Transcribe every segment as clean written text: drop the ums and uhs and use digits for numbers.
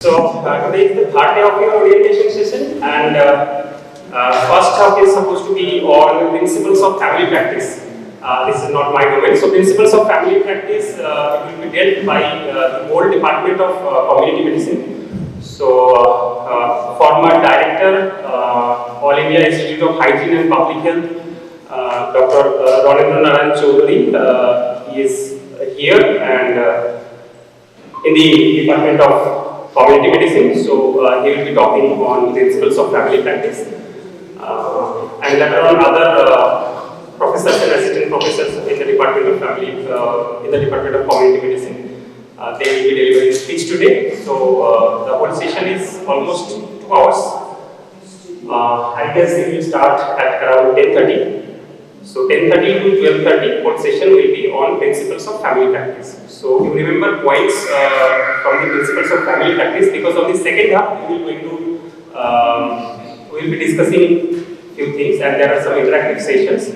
Today is the third day of your orientation session, and first half is supposed to be on principles of family practice. This is not my domain. So, principles of family practice it will be dealt by the whole department of community medicine. So, former director, All India Institute of Hygiene and Public Health, Dr. Ranendra Narayan Chaudhary, he is here and in the department of community medicine, so he will be talking on principles of family practice, and later on other professors and assistant professors in the department of community medicine, they will be delivering speech today. So the whole session is almost 2 hours. I guess it will start at around 10:30. So 10:30 to 12:30, whole session will be on principles of family practice. So you remember points from the principles of family practice, because on the second half we will be discussing few things, and there are some interactive sessions.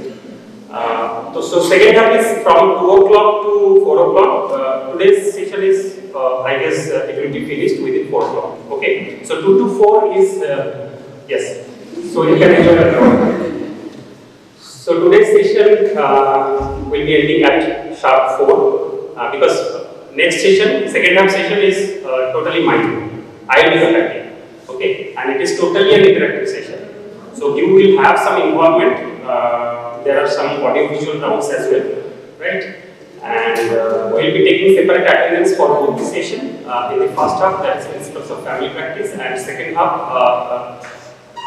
So second half is from 2 o'clock to 4 o'clock. Today's session is, I guess it will be finished within 4 o'clock. Okay. So 2 to 4 is yes. So you can enjoy it. So today's session will be ending at sharp 4 because next session, second half session is totally mine. I will be conducting. Okay, and it is totally an interactive session. So you will have some involvement. There are some audio-visual rounds as well, right? And we will be taking separate attendance for both the session. In the first half, that is principles of family practice, and second half.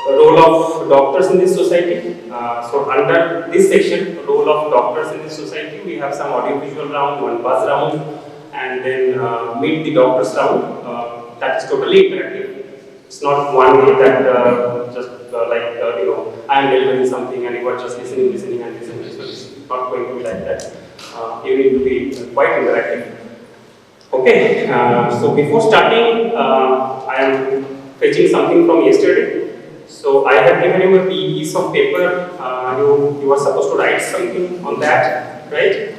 Role of doctors in this society. So under this section, role of doctors in this society, we have some audio-visual round, one buzz round, and then meet the doctors round. That is totally interactive. It's not one way that just I am delivering something and you are just listening. So it's not going to be like that. You need to be quite interactive. Okay. So before starting, I am fetching something from yesterday. So I have given you a piece of paper. You are supposed to write something on that, right?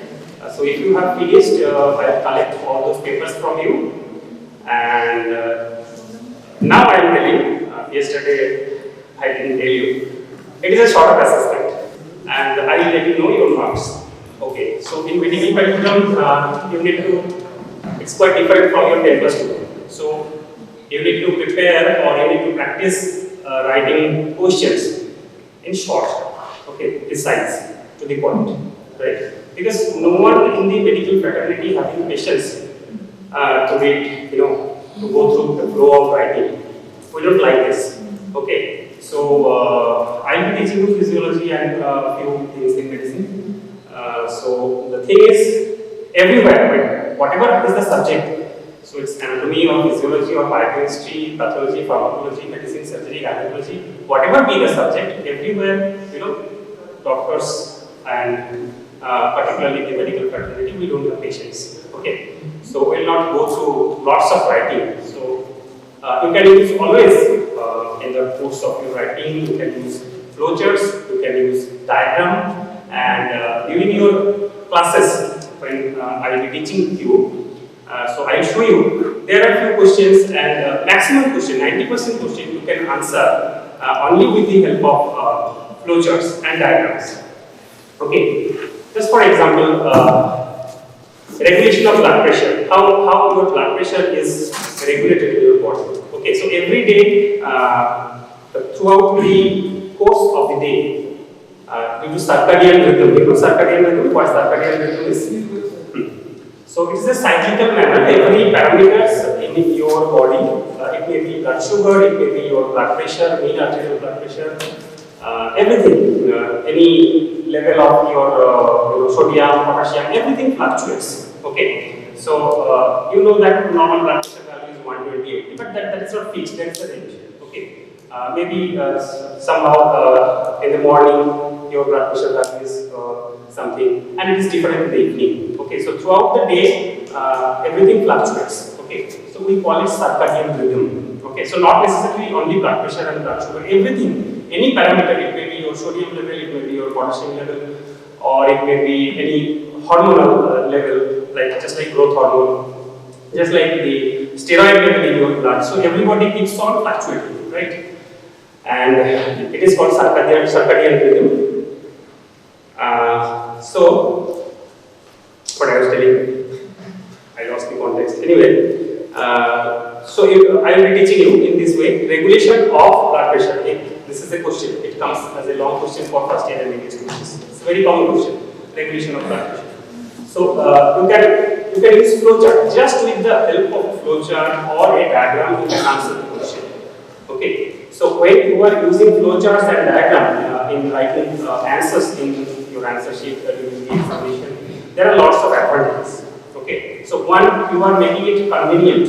So if you have finished, I'll collect all those papers from you. And now I am telling you. Yesterday I didn't tell you. It is a short assessment, and I will let you know your marks. Okay. So in medical curriculum, you need to. It's quite different from your 10+2. So you need to prepare or you need to practice. Writing questions in short, okay, precise, to the point, right? Because no one in the medical fraternity having patience to read, to go through the flow of writing. We don't like this, okay? So I'll be teaching you physiology and a few things in medicine. So the thing is, everywhere, whatever is the subject. So it's anatomy or physiology or biochemistry, pathology, pharmacology, medicine, surgery, gynecology, whatever be the subject, everywhere, doctors and particularly the medical fraternity, we don't have patience. Okay, so we'll not go through lots of writing. So you can use always in the course of your writing, you can use flowcharts, you can use diagram, and during your classes when I will be teaching you. So I'll show you. There are few questions, and maximum question, 90% question you can answer only with the help of flowcharts and diagrams. Okay. Just for example, regulation of blood pressure. How your blood pressure is regulated in your body. Okay. So every day, throughout the course of the day, due to circadian rhythm. Circadian rhythm. What circadian rhythm is? So it is a cyclical manner. Every parameters in your body, it may be blood sugar, it may be your blood pressure, mean arterial blood pressure, everything, any level of your sodium, potassium, everything fluctuates. Okay. So you know that normal blood pressure value is 120/80, but that is not fixed. That is a range. Okay. Maybe somehow in the morning your blood pressure value is something, and it is different in the evening. Okay, so throughout the day, everything fluctuates. Okay, so we call it circadian rhythm. Okay, so not necessarily only blood pressure and blood sugar, everything, any parameter, it may be your sodium level, it may be your potassium level, or it may be any hormonal level, like just like growth hormone, just like the steroid level in your blood. So everybody keeps on fluctuating, right? And it is called circadian rhythm. So, what I was telling you, I lost the context. Anyway, so I will be teaching you in this way regulation of blood pressure. This is a question. It comes as a long question for first year MBBS courses. It's a very common question. Regulation of blood pressure. So you can use flowchart. Just with the help of flowchart or a diagram, you can answer the question. Okay. So when you are using flowcharts and diagram in writing answers in your answer sheet during the examination, there are lots of advantages. Okay. So one, you are making it convenient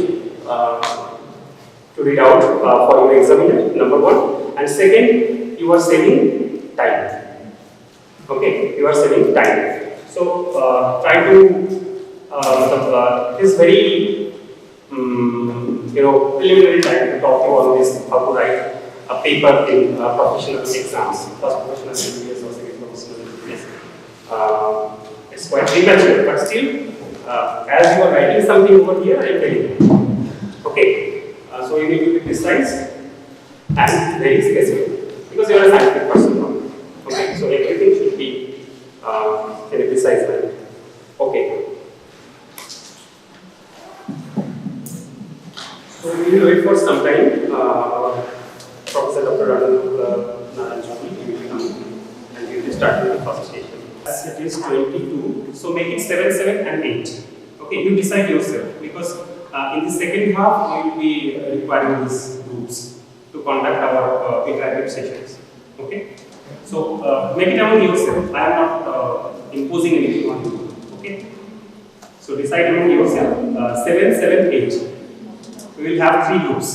to read out for your examiner. Number one, and second, you are saving time. Okay. You are saving time. So try to it is very preliminary time to talk to you on this, how to write a paper in professional exams, first professional MBBS or second professional MBBS. It's quite premature, but still, as you are writing something over here, I am telling you. Okay, so you need to be precise and very specific because you are a scientific person now. Okay, so everything should be in a precise manner. Okay. So we will wait for some time. Professor Dr. Naranjani will come and we will start with the first station. As it is 22, so make it 7, 7 and 8. Okay, you decide yourself because in the second half we will be requiring these groups to conduct our interactive sessions. Okay, so make it among yourself. I am not imposing anything on you. Okay, so decide among yourself. 7, 7, 8. We will have 3 groups.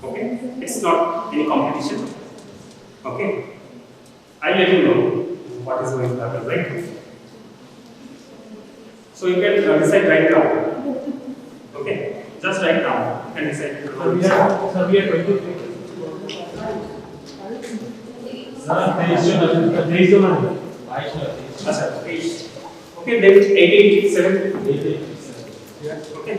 Okay, it's not any competition. Okay, I'll let you know what is going to happen, right? So you can decide right now. Okay, just right now you can decide. So we are 23. Okay, then 88, 7. Okay.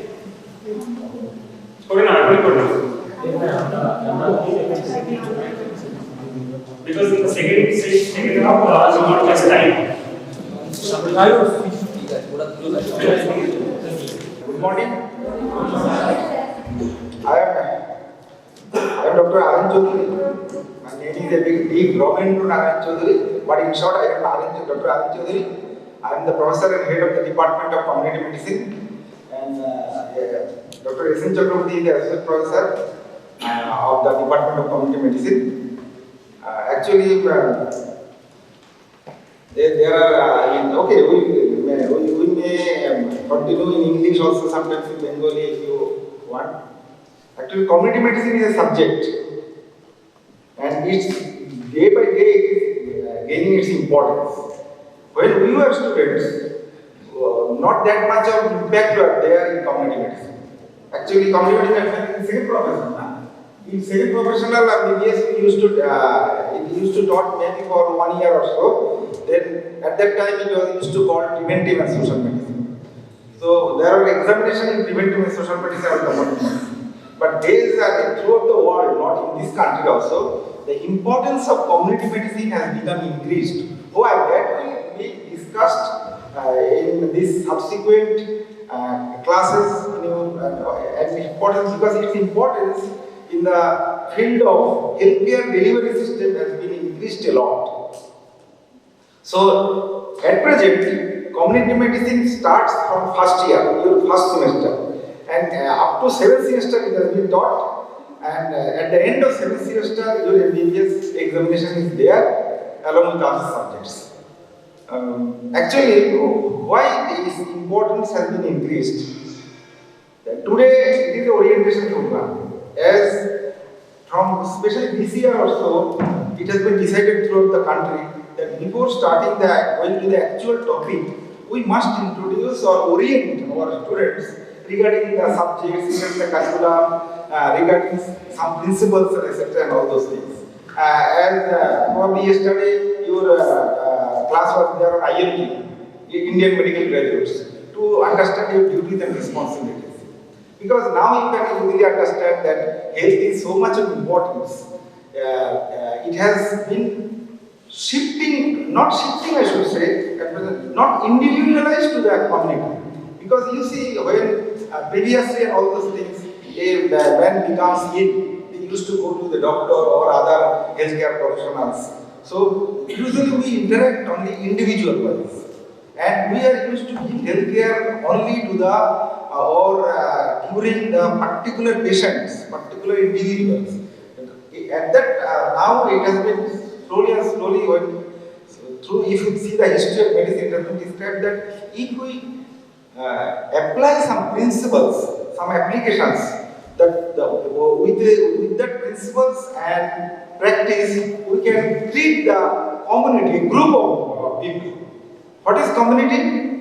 Because in the second half, not much time. Good morning. I am Dr. Arun Chaudhary. My name is a big deep Roman to Arun Chaudhary, but in short, I am Dr. Arun Chaudhary. I am the professor and head of the Department of Community Medicine, and Dr. S. N. Chakraborty is the associate professor of the Department of Community Medicine. Actually, there are okay. We may continue in English also, sometimes in Bengali if you want. Actually, community medicine is a subject, and it's day by day gaining its importance. When we were students, not that much of impact were there in community medicine. Actually, community medicine is second professional. In second professional MBBS, it used to taught maybe for 1 year or so. Then at that time it was used to call preventive and social medicine. So there are examinations in preventive and social medicine at the moment. But there is throughout the world, not in this country also, the importance of community medicine has become increased. However, that will be discussed in this subsequent classes, and importance because its importance in the field of healthcare delivery system has been increased a lot. So at present, community medicine starts from first year, your first semester, and up to 7th semester it has been taught, and at the end of 7th semester your MBBS examination is there along with other subjects. Actually, why this importance has been increased? Today it is the orientation program. As from especially this year or so, it has been decided throughout the country that before starting going to the actual topic, we must introduce or orient our students regarding the subjects, regarding the curriculum, regarding some principles, etc., and all those things. As probably yesterday, your class was there on IMG, Indian Medical Graduates, to understand your duties and responsibilities. Because now you can easily understand that health is so much of importance. It has been shifting, not shifting I should say, not individualized to the community. Because you see, when previously and all those things, if the man becomes ill, they used to go to the doctor or other healthcare professionals. So usually we interact only individual wise. And we are used to give healthcare only to the during the particular patients, particular individuals. At that now it has been slowly and slowly going through. If you see the history of medicine, it has been described that if we apply some principles, some applications, with that principles and practice, we can treat the community, group of people. What is community?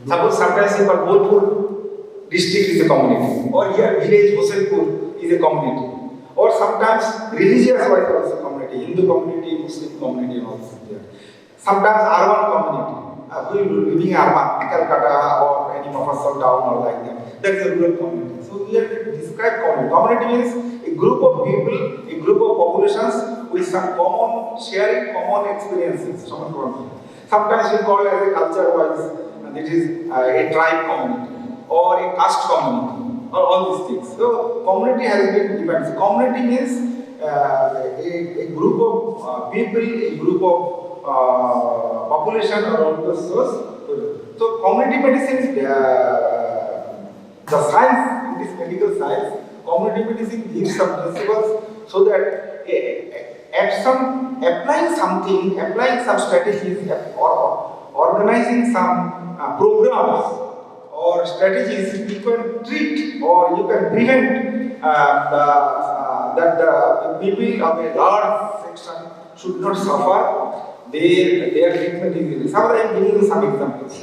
Suppose sometimes you call Bolpur district is a community, or here village Hoselpur is a community, or sometimes religious wise also community, Hindu community, Muslim community, and also there. Sometimes urban community, we living in urban, Calcutta or any Mofasal town or like that. That is a rural community. So we have to describe community. Community means a group of people, a group of populations with some common sharing, common experiences. Sometimes we call it as a culture-wise, and it is a tribe community or a caste community or all these things. So community has been defined. Community means a group of people, a group of population or all those sorts. So community medicine, the science, in this medical science, community medicine gives some principles so that applying some strategies or organizing some programs or strategies, you can treat or you can prevent that the people of a large section should not suffer. Their treatment is. Some I am giving you some examples.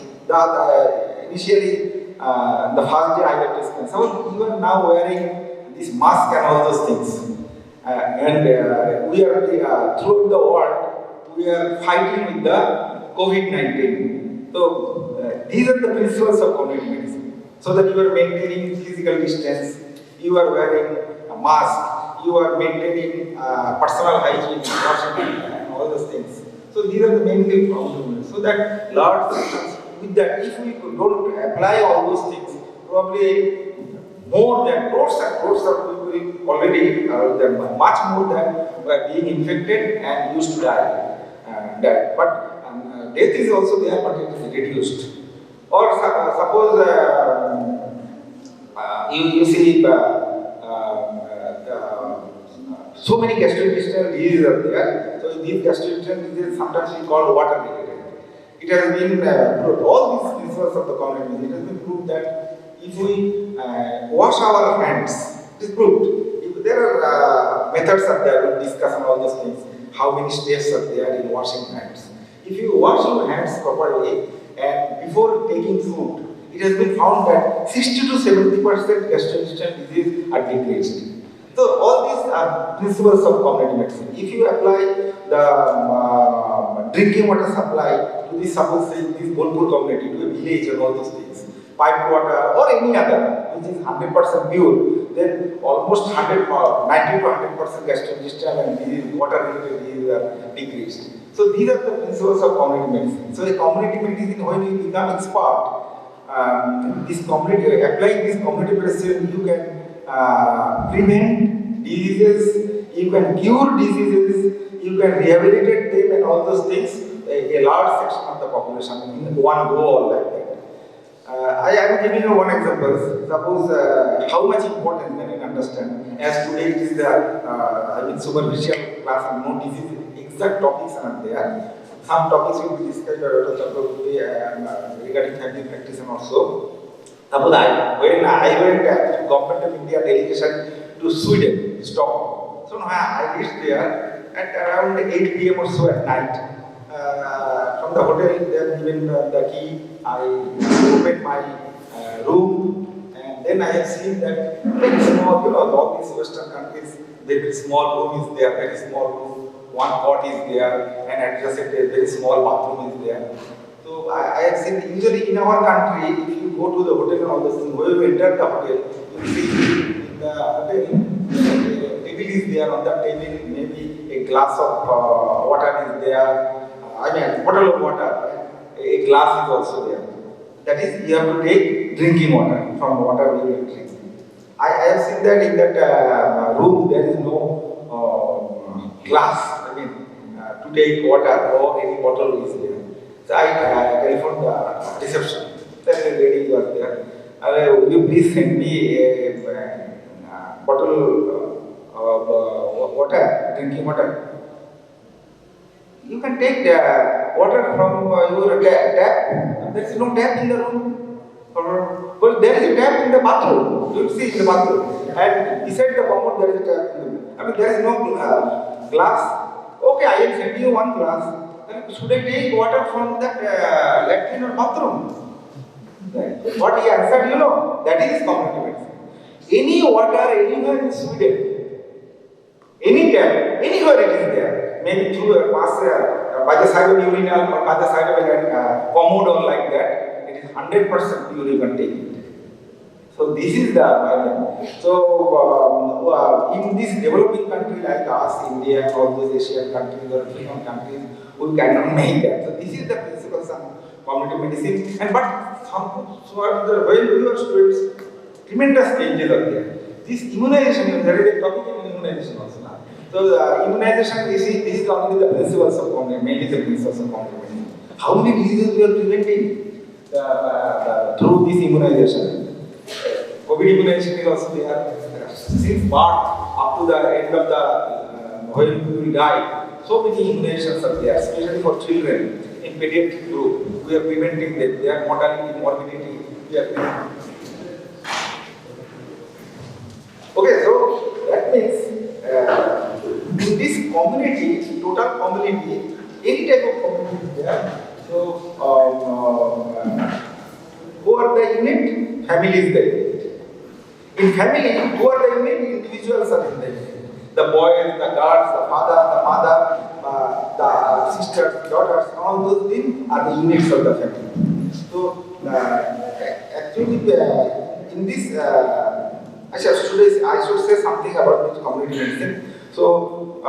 Initially, the first day I got this. Some even now wearing this mask and all those things. We are throughout the world, we are fighting with the COVID-19. So these are the principles of community medicine. So that you are maintaining physical distance, you are wearing a mask, you are maintaining personal hygiene, washing and all those things. So these are the mainly problems. So that large sections, with that, if we don't apply all those things, probably more than crores and crores of people already, much more than were being infected and used to die. But death is also there, but it is reduced. Or suppose you see so many gastrointestinal diseases are there. So these gastrointestinal diseases sometimes we call water related. It has been proved, all these principles of the community, it has been proved that if we wash our hands, it is proved. If there are methods are there, we discuss on all those things, how many steps are there in washing hands. If you wash your hands properly and before taking food, it has been found that 60 to 70% gastrointestinal disease are decreased. So all these are principles of community medicine. If you apply the drinking water supply to this, suppose say this Bolpur community, to a village and all those things, piped water or any other which is 100% pure, then almost 90 to 100% gastrointestinal and disease, water-related disease are decreased. So these are the principles of community medicine. So a community medicine, when you become expert, this community, applying this community medicine, you can prevent diseases, you can cure diseases, you can rehabilitate them and all those things, a large section of the population in one go or like that. I am giving you one example. Suppose how much important can you understand? As today it is the superficial class and no disease, exact topics are there. Some topics will be discussed by Dr. Chakraborty regarding family practice and also. Suppose when I went Government of India delegation to Sweden, Stockholm. So I reached there at around 8 p.m. or so at night. From the hotel, they have given the key. I opened my room, and then I have seen that very small, all these Western countries, very small room is there, very small room, one cot is there, and adjacent a very small bathroom is there. So I have seen usually in our country, if you go to the hotel and all those things, when you enter the hotel, you see in the hotel, table is there, on that table maybe a glass of water is there, a bottle of water, a glass is also there. That is, you have to take drinking water from water you will drink. I have seen that in that room there is no glass, to take water or any bottle is there. So I telephoned the reception. Then the lady was there. Would you please send me a bottle of water, drinking water? You can take the water from your tap. There is no tap in the room. Well, there is a tap in the bathroom. You see in the bathroom. And beside the commode there is a tap in the room. There is no glass. Okay, I will send you one glass. Then should I take water from that latrine or bathroom? Right. What he answered, that is community medicine. Any water anywhere in Sweden, any tap, anywhere it is there, maybe through a pass by the side of urinal or by the side of a commode or like that, it is 100% pure, you can take it. So this is the problem. So in this developing country like us, India, all those Asian countries or African countries, we cannot make that. So this is the principles of community medicine. And but when we were students, tremendous changes are there. This immunization, there is a topic in immunization also now. So the immunization, this is only the principles of community, mainly the principles of community medicine. How many diseases we are preventing through this immunization? COVID immunization is also there. Since March up to the end of the when we will die, so many immunizations are there, especially for children in pediatric group. We are preventing their mortality, morbidity. We are preventing. Okay, so that means in this community, total community, any type of community is there. So who are the unit? Family is the unit. In family, who are the unit? Individuals are in the unit. The boys, the girls, the father, the mother, the sisters, daughters, all those things are the units of the family. So actually, in this, I should say something about this community medicine. So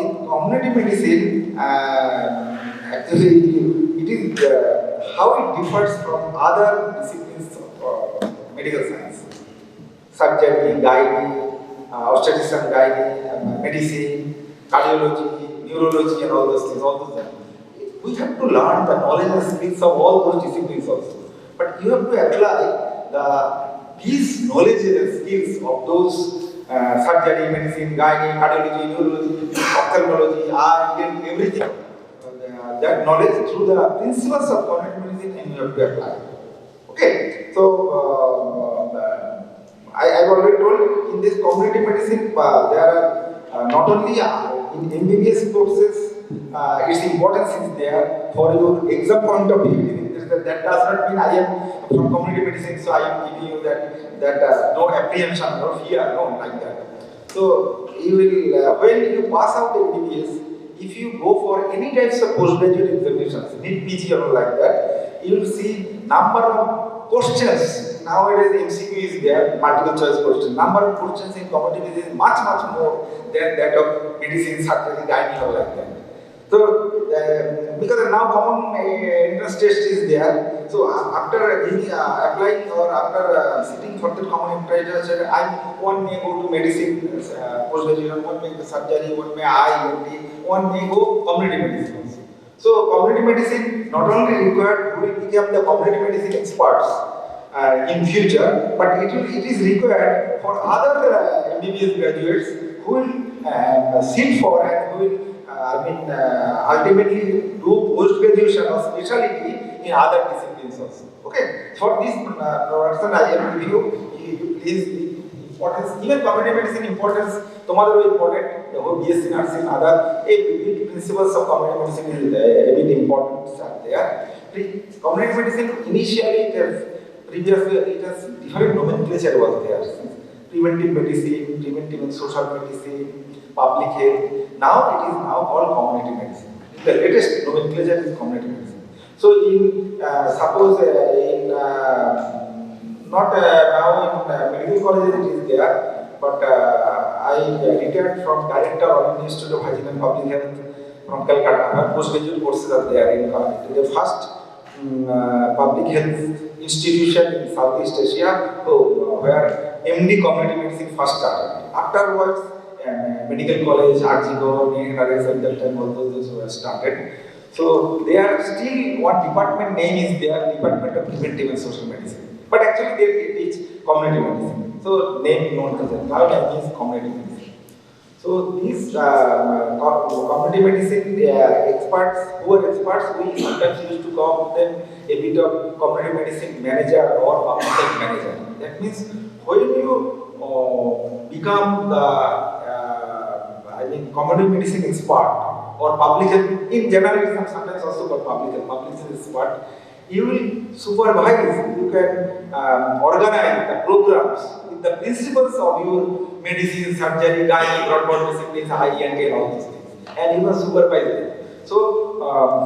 in community medicine, actually, it is how it differs from other disciplines of medical science. Surgery, gynae, obstetrics and gynae, medicine, cardiology, neurology, and all those things. We have to learn the knowledge and skills of all those disciplines also. But you have to apply these knowledge and skills of those surgery, medicine, gynae, cardiology, neurology, ophthalmology, eye, everything. That knowledge through the principles of community medicine, and you have to apply. Okay, so I already told in this community medicine there are not only in MBBS courses, its importance is there for your exam point of view. That does not mean I am from community medicine, so I am giving you that no apprehension, no fear, no like that. So you will when you pass out MBBS, if you go for any types of postgraduate examinations, NEET, PG or like that, you will see number of questions. Nowadays MCQ is there, multiple choice question. Number of questions in community medicine is much more than that of medicine, surgery, gynae or like that. So because now common entrance test is there, so after applying or after sitting for the common entrance test, one may go to medicine postgraduate, one may go surgery, one may eye, one may go community medicine also. So community medicine not only required to become the community medicine experts in future, but it is required for other MBBS graduates who will sit for and who will ultimately do post-graduation or specialty in other disciplines also. Okay, for this production I am giving you please importance, even community medicine importance, tomorrow important, the whole BSc nursing, other principles of community medicine is a bit important there. Community medicine initially previously it has different nomenclature was there. Preventive medicine, preventive and social medicine, public health. Now it is now called community medicine. The latest nomenclature is community medicine. So in suppose in not now in medical colleges it is there, but I retired from Director of Institute of Hygiene and Public Health from Calcutta. Postgraduate courses are there in the first public health institution in Southeast Asia, where MD community medicine first started. Afterwards, medical college, Arjigo, Neharare, all those were started. So they are still, one department name is there, Department of Preventive and Social Medicine. But actually they teach community medicine. So name known as that. Our name is community medicine. So these community medicine experts, who are experts, we sometimes used to call them a bit of community medicine manager or public health manager. That means when you become the community medicine expert or public health, in general sometimes also called public health expert, you will supervise, you can organize the programs with the principles of your medicine, surgery, gynae, broadband disciplines, ENT and all these things, and you can supervise them. So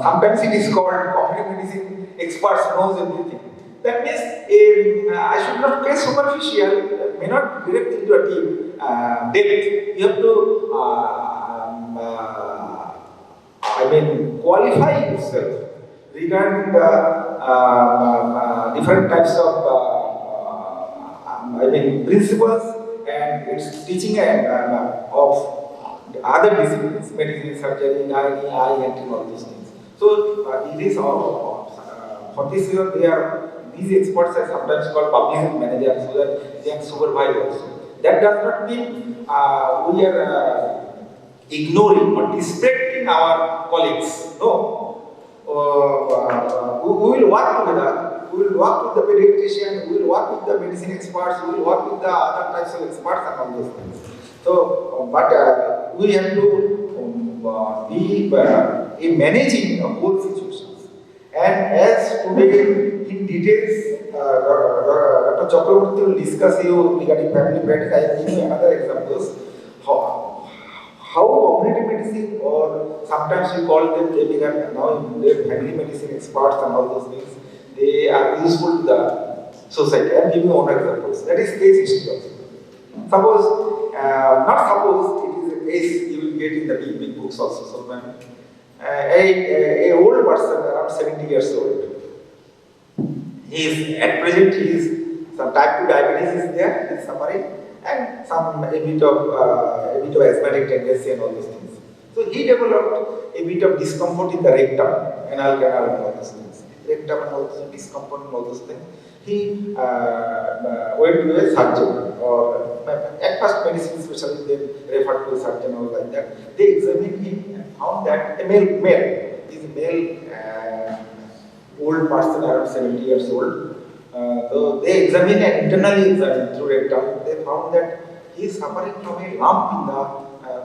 sometimes it is called community medicine experts knows everything. That means I should not get superficial, may not direct into a deep depth. You have to qualify yourself regarding the different types of principles and its teaching of other disciplines, medicine, surgery, gynae, ENT, and all these things. So it is all for this year these experts are sometimes called public health managers, so that they can supervise also. That does not mean we are ignoring or disrespecting our colleagues. No. We will work together. We will work with the pediatrician, we will work with the medicine experts, we will work with the other types of experts and all those things. So, but we have to be managing the whole situations. And as today in details, Dr. Chakraborty will discuss you regarding family practice. I will give you another examples. How community medicine, or sometimes we call them, they become now family medicine experts and all those things, they are useful to the society. I will give you one example. That is case history also. Suppose, not suppose, it is a case you will get in the big books also. So when a old person around 70 years old, at present he is some type 2 diabetes is there, he is suffering, and a bit of asthmatic tendency and all these things. So he developed a bit of discomfort in the rectum, anal canal and all those things. Rectum and all those discomfort and all those things. He went to a surgeon, or at first medicine specialist they referred to a surgeon or like that. They examined him and found that a male is a male old person around 70 years old. So they examined and internally examined through rectum. They found that he is suffering from a lump in the,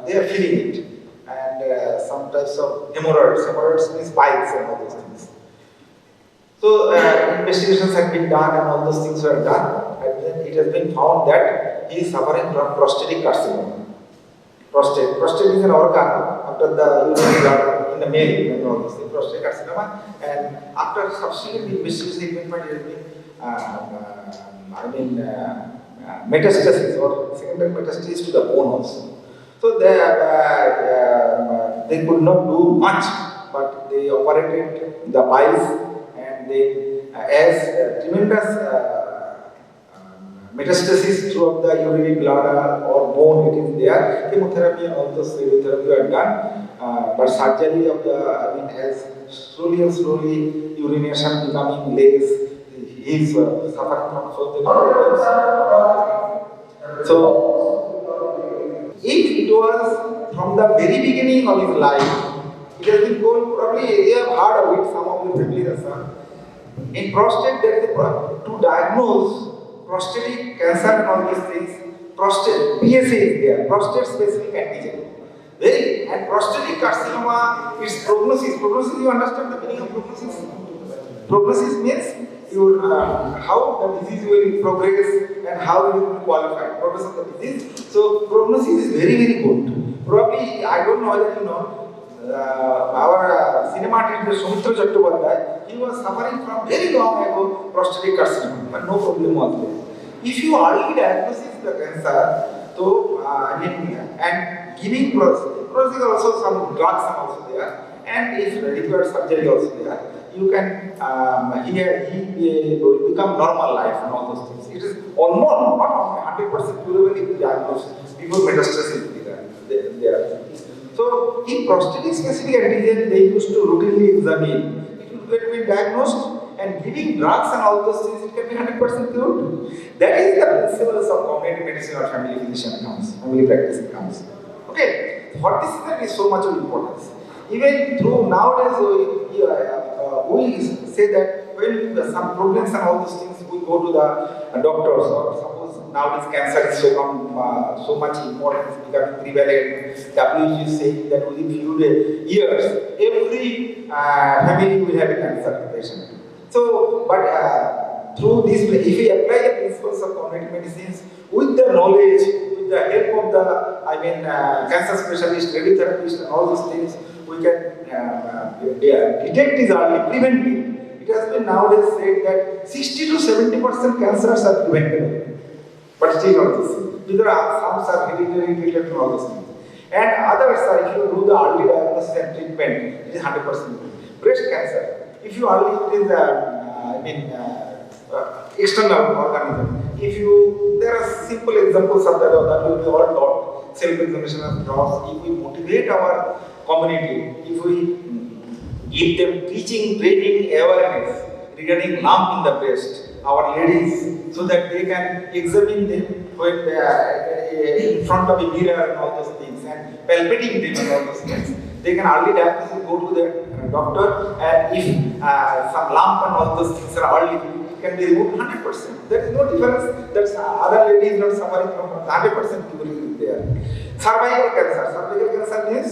they are feeling it, and some types of hemorrhoids. Hemorrhoids means piles and all those things. So investigations have been done and all those things were done, and then it has been found that he is suffering from prostatic carcinoma. Prostate is an organ after the urinary bladder in the male and all those things, prostate carcinoma, and after subsequent investigation it has been metastasis or secondary metastasis to the bone also. So they could not do much, but they operated the piles. They, as tremendous metastasis throughout the urinary bladder or bone, it is there. Chemotherapy and all those radiotherapy are done, but surgery of the, as slowly and slowly urination becoming less, he is suffering from further problems. So, if it was from the very beginning of his life, it has been told, probably you have heard of it, some of your family has heard. In prostate, there is to diagnose prostatic cancer and all these things, prostate, PSA is there, prostate specific antigen. And prostatic carcinoma, its prognosis, you understand the meaning of prognosis? Prognosis means how the disease will progress and how it will qualify, prognosis of the disease. So prognosis is very, very good. Probably, I don't know whether you know, our cinema artist Sumitra Chattopadhyay, he was suffering from very long ago prostatic carcinoma, but no problem was there. If you early diagnose the cancer, so and giving process also some drugs are also there, and if required surgery also there, you can he will become normal life and all those things. It is almost not 100% curable if diagnosed before metastasis there. So in prostatic specific antigen they used to routinely examine. It will be diagnosed and giving drugs and all those things, it can be 100% cured. That is the principles of community medicine or family physician comes, family practice comes. Okay, what this is so much of importance. Even through nowadays, we say that when some problems and all those things, we go to the doctors. Or suppose nowadays cancer is so much importance becoming prevalent. WHO is saying that within few years, every family will have a cancer patient. So, but through this, if we apply the principles of community medicines with the knowledge, with the help of the, cancer specialist, radiotherapist, and all those things, we can detect this early, prevent it. It has been nowadays said that 60 to 70% cancers are preventable, but still not this. Because some are hereditary related to all those things. And others are, if you do the early diagnosis and treatment, it is 100%. Breast cancer. If you early, it is external organism. If you, there are simple examples of that will be all taught. Self-examination of drugs. If we motivate our community, if we give them teaching, training, awareness regarding lump in the breast, our ladies, so that they can examine them when in front of a mirror and all those things, and palpating them and all those things. They can early diagnose, go to the doctor, and if some lump and all those things are early, it can be removed 100%. There is no difference that other ladies not suffering from 100% cure is there. Cervical cancer. Cervical cancer means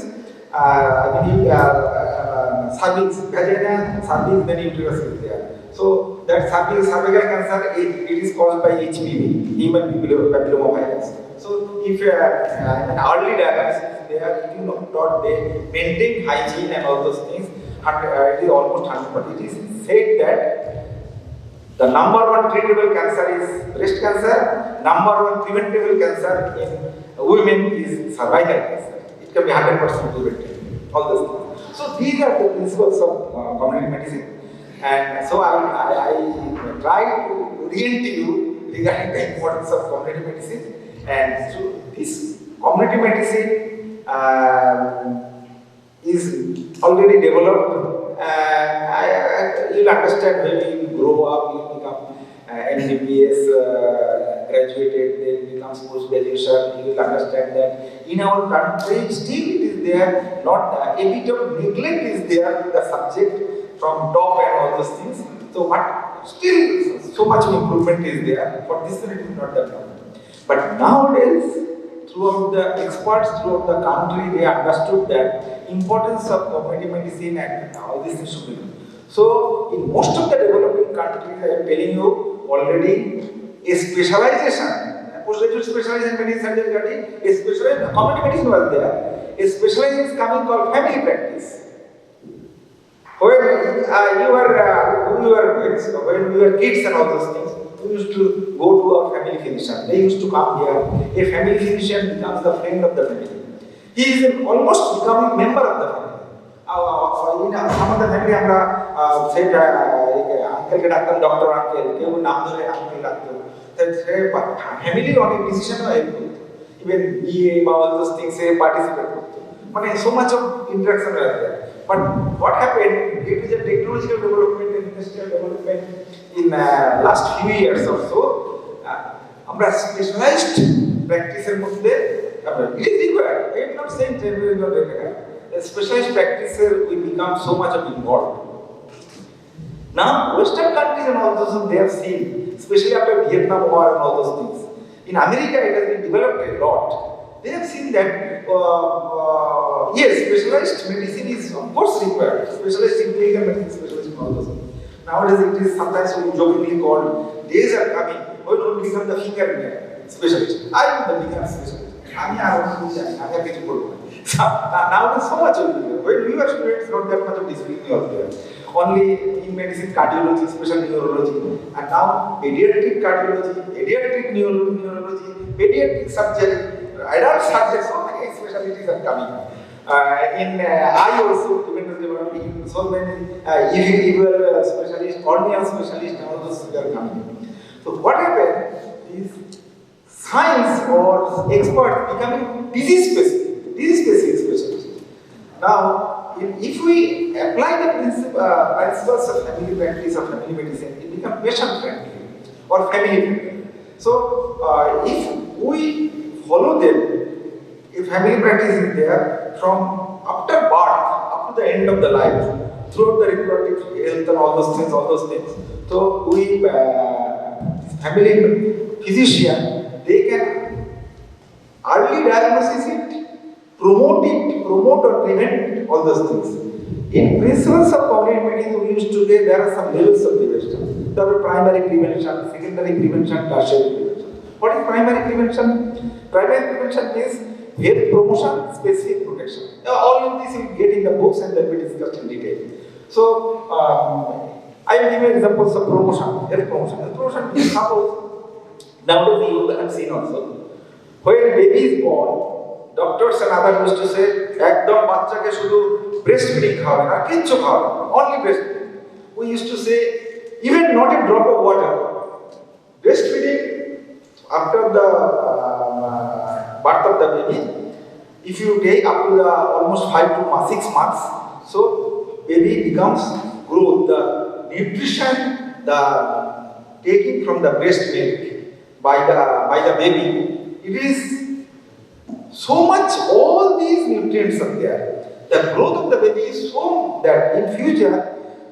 cervix, vagina, cervix, then uterus is there. So that cervical cancer, it is caused by HPV, human papillomavirus. So if an early diagnosis is there, if you not they maintain hygiene and all those things, it is almost 100%. It is said that the number one treatable cancer is breast cancer, number one preventable cancer in women is cervical cancer. It can be 100% prevented, all those things. So these are the principles of community medicine. And so I try to orient you regarding the importance of community medicine. And so this community medicine is already developed. You'll understand when you grow up, you become MBBS graduated, then becomes post-graduation. You will understand that in our country still it is there, not a bit of neglect is there to the subject from top and all those things. So but still so much improvement is there. For this it is not that problem. But nowadays, throughout the experts throughout the country, they understood that importance of community medicine and all these things should be done. So in most of the developing countries, I am telling you already, a specialization, postgraduate specialization in medicine surgery, a specialization, community medicine was there. A specialization is coming called family practice. When we were kids and all those things, we used to go to our family physician. They used to come here. A family physician becomes the friend of the family. He is almost becoming member of the family. In some of the family, we say uncle ke doctor, doctor uncle, kevu naam dhore uncle doctor. That family on a decision even EA, all those things, they participate. But so much of interaction was there. But what happened, due to the technological development and industrial development in last few years or so, specialized practice it is required. I am not saying generally not required. A specialized practice will become so much of involved. Now, Western countries and all those they have seen, especially after Vietnam War and all those things. In America, it has been developed a lot. They have seen that yes, specialized medicine is of course required. Specialized in clinical medicine, specialized in all those things. Nowadays, it is sometimes jokingly called, days are coming when we will become the finger specialist. I am the finger specialist. I am So, now there's so much of it. When we were students, not that much of discipline was there. Only in medicine, cardiology, special neurology, and now pediatric cardiology, pediatric neurology, pediatric surgery, adult surgery, so many specialties are coming. In eye also, in so many EVL specialists, corneal specialists, all those are coming. So what happened is science or experts becoming disease specific specialists. Now, if we apply the principles of family practice or family medicine, it becomes patient friendly or family friendly. So, if we follow them, if family practice is there from after birth up to the end of the life, throughout the reproductive health and all those things. So, we family physician, they can early diagnosis it, promote or prevent all those things. In principles of cognitive medicine, we used to say there are some levels of prevention. There are primary prevention, secondary prevention, tertiary prevention. What is primary prevention? Primary prevention means health promotion, specific protection. All of this you will get in the books and then we discussed in detail. So, I will give you examples of promotion, health promotion. Health promotion is suppose nowadays you have seen also. When baby is born, doctors and others used to say, একদম বাচ্চাকে শুধু breastfeeding খাওয়াবেন আর কিচ্ছু খাওয়াবেন না, only breastfeeding. We used to say, even not a drop of water. Breastfeeding after the birth of the baby, if you take up to the almost 5 to 6 months, so baby becomes growth, the nutrition, the taking from the breast milk by the baby, it is so much, all these nutrients are there. The growth of the baby is so that in future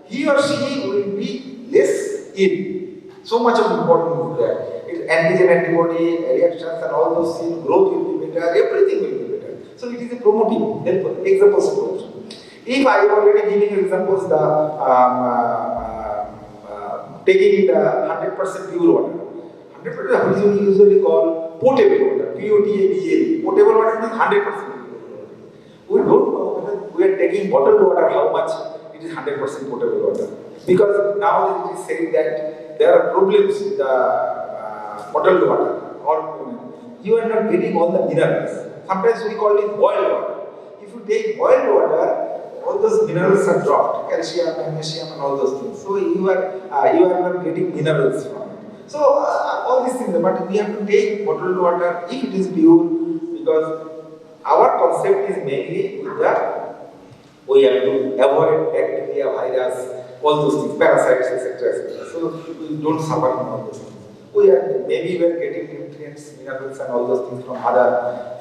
he or she will be less ill. So much of importance is there. Antigen, antibody, reactions and all those things, growth will be better, everything will be better. So it is a promoting, helpful, examples of promotion. If I already giving examples, the taking the 100% pure water. 100% which we usually call potable water, P-O-T-A-B-L-E. Potable water means 100% pure water. We don't know whether we are taking bottled water, how much it is 100% potable water. Because now it is said that there are problems with the bottled water, or you are not getting all the minerals. Sometimes we call it boiled water. If you take boiled water, all those minerals are dropped, calcium, magnesium and all those things. So you are not getting minerals from it. So all these things, but we have to take bottled water if it is pure, because our concept is mainly that we have to avoid bacteria, virus, all those things, parasites, etc. So we don't suffer from all those things. Maybe we are getting nutrients, minerals and all those things from other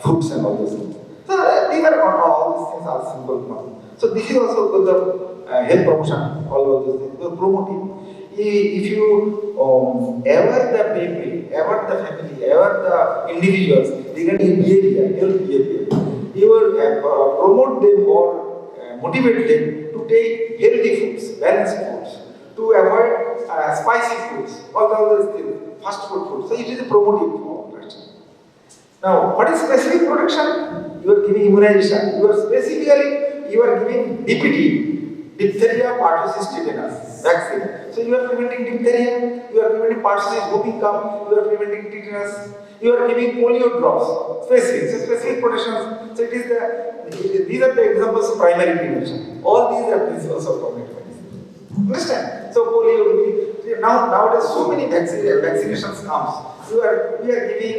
foods and all those things. So these are not all these things are simple now. So this is also the health promotion, all of those things. So promoting. If you ever the people, ever the family, ever the individuals regarding behavior, health behavior, you will promote them or motivate them to take healthy foods, balanced foods, to avoid spicy foods, all those things, fast food. So it is a promotive form. Now, what is specific protection? You are giving immunization. You are giving DPT, diphtheria, pertussis, tetanus vaccine. So you are preventing diphtheria, you are preventing pertussis, whooping cough, you are preventing tetanus, you are giving polio drops, specific protections. So these are the examples of primary prevention. All these are principles of cognitive medicine. Understand? So polio will be nowadays so many vaccinations comes. We are giving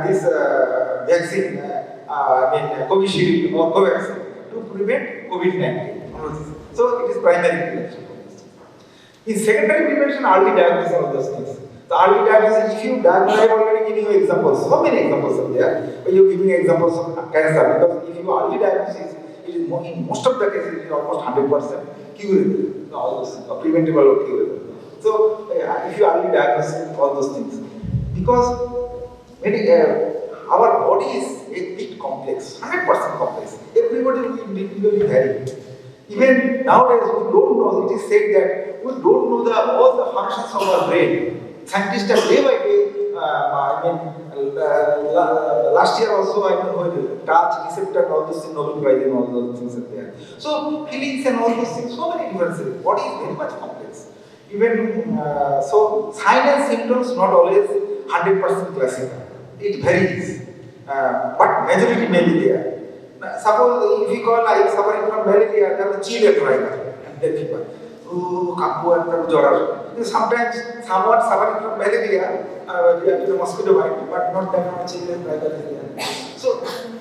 this vaccine, Covishield or Covaxin to prevent COVID-19. So it is primary prevention. In secondary prevention, early diagnosis of those things. The early diagnosis, if you diagnose, I have already given you examples. So many examples are there. But you are giving examples of cancer, because if you early diagnosis, it is in most of the cases it is almost 100% curable. All those things, or preventable or curable. So if you early diagnose all those things, because our body is a bit complex, 100% complex. Everybody will individually vary. Even nowadays, we don't know, it is said that we don't know all the functions of our brain. Scientists are day by day last year also I know touch, receptor, and all those things, Nobel Prize and all those things are there. So feelings and all those things, so many differences. Body is very much complex. Even so, sign and symptoms not always 100% classical. It varies, but majority may be there. Suppose if you call I am suffering from malaria, there is chill and fever, and then people, oh, kampu and jora. Sometimes someone suffering from malaria, mosquito bite, but not that much chill and fever. So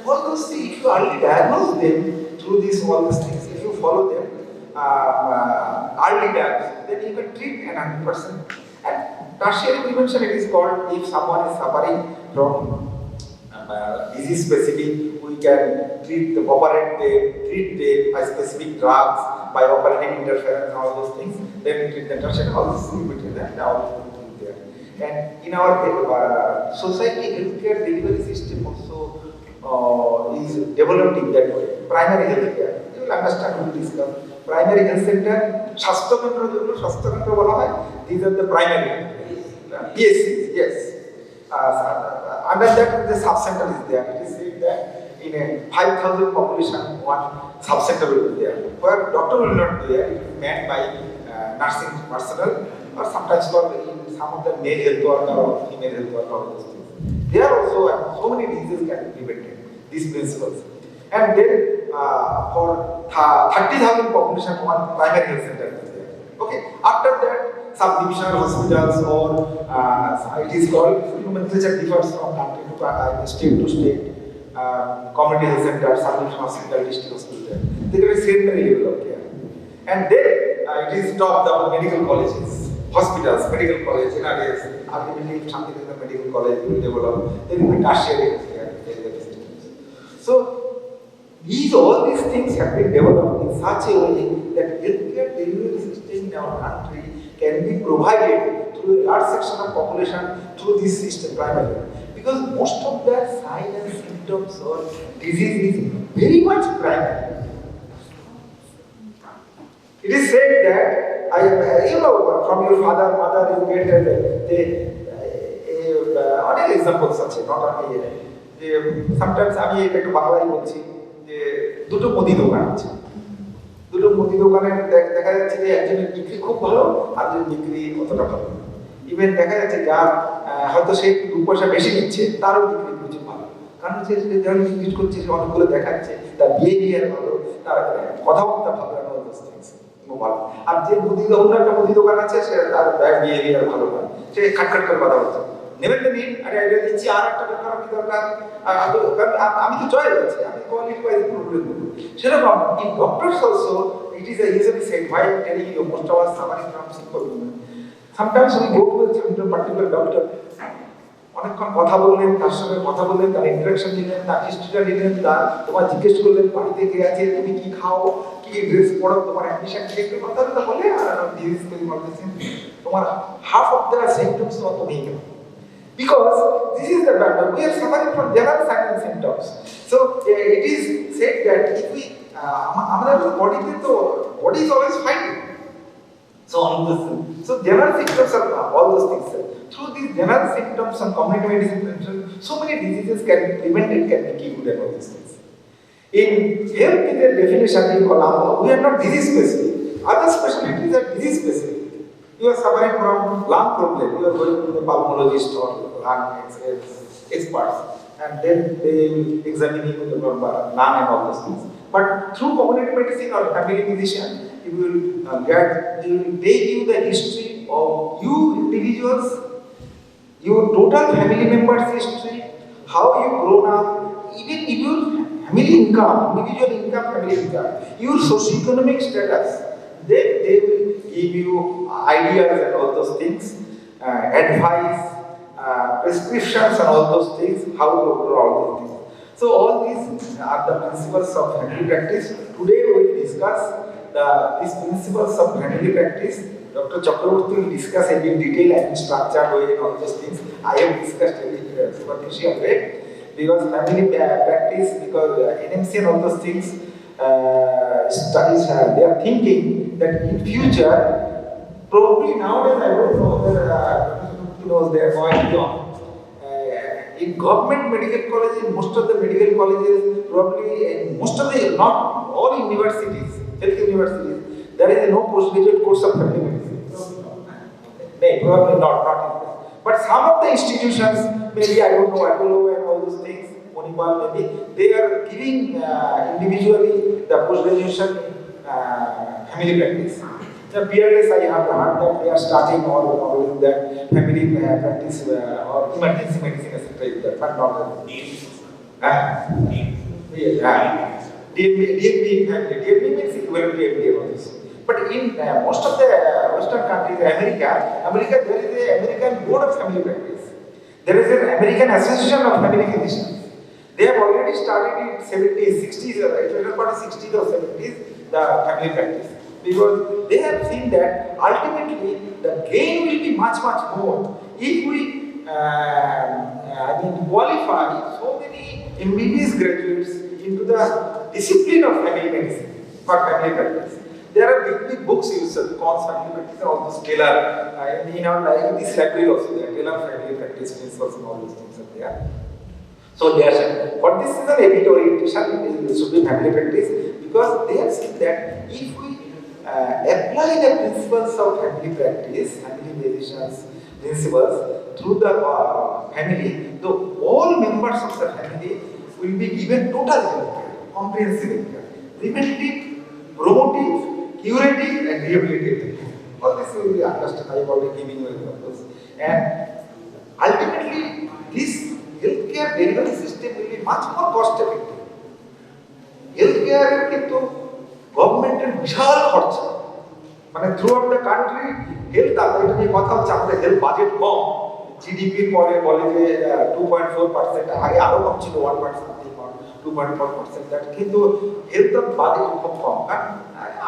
all those things, if you early diagnose them through all these things, if you follow them early diagnosis, then you can treat an 100%. And tertiary prevention, it is called, if someone is suffering from disease specific, we can operate them, treat them by specific drugs, by operating interference and all those things, then we treat the tertiary, all this is between them, and all there. And in our society, healthcare delivery system also is developed in that way. Primary healthcare, you will understand, we will discuss. Primary health center, Shastra Kendra bola hai, these are the primary PSCs, yes. Under that, the sub-center is there. It is said that in a 5,000 population, one sub-center will be there. Where doctor will not be there, it is manned by nursing personnel, or sometimes called in some of the male health worker or female health worker, all those things. There also, so many diseases can be prevented, these principles. And then for 30,000 population, one primary health center is there. Okay. After that, subdivisional hospitals, or it is called, nomenclature differs from country to state to state. Community health center, subdivisional hospital, district hospital. They are secondary level of care. And then it is top down medical colleges, hospitals, medical college, NRS, ultimately Santiniketan Medical College will develop. Then will be tertiary health care. So all these things have been developed in such a way that healthcare delivery system in our country can be provided to a large section of population through this system primarily. Because most of their signs and symptoms or disease is very much primary. It is said that, from your father, mother, you get অনেক examples আছে, not only sometimes আমি একটু বাংলায় বলছি যে দুটো মুদি দোকান আছে, দুটো মুদি দোকানে দেখা যাচ্ছে যে একজনের বিক্রি খুব ভালো, আরেকজনের বিক্রি অতটা ভালো না। ইভেন দেখা যাচ্ছে যার হয়তো সে 2 পয়সা বেশি নিচ্ছে, তারও বিক্রি প্রচুর ভালো, কারণ সে যারা বিক্রি করছে সে অনেকগুলো দেখাচ্ছে, তার বিহেভিয়ার ভালো, তার কথাবার্তা ভালো, ভালো। আর যে অন্য একটা মুদি দোকান আছে, সে তার বিহেভিয়ার ভালো না, সে খাটখাট করে কথা বলছে, নেবেন তো নিন, আরে এটা দিচ্ছি, আর একটা দরকার, কি দরকার, আমি তো চয়েস আছে, আমি কোয়ালিটি ওয়াইজ প্রবলেম করবো। সেরকম in doctors also it is a usually said, why I'm telling you, most of us suffering from simple women. Sometimes we go to a particular doctor, অনেকক্ষণ কথা বললেন, তার সঙ্গে কথা বললেন, তার ইন্টারাকশন দিলেন, তার হিস্ট্রিটা দিলেন, তার তোমার জিজ্ঞেস করলেন বাড়িতে কে আছে, তুমি কি খাও, কি ড্রেস পরো, তোমার অ্যাডমিশন কি, একটু কথা বলে আর ডিজিজ করে বলতেছেন, তোমার হাফ অফ দ্য সিমটমস মতো নেই কেন? Because this is the matter, we are suffering from general signs and symptoms. So it is said that if we, আমাদের body is always fighting. So general symptoms are all those things. Through these general symptoms and community medicine, so many diseases can be prevented, can be cured, and all these things. In health, in their definition, we are not disease specific. Other specialties are disease specific. You are suffering from lung problem, you are going to the pulmonologist or lung experts, and then they will examine you with the lung and all those things. But through community medicine or family physician, he will take you the history of you individuals, your total family members' history, how you grown up, even your family income, individual income, family income, your socio-economic status. Then they will give you ideas and all those things, advice, prescriptions and all those things, how to do all those things. So all these are the principles of family practice. Today we will discuss these principles of family practice. Dr. Chakraborty will discuss it in detail and structured way and all those things. I have discussed it in a superficial way, because family practice, because NMC and all those things, studies they are thinking that in future, probably nowadays I don't know whether they are going on in government medical colleges, in most of the medical colleges, probably in most of the, not all universities, health universities, there is no postgraduate course of family medicine. No, probably not in this. But some of the institutions, maybe I don't know, Apollo and all those things, Monipal maybe, they are giving individually the post-graduation family practice. The BLS, I have heard that they are starting or with that family practice or emergency medicine, etc. But not DMB family. DMB means equivalent to MBBS also. But in most of the Western countries, America, there is an American Board of Family Practice. There is an American Association of Family Physicians. They have already started in 70s, 60s, it was about 60s or 70s, the family practice. Because they have seen that ultimately the gain will be much more if we qualify so many MBBS graduates into the discipline of family medicine for family practice. There are big books used, Cons family practice, and all those Taylor, in this library also there, Taylor family practice principles and all those things are there. So they are saying, but this is an EBIT orientation, it should be family practice, because they have seen that if we apply the principles of family practice, family physicians principles through the family, the all members of the family will be given total health care, comprehensive health care, preventive, promotive, curative and rehabilitative. All this will be understood. I have already given you examples. And ultimately, this healthcare delivery system will be much more cost effective. Healthcare into government and vishal kharcha. মানে throughout the country, health এটা নিয়ে কথা হচ্ছে আমাদের health budget কম, GDP পরে বলে যে 2.4%, আগে আরো কম ছিল 2.4%, that কিন্তু health budget খুব কম, কারণ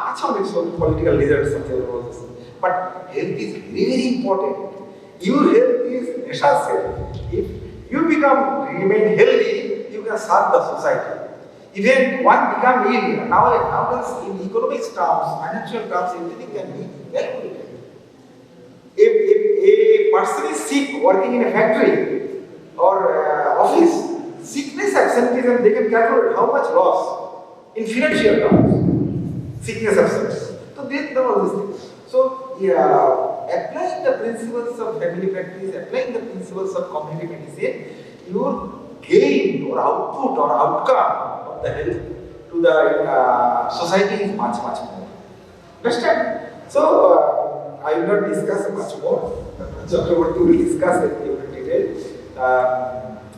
আছে অনেক political leaders আছে, but health is very important. Your health is necessary. If you remain healthy, you can serve the society. Even one become ill, nowadays in economics terms, financial terms, everything can be calculated. If a person is sick working in a factory or office, sickness absenteeism, they can calculate how much loss in financial terms. Sickness absence. So they know all these things. So applying the principles of family practice, applying the principles of community medicine, your gain or output or outcome of the health to the society is much more. Understand? So I will not discuss much more. Chakraborty will discuss it in detail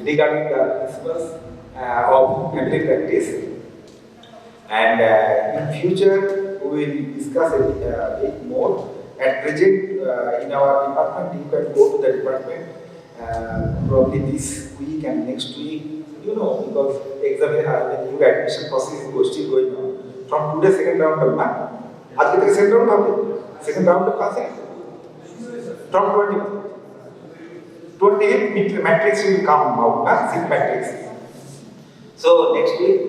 regarding the principles of family practice. And in future, we will discuss it a bit more. At present, in our department, you can go to the department probably this week and next week, because exam new admission process is still going on. From today, second round of math. After the second round of second round of passing. From 28 matrix will come out, SIP matrix. So next week,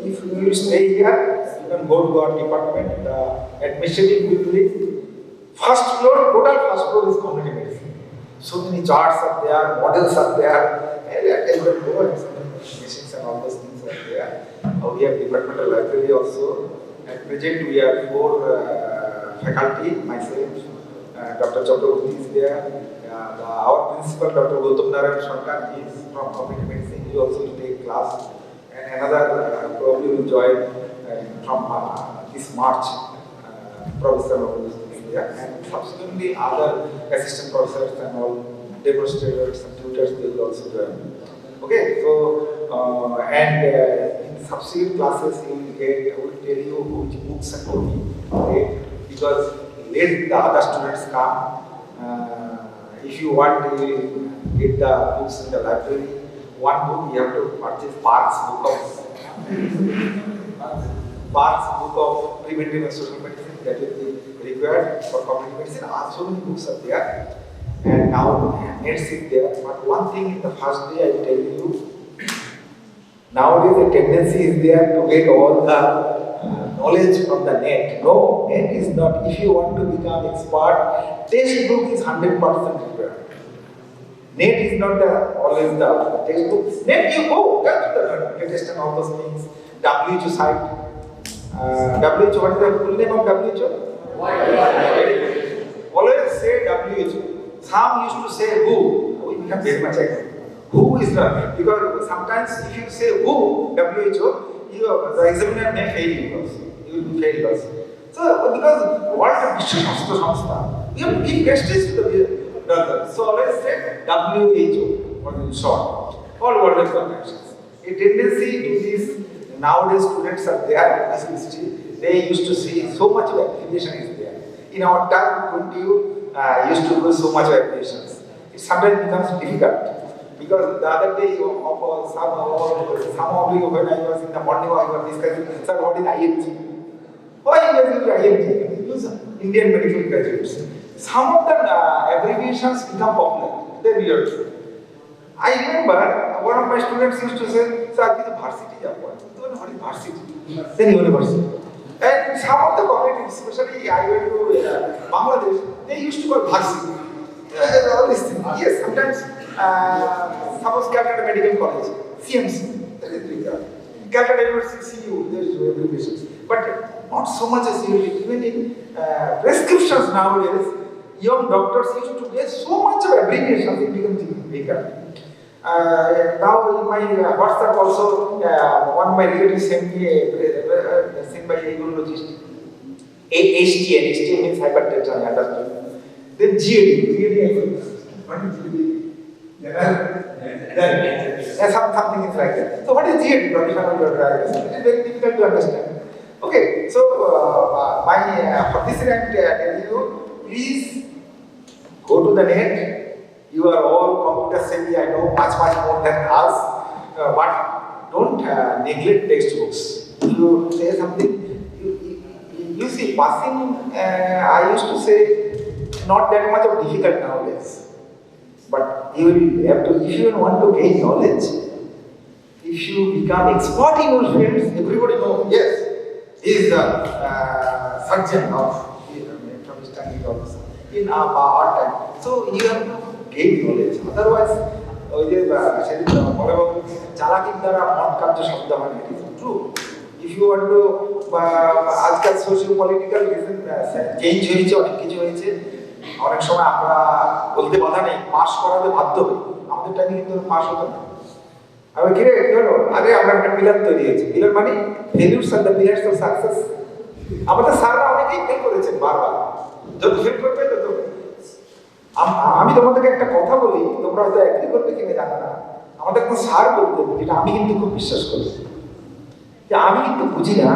if you will stay here, you can go to our department. Admission will be first floor, total first floor is community medicine. So many charts are there, models are there, and go and machines and all those things are there. We have departmental library also. At present, we have 4 faculty, myself, Dr. Chakraborty is there. Our principal, Dr. Gautam Narayan Shankar, is from community medicine. He also will take class. And another probably will join from this March, Professor of there. And subsequently other assistant professors and all demonstrators and tutors they will also join. Okay, so and in subsequent classes you will get, I will tell you which books and all. Okay, because let the other students come. If you want to get the books in the library, one book you have to purchase Park's book of preventive and social medicine, that will be required for community medicine. So many books are there, and now nets is there. But one thing in the first day I will tell you, nowadays the tendency is there to get all the knowledge from the net. No, net is not. If you want to become expert, textbook is 100% required. Net is not always the textbook. Net you go to the latest and all those things. WHO site. WHO, what is the full name of WHO? Always say WHO. Some used to say who. We become very much angry. Who is the, because sometimes if you say who, WHO, the examiner may fail you also. You will fail also. So because what a Vishwa, we have to give prestige to the brother. So always say WHO, or in short, all World Health Organizations. A tendency to these nowadays students are there as history. They used to see so much of affiliation is there. In our time, couldn't you used to do so much of affiliations? It sometimes becomes difficult. Because the other day, somehow when I was in the morning, I was discussing, sir, what is IMG? Why you guys use IMG? Use Indian medical graduates. Some of the abbreviations become popular. They're weird. I remember one of my students used to say, sir, this is varsity. What is varsity? Then university. And some of the communities, especially I went to Bangladesh, they used to call varsity. All these things. Yes, sometimes. Suppose Calcutta Medical College, CMC, that is big. Calcutta University, CU, there is abbreviations. But not so much as you even in prescriptions nowadays, young doctors used to get so much of abbreviations, it becomes bigger. Now in my WhatsApp also, one of my relatives sent me sent by a urologist, HTN means hypertension, I understood. Then GAD, what is GAD? Something is like that. So what is GAD? It is very difficult to understand. Okay, so for this I am telling you, please go to the net. You are all computer savvy, I know much more than us, but don't neglect textbooks. You say something, you see, passing, I used to say, not that much of difficult nowadays. But you will have to, if you want to gain knowledge, if you become expert in your fields, everybody knows, yes, he is the surgeon of from Istanbul also in our time. So you have to gain knowledge. Otherwise, Chalakik দ্বারা মন কার্য শব্দ হয়, it is true. If you want to, আজকাল socio political reason change হয়েছে, অনেক কিছু হয়েছে। অনেক সময় আমরা বলতে বাধা নেই, পাস করাতে বাধ্য হই। আমাদের টাইমে কিন্তু পাস হতো না। আমি কি হলো, আরে আমরা একটা পিলার তৈরি হয়েছে। পিলার মানে ফেলিউরস আর দ্য পিলার্স অফ সাকসেস। আমাদের স্যাররা অনেকেই ফেল করেছেন বারবার, যত ফেল করবে তত। আমি তোমাদেরকে একটা কথা বলি, তোমরা হয়তো অ্যাগ্রি করবে কিনা জানো না। আমাদের একটা স্যার বলতেন, যেটা আমি কিন্তু খুব বিশ্বাস করি, যে আমি কিন্তু বুঝি না,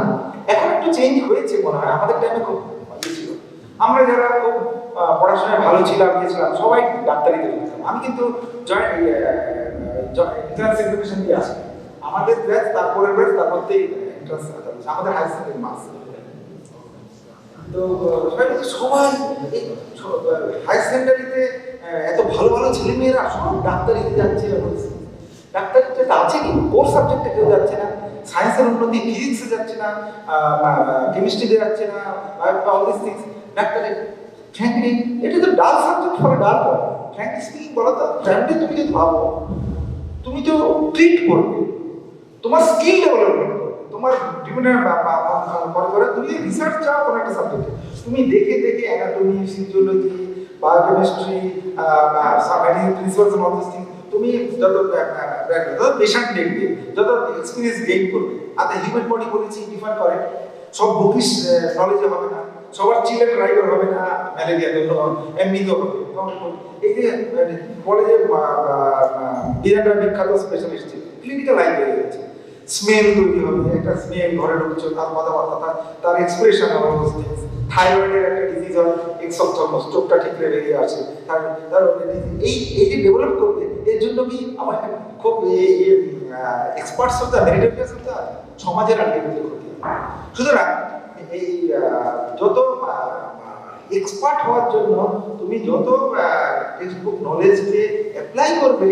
এখন একটু চেঞ্জ হয়েছে মনে হয়, আমাদের টাইমে খুব ভালো ছিল। আমরা যারা খুব পড়াশোনায় ভালো ছিলাম, গিয়েছিলাম, সবাই ডাক্তারিতে ঢুকতাম। আমি কিন্তু এন্ট্রান্স এক্সামিনেশন দিয়ে আসি, আমাদের ব্যাচ, তারপরের ব্যাচ, তারপরতেই এন্ট্রান্স আমাদের হাই সেকেন্ডারি মার্কস। তো সবাই হাই সেকেন্ডারিতে এত ভালো ভালো ছেলেমেয়েরা সব ডাক্তারিতে যাচ্ছে। ডাক্তারিতে আছে কি, কোর সাবজেক্টে কেউ যাচ্ছে না, সায়েন্সের উন্নতি ফিজিক্সে যাচ্ছে না, কেমিস্ট্রিতে যাচ্ছে না, অল দিস থিংস। ডাক্তারি ফ্র্যাঙ্কলি এটা তো ডাল সাবজেক্ট হবে, ডাল পড়ে। ফ্র্যাঙ্কলি স্পিকিং বলো তো, ফ্যামিলি তুমি যদি ভাবো, তুমি তো ট্রিট করবে, তোমার স্কিল ডেভেলপমেন্ট করবে, তোমার বিভিন্ন পরে তুমি রিসার্চ চাও কোনো একটা সাবজেক্টে, তুমি দেখে দেখে anatomy, physiology, biochemistry, principles of this thing, তুমি যত পেশেন্ট দেখবে, যত এক্সপিরিয়েন্স গেইন করবে। আর হিউম্যান বডি বলেছি ডিফার করে, সব বুকিশ নলেজে হবে না, সবার চিলের ড্রাইভার হবে না, ম্যালেরিয়া তো এমনিতেও হবে। এই যে বলে যে বিরাট বিখ্যাত স্পেশালিস্ট ক্লিনিক্যাল লাইন হয়ে গেছে, স্মেল তৈরি হবে, একটা স্মেল ঘরে ঢুকছে, তার কথাবার্তা, তার এক্সপ্রেশন, থাইরয়েডের একটা ডিজিজ হয়, এক্সপথর্মস, চোখটা ঠিক করে বেরিয়ে আসে, তার এই যে ডেভেলপ করবে, এর জন্য কি আমার খুব এক্সপার্টস হতে হবে, মেরিটোরিয়াস হতে হবে, সমাজের আলটিমেটলি ক্ষতি হবে। সুতরাং এই যত এক্সপার্ট হওয়ার জন্য তুমি যত টেক্সটবুক নলেজকে অ্যাপ্লাই করবে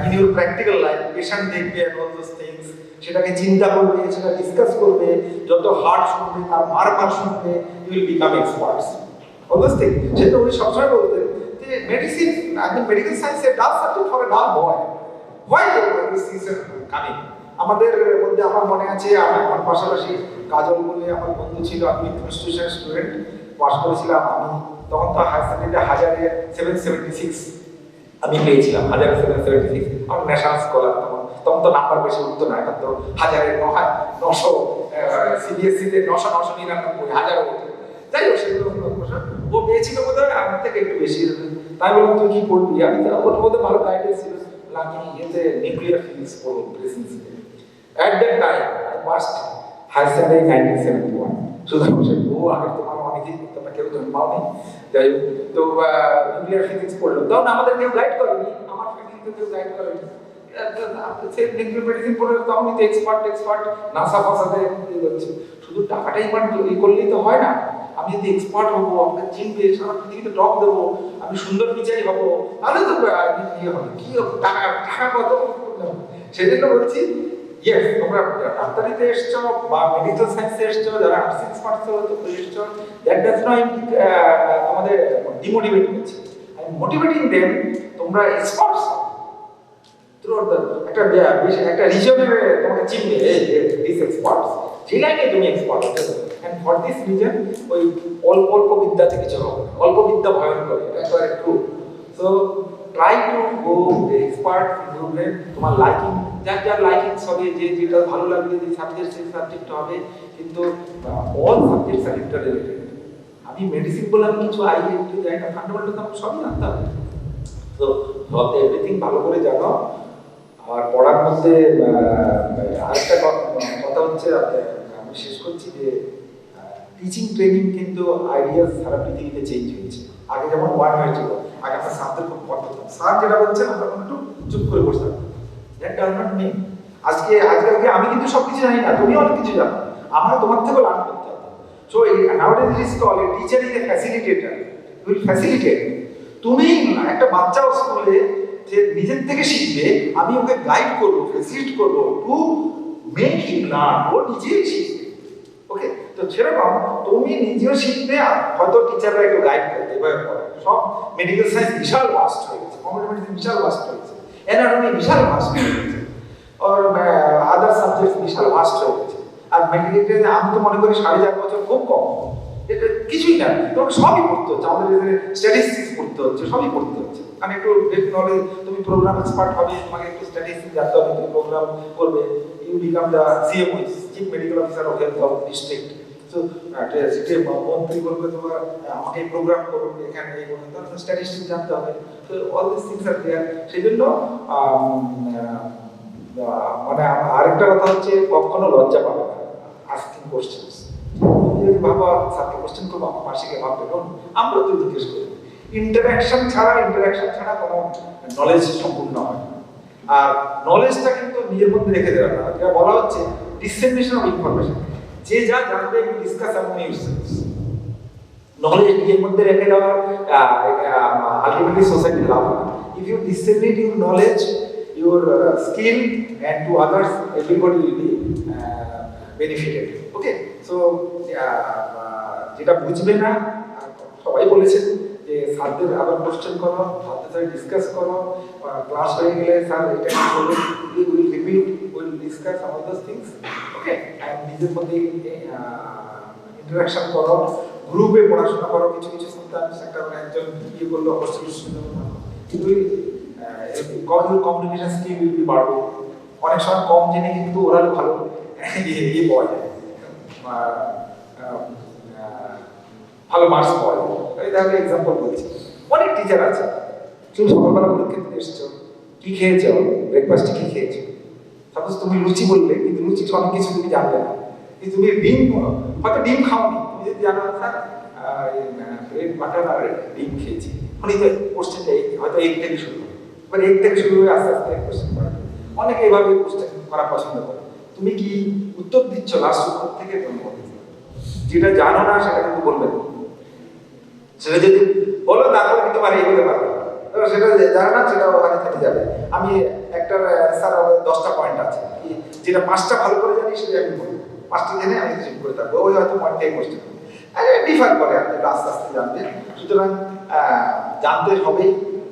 in your practical life, patient দেখবে অ্যান্ড অল দোজ থিংস, সেটাকে চিন্তা করবে, সেটা ডিসকাস করবে, যত হার্ড শুনবে, তার মার শুনবে, you will become experts. All those things. সেটা উনি সবসময় বলতেন যে medicine, I mean medical science is a dull subject for a dull boy. Why this is coming? আমাদের মধ্যে আমার মনে আছে আমার পাশাপাশি কাজল বলে আমার বন্ধু ছিল, আমি ইনস্টিটিউশন স্টুডেন্ট, পাস করেছিলাম আমি তখন তো হায়ার সেকেন্ডারিতে 776 আমি পেয়েছিলাম, 776 আমার ন্যাশনাল স্কলার। তখন তো নাম্বার বেশি উঠতো না, এখন তো 900 সিবিএসসি তে 999 1000 উঠতো। যাই হোক সেগুলো ও পেয়েছিল বোধহয় আমার থেকে একটু বেশি। তাই বললাম তুই কি পড়বি, আমি তো ওর মধ্যে ভালো গাইডেন্স ছিল, আমি এতে নিউক্লিয়ার ফিজিক্স পড়বো প্রেসিডেন্সিতে। At that time, I passed higher secondary in 1971. সুতরাং ও আগে তোমার অনেকেই তোমরা কেউ জন্মাও নেই, যাই হোক তো নিউক্লিয়ার ফিজিক্স পড়লো। তখন আমাদের কেউ গাইড করেনি, আমার ফ্যামিলিতে কেউ গাইড করেনি। নিউক্লিয়ার মেডিসিন পড়লে তো আমি তো এক্সপার্ট নাসা ফাসাতে হচ্ছে। শুধু টাকাটাই তৈরি করলেই তো হয় না, আমি যদি এক্সপার্ট হবো, আমাকে চিনবে, সারা পৃথিবীতে টক দেবো, আমি সুন্দর বিচারী হবো, তাহলে তো ইয়ে হবে। কি টাকা কত সেজন্য বলছি ইয়েস, তোমরা ডাক্তারিতে এসছো বা মেডিকেল সায়েন্সে এসছো, যারা আর্টস পার্টসে হয়তো এসছো, দ্যাট ডাজ নট আমাদের ডিমোটিভেট করছে। আই এম মোটিভেটিং দেম, তোমরা এক্সপার্টস থ্রুআউট দ্য একটা রিজনে তোমাকে চিনবে, দিস এক্সপার্টস যে লাইনে তুমি এক্সপার্ট হতে হবে। এন্ড ফর দিস রিজন ওই অল্প বিদ্যাতে কিছু হবে, অল্প বিদ্যা ভয়ঙ্কর, এটা একটু so try to go expert included তোমার লাইকিং, যার লাইকিং হবে, যেটা ভালো লাগবে, যে সাবজেক্ট সেই সাবজেক্ট হবে, কিন্তু অল সাবজেক্টস আর ইন্টাররিলেটেড। আমি মেডিসিন বলে আমি কিছু একটু যাই না, ফান্ডামেন্টাল তো সবই জানতে হবে। তো সবতে এভরিথিং ভালো করে জানো। আর পড়ার মধ্যে আরেকটা কথা হচ্ছে, আমি শেষ করছি যে টিচিং ট্রেনিং কিন্তু আইডিয়া সারা পৃথিবীতে চেঞ্জ হয়েছে। আগে যেমন ওয়ার্ড হয়েছিল, আগে আমরা স্যারদের খুব পড় করতাম, স্যার যেটা বলছেন আমরা একটু চুপ করে বসে থাকতাম। দ্যাট ডাজ নট মিন আজকালকে আমি কিন্তু সবকিছু জানি না, তুমি অনেক কিছু জানো, আমরা তোমার থেকে লার্ন করতে হবে। So nowadays it is called a teacher is a facilitator, will facilitate. তুমি একটা বাচ্চা স্কুলে যে নিজের থেকে শিখবে, আমি ওকে গাইড করবো, ফ্যাসিলিটেট করবো টু মেক হিম লার্ন, ও নিজেই শিখবে। ওকে, তো সেরকম তুমি নিজেও শিখবে, হয়তো টিচাররা একটু গাইড করবে, এভাবে পড়ে। সব মেডিকেল সায়েন্স বিশাল ভাস্ট হয়ে গেছে, কম্পিউটার মেডিসিন বিশাল ভাস্ট হয়ে গেছে, অ্যানাটমি বিশাল ভাস্ট হয়ে গেছে, আর আদার সাবজেক্ট বিশাল ভাস্ট হয়ে গেছে। আর মেডিকেল আমি তো মনে করি 4.5 বছর খুব কম, এটা কিছুই না, তোমাকে সবই পড়তে হচ্ছে, আমাদের এখানে স্ট্যাটিস্টিক্স পড়তে হচ্ছে, সবই পড়তে হচ্ছে। আমি একটু নলেজ, তুমি প্রোগ্রাম এক্সপার্ট হবে, তোমাকে একটু স্ট্যাটিস্টিক্স জানতে হবে, তুমি প্রোগ্রাম করবে, you become the CMO, chief medical officer of health of district. তো সিটি মন্ত্রী বলবে তোমার আমাকে প্রোগ্রাম করুন, এখানে এই করুন, তাহলে স্ট্যাটিস্টিক্স জানতে হবে। তো অল দিস থিংস আর দেয়ার। সেই জন্য মানে আরেকটা কথা হচ্ছে, কখনো লজ্জা পাবে না আস্কিং কোশ্চেনস। তুমি যদি ভাবো স্যারকে কোশ্চেন করবো, আমার পাশে ভাববে, আমরা তো জিজ্ঞেস করি। ইন্টারাকশন ছাড়া কোনো নলেজ সম্পূর্ণ হয় না। আর নলেজটা কিন্তু নিজের মধ্যে রেখে দেওয়া না, যেটা বলা হচ্ছে ডিসেমিনেশন অফ ইনফরমেশন। যে যা জানবে ডিসকাস অ্যামং ইউরসেলভস। নলেজ নিজের মধ্যে রেখে দেওয়া আলটিমেটলি সোসাইটি লাভ হয়। If you disseminate your knowledge, your skill, and to others, everybody will be benefited. Okay, so যেটা বুঝবে না, সবাই বলেছেন যে স্যারদের আবার কোশ্চেন করো, স্যারদের সাথে ডিসকাস করো, ক্লাস হয়ে গেলে স্যার এটা কি বলুন, we will repeat, will discuss all those things. Okay, and নিজের মধ্যে ইন্টারাকশন করো, গ্রুপে পড়াশোনা করো। কিছু সামটাইমস একটা একজন ইয়ে করলো, hostel communication skill will be বাড়বে। অনেক সময় কম জেনে কিন্তু ওরা ভালো ইয়ে পাওয়া যায়, ভালো মার্কস পাওয়া যায়। এই দেখো এক্সাম্পল বলছি, অনেক টিচার আছে, তুমি সকালবেলা পরীক্ষা দিতে এসছো, কি খেয়েছো, ব্রেকফাস্টে কি খেয়েছো? সাপোজ তুমি লুচি বললে, কিন্তু লুচি অনেক কিছু তুমি জানবে না, কিন্তু তুমি ডিম, হয়তো ডিম খাওনি, তুমি যদি জানো স্যার ব্রেড বাটার আর ডিম খেয়েছি, মানে কোশ্চেনটা হয়তো এগ থেকে শুরু হবে, এবার এগ থেকে শুরু হয়ে আস্তে আস্তে কোশ্চেন করা। অনেকে এইভাবে কোশ্চেন করা পছন্দ করে। তুমি কি উত্তর দিচ্ছ, লাস্ট উত্তর থেকে তুমি যেটা জানো না সেটা কিন্তু বলবে না। সেটা যদি বলো তারপরে কিন্তু পারে এগোতে পারবে, সেটা জানো না সেটা ওখানে থেকে যাবে। আমি একটা স্যার 10টা পয়েন্ট আছে, যেটা 5টা ভালো করে জানি সেটা আমি বলবো, 5টা জেনে আমি ঠিক করে থাকবো, ওই হয়তো পয়েন্টটাই কোশ্চেন ডিফার করে, আপনি আস্তে আস্তে জানবেন। সুতরাং জানতে হবে,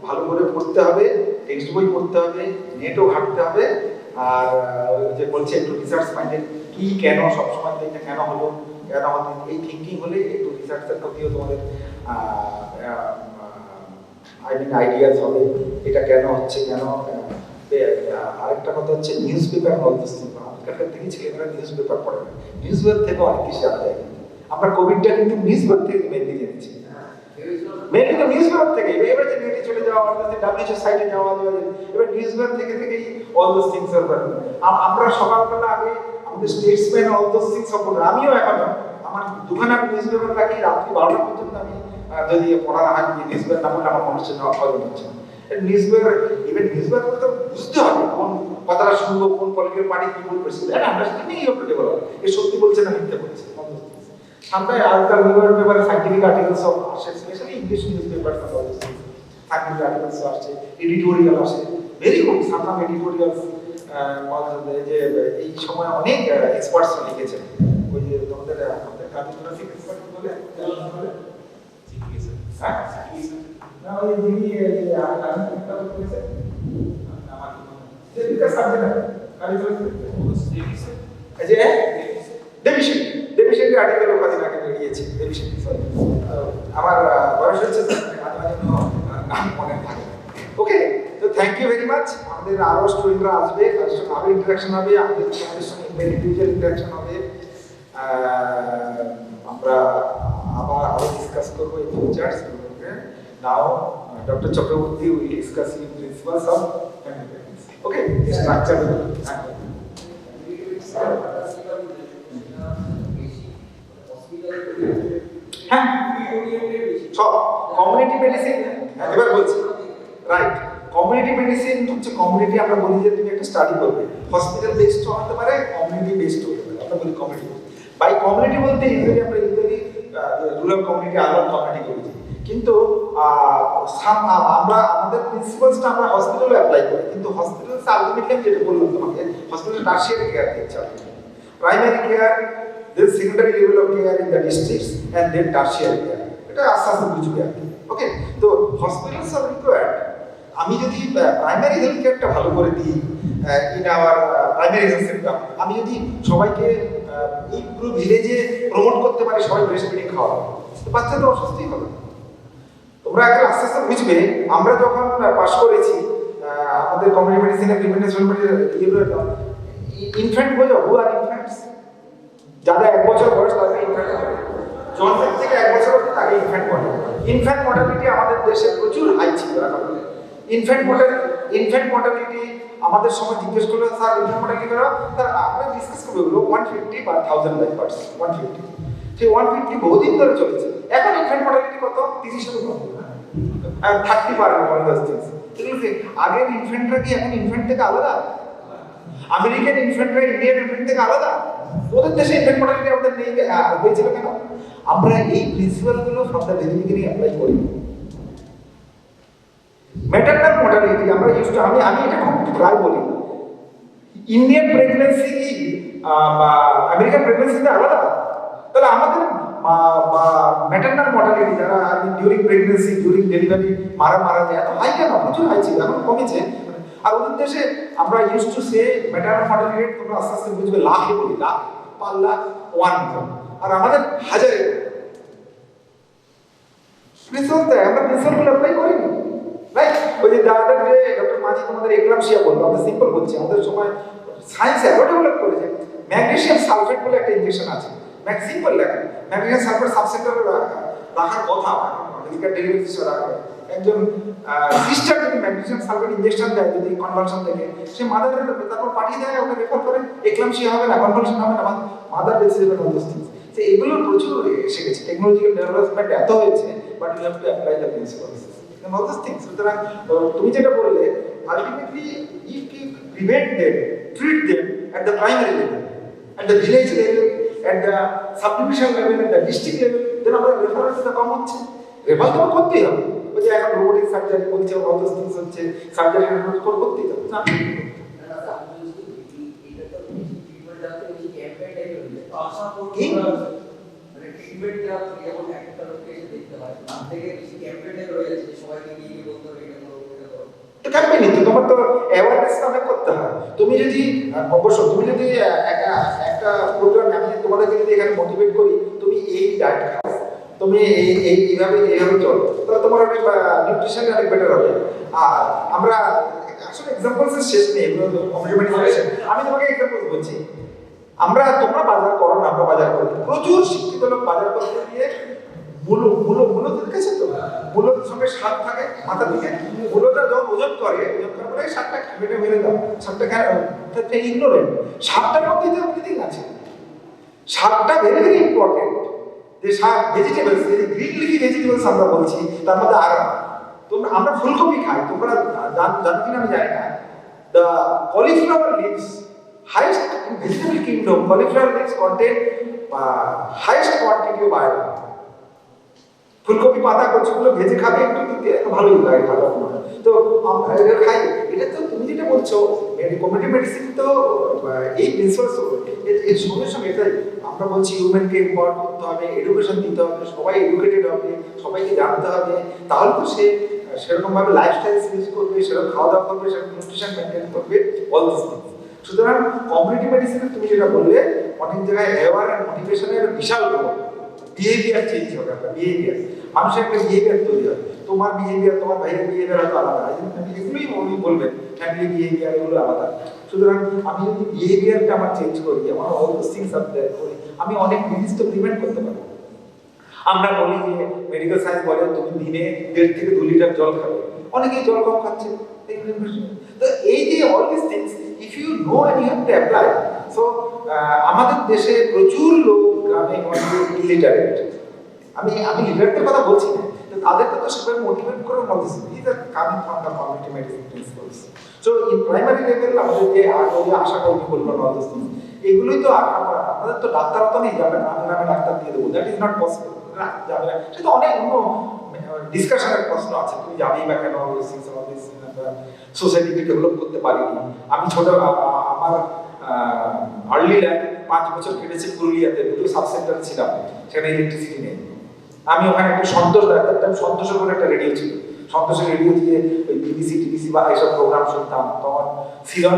ভালো করে পড়তে হবে, টেক্সট বই পড়তে হবে, নেটও ঘাঁটতে হবে, আর ওই যে বলছে একটু রিসার্চ মাইন্ডেড, কি কেন সবসময় এটা কেন হলো, কেন হলো, এই থিঙ্কিং হলে একটু রিসার্চের প্রতিও তোমাদের আইডিয়াস হবে, এটা কেন হচ্ছে, কেন। আরেকটা কথা হচ্ছে নিউজ পেপার আমাদের থেকে ছেলেমেয়েরা নিউজ পেপার পড়ে না, নিউজ পেপার থেকে অনেক কিছু জানা যায়। আমরা কোভিডটা কিন্তু নিউজ পেপার থেকে মেনলি জেনেছি, মেনলি তো নিউজ পেপার থেকে। এবার যে নেটে চলে যাওয়া, ডাব্লিউএইচও সাইটে যাওয়া, এবার নিউজ পেপার থেকে থেকেই অল দোজ থিংস আর পারি। আমরা সকালবেলা আগে আমাদের স্টেটসম্যান অল দোজ থিংস সম্পর্কে, আমিও এখনো আমার দুখানা নিউজ পেপার রাখি, রাত্রি 12টা পর্যন্ত আমি যদি পড়া না হয় নিউজ পেপার না পড়লে আমার মনে হচ্ছে না, হজম হচ্ছে না। News paper, even news paper তো বুঝতে হবে কোন কথাটা শুনবো, কোন পলিটিক্যাল পার্টি কি বলবে, সেটা আন্ডারস্ট্যান্ডিং অফ দ্য ডেভেলপ, এ সত্যি বলছে না মিথ্যা বলছে। আমরা আজকাল নিউজ পেপারে সাইন্টিফিক আর্টিকেলস আসে, specially English news paper scientific articles আসছে, এডিটোরিয়াল আসে, ভেরি গুড। সামনাম এডিটোরিয়ালস যে এই সময় অনেক এক্সপার্টস লিখেছেন, ওই যে তোমাদের কার্ডিওলজিক এক্সপার্ট বলে হ্যাঁ না, ওই যিনি আর্টিকেলটা লিখেছেন আমার যে দুটো সাবজেক্ট কার্ডিওলজি যে ডেভিশন আর্টিকেল কদিন আগে বেরিয়েছে, ডেভিশন সরি আমার বয়স হচ্ছে মাঝে মাঝে নাম মনে থাকে। ওকে, তো থ্যাংক ইউ ভেরি মাচ। আমাদের আরো স্টুডেন্টরা আসবে, তাদের সঙ্গে আরো ইন্টারাকশন হবে, আমাদের সঙ্গে ইন্ডিভিজুয়াল ইন্টারাকশন হবে, আমরা আবার আরো ডিসকাস করবো in future. Now doctor Chakraborty will discuss in principles of MBBS। Okay, structure হ্যাঁ সব কমিউনিটি মেডিসিন। এবার বলছি রাইট, কমিউনিটি মেডিসিন হচ্ছে কমিউনিটি, আমরা বলি যে তুমি একটা স্টাডি করবে, হসপিটাল বেসড হতে পারে, কমিউনিটি বেসড হতে পারে, আমরা বলি কমিউনিটি। বাই কমিউনিটি বলতে ইউজুয়ালি আমরা রুরাল কমিউনিটি, আরবান কমিউনিটি বলছি, কিন্তু আমরা আমাদের প্রিন্সিপালসটা আমরা হসপিটালে অ্যাপ্লাই করি, কিন্তু হসপিটালস আলটিমেটলি আমি যেটা বললাম তোমাকে, হসপিটাল টার্সিয়ারি কেয়ার দিচ্ছে, primary care, then secondary level of care in the districts, and then tertiary care. এটা আস্তে আস্তে বুঝবে আর কি। ওকে, তো হসপিটালস আর রিকোয়ার্ড। আমি যদি প্রাইমারি হেলথ কেয়ারটা ভালো করে দিই in our primary health centre, আমি যদি সবাইকে এই পুরো ভিলেজে প্রমোট করতে পারি সবাই ব্রেস্ট ফিডিং খাওয়াবো, তো বাচ্চাদের অসুস্থই হবে। তোমরা এখন আস্তে আস্তে বুঝবে, আমরা যখন পাস করেছি আমাদের কমিউনিটি মেডিসিনের প্রিভেন্টিভ ইনফ্যান্ট বোঝো, হু আর ইনফ্যান্টস, যাদের 1 বছর বয়স তাদের ইনফ্যান্ট হবে, জন্মের থেকে 1 বছর অবধি তাকে ইনফ্যান্ট বলে। ইনফ্যান্ট মর্টালিটি আমাদের দেশে প্রচুর হাই ছিল। ইনফ্যান্ট মর্টালিটি আমাদের সময় জিজ্ঞেস করলো, স্যার ইনফ্যান্ট মর্টালিটি করা, স্যার আমরা ডিসকাস করবো এগুলো 150 পার 1000 লাইফ পার্স 150, সেই 150 বহুদিন ধরে চলেছে। এখন ইনফ্যান্ট মর্টালিটি কত? 30-এর কম, 30 পার 1 আগের ইনফ্যান্টরা কি এখন ইনফ্যান্ট থেকে আলাদা? আমেরিকান ইনফ্যান্টরা ইন্ডিয়ান ইনফ্যান্ট থেকে আলাদা? ওদের দেশে ইনফ্যান্ট মর্টালিটি আমাদের নেই হয়েছিল কেন? আমরা এই প্রিন্সিপালগুলো from the very beginning apply করি। ম্যাটারনাল মর্টালিটি আমরা ইউজ টু, আমি এটা খুব প্রায় বলি, ইন্ডিয়ান প্রেগন্যান্সি আমেরিকান প্রেগন্যান্সিতে আলাদা? তাহলে আমাদের ম্যাটারনাল মর্টালিটি যারা ডিউরিং প্রেগন্যান্সি ডিউরিং ডেলিভারি মারা যায় এত হাই কেন? প্রচুর হাই ছিল, এখন কমেছে। আর ওদের দেশে আমরা use to say maternal mortality rate, তোমরা আস্তে আস্তে বুঝবে, লাখে বলি, লাখ পার লাখ 1, আর আমাদের হাজারে। প্রিন্সিপাল দেয়, আমরা প্রিন্সিপালগুলো অ্যাপ্লাই করিনি, রাইট? ওই যে দাদার যে ডক্টর মাঝি তোমাদের এক্লামশিয়া বললো, আমরা সিম্পল বলছি, আমাদের সময় সায়েন্স এত ডেভেলপ করেছে, ম্যাগনেসিয়াম সালফেট বলে একটা ইনজেকশন আছে, সিম্পল লেখা, ম্যাগনেসিয়াম সালফেট সাবসেন্টারে রাখার কথা, মেডিকেল ডেলিভারি রাখা। একজন সিস্টার যদি ম্যাগনেসিয়াম সালফেট ইনজেকশন দেয়, যদি কনভালশন থেকে, সে মাদারের তারপর পাঠিয়ে দেয়, ওকে রেফার করে, এক্লামশিয়া হবে না, কনভালশন হবে না, মাদার বেঁচে যাবে না। তো এগুলো প্রচুর এসে গেছে, টেকনোলজিক্যাল ডেভেলপমেন্ট এত হয়েছে, but you have to apply the principles and all those things. সুতরাং তুমি যেটা বললে, ultimately if you prevent them, treat them at the primary level, at the village level, at the subdivision level, at the district level, then আমরা রেফারেন্সটা কম হচ্ছে। Refer তো করতেই হবে, ওই যে এখন রোবোটিক সার্জারি বলছে, all those things হচ্ছে, সার্জারি রেফার করতেই হবে না। আশা করছি মানে ট্রিটমেন্ট যা যেমন একটা লোককে দিতে হয় তার থেকে বেশি ক্যাম্পেইনে রয়েছে সবাইকে গিয়ে বলতে হবে এটা করো এটা করো। তো ক্যাম্পেইনই তো তোমার তো অ্যাওয়ারনেস অনেক করতে হয়। তুমি যদি অবশ্য তুমি যদি একটা প্রোগ্রাম আমি তোমাদেরকে যদি এখানে মোটিভেট করি তুমি এই ডায়েট খাও, তুমি এইভাবে চলো, তাহলে তোমার অনেক নিউট্রিশন অনেক বেটার হবে। আর আমরা আসলে এক্সাম্পলসের শেষ নেই, এগুলো কমপ্লিমেন্টারি সেশন। আমি তোমাকে এক্সাম্পল বলছি, তোমরা বাজার করো না, আমরা বাজার করি, প্রচুর শিক্ষিত লোক বাজার করতে গিয়ে মূলো দেখেছে তো, মূলোর সঙ্গে শাক থাকে মাথা দিকে, মূলোটা যখন ওজন করে পরে শাকটা কেটে মেরে দাও, শাকটা ইগনোরেন্ট। শাকটার মধ্যে তো এভরিথিং আছে। শাকটা ভেরি ভেরি ইম্পর্টেন্ট, যে শাক ভেজিটেবলস, এই গ্রিন লিফি ভেজিটেবলস আমরা বলছি, তার মধ্যে আমরা ফুলকপি খাই, তোমরা জানো কিনা আমি জানি না। The cauliflower leaves highest in vegetable kingdom, cauliflower leaves contain highest quantity of iron. ফুলকপি পাতা কচুগুলো ভেজে খাবে একটু দিতে ভালোই লাগে, ভালো তো আমরা এটা খাই। এটা তো তুমি যেটা বলছো কমিউনিটি মেডিসিন, তো এই প্রিন্সিপালস এর সঙ্গে সঙ্গে এটাই আমরা বলছি হিউম্যানকে এম্পাওয়ার করতে হবে, এডুকেশন দিতে হবে, সবাই এডুকেটেড হবে, সবাইকে জানতে হবে, তাহলে তো সে সেরকম ভাবে লাইফস্টাইল চেঞ্জ করবে, সেরকম খাওয়া দাওয়া করবে, সেরকম নিউট্রিশন মেনটেন করবে, অল দিস থিংস। সুতরাং কমিউনিটি মেডিসিনে তুমি যেটা বললে অনেক জায়গায় অ্যাওয়ার অ্যান্ড মোটিভেশনের বিশাল রোল, বিহেভিয়ার চেঞ্জ হবে, আপনার বিহেভিয়ার, মানুষের একটা বিহেভিয়ার তৈরি হবে। তোমার বিহেভিয়ার তোমার ভাইয়ের বিহেভিয়ার হয়তো আলাদা, এগুলোই উনি বলবেন ফ্যামিলি বিহেভিয়ার এগুলো আলাদা। সুতরাং আমি যদি বিহেভিয়ারটা আমার চেঞ্জ করি, আমার অল দোজ থিংস আপ দেয়ার করি, আমি অনেক ডিজিজ তো প্রিভেন্ট করতে পারবো। আমরা বলি যে মেডিকেল সায়েন্স বলে তুমি দিনে 1.5 থেকে 2 লিটার জল খাবে, অনেকেই জল কম খাচ্ছে। তো এই যে all this things if you know and you have to apply. So আমাদের দেশে প্রচুর লোক গ্রামে ইলিটারেট, আমি লিটারেটের কথা বলছি না, তাদেরকে তো সবাই মোটিভেট করে বলতেছি this are coming from the community medicine principles. So in primary level আমাদের যে আশা কর্মী বললো অল দিস থিংস, এগুলোই তো আমাদের তো ডাক্তার তো নেই যাবে গ্রামে গ্রামে ডাক্তার দিয়ে দেবো, দ্যাট ইজ নট পসিবল, যাবে না। সেটা অনেক অন্য ডিসকাশনের প্রশ্ন আছে, তুমি যাবেই বা কেন, সোসাইটিকে ডেভেলপ করতে পারিনি। আমি আমার আর্লি লাইফ 5 বছর কেটেছে পুরুলিয়াতে, দুটো সাব সেন্টার ছিলাম, সেখানে ইলেকট্রিসিটি নেই। আমি ওখানে একটা সন্তোষের বলে একটা রেডিও ছিল, সন্তোষের রেডিও দিয়ে ওই বিবিসি টিবিসি বা এইসব প্রোগ্রাম শুনতাম। তখন সিলন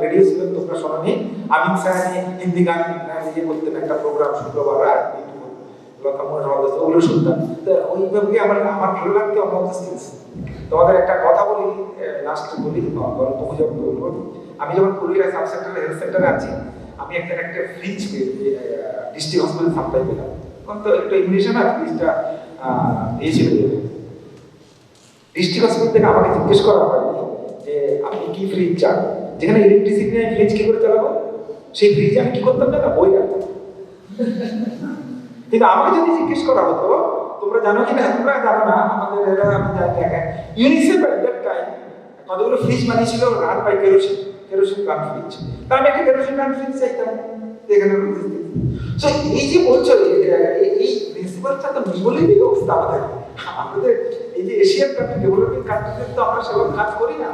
রেডিও ছিল, তোমরা শোনি, আমিন সাহানি হিন্দি গান ইয়ে করতেন, একটা প্রোগ্রাম শুক্রবার আর ওগুলো শুনতাম। তো ওইভাবে আমার ভালো লাগতো। তোমাদের একটা কথা বলি, লাস্ট বলি, গল্প বলবো। আমি যখন পুরুলিয়া সাব সেন্টারে হেলথ সেন্টারে আছি, আমি একটা ফ্রিজ ডিস্ট্রিক্ট হসপিটাল সাপ্লাই পেলাম, তখন তো একটু ইংলিশে না ফ্রিজটা দিয়েছিল। ডিস্ট্রিক্ট হসপিটাল থেকে আমাকে জিজ্ঞেস করা হয়নি যে আপনি কি ফ্রিজ চান, যেখানে ইলেকট্রিসিটি নেই ফ্রিজ কি করে চালাবো। সেই ফ্রিজ আমি কি করতাম না, বই রাখতাম। কিন্তু আমাকে যদি জিজ্ঞেস করা হতো, তোমরা জানো কি না, তোমরা জানো না, আমাদের এরা আমি জানি না, ইউনিসেফ এট দ্যাট টাইম কতগুলো ফ্রিজ বানিয়েছিল run by kerosene run fridge. তার আমি একটা কেরোসিন রান ফ্রিজ চাইতাম এখানে। সো এই যে বলছো এই প্রিন্সিপালটা তো বলেই দিল অবস্থা আমাদের এই যে এশিয়ান কান্ট্রি, ডেভেলপিং কান্ট্রিতে তো আমরা সেরকম কাজ করি না।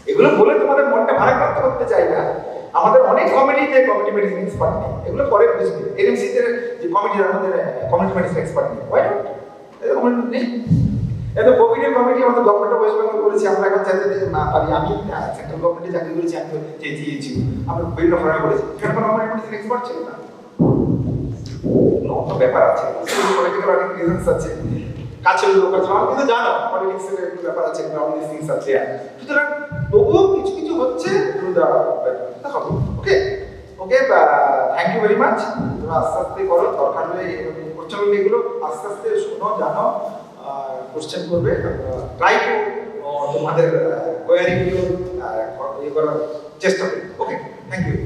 এগুলো বলে তোমাদের মনটা ভারাক্রান্ত করতে চাই না। আমাদের অনেক কমিটিতে কমিউনিটি মেডিসিন এক্সপার্ট নেই, এগুলো পরে বুঝবে। এনএমসি তে যে কমিটি, আমাদের কমিউনিটি মেডিসিন এক্সপার্ট নেই, ওয়াই নট? এরকম নেই। এত কোভিডের কমিটি আমাদের গভর্নমেন্ট অফ ওয়েস্ট বেঙ্গল করেছে, আমরা এখন চাইতে না পারি। আমি সেন্ট্রাল গভর্নমেন্টে চাকরি করেছি, আমি চেয়েছি, আমরা বিভিন্ন ফোরামে করেছি, কেন কমিউনিটি মেডিসিন এক্সপার্ট ছিল না? অন্য ব্যাপার আছে, পলিটিক্যাল অনেক রিজনস আছে, কাছের লোক আছে, আমি কিন্তু জানো পলিটিক্সের একটু ব্যাপার আছে, অল দিস থিংস আছে। সুতরাং তবুও কিছু কিছু হচ্ছে, ওকে ওকে, থ্যাংক ইউ ভেরি মাচ। তোমরা আস্তে আস্তে করো, দরকার হলে কোশ্চেন এগুলো আস্তে আস্তে শোনো, জানো, কোশ্চেন করবে, ট্রাই টু তোমাদের কোয়ারিগুলো ইয়ে করার চেষ্টা করি। Okay, thank you.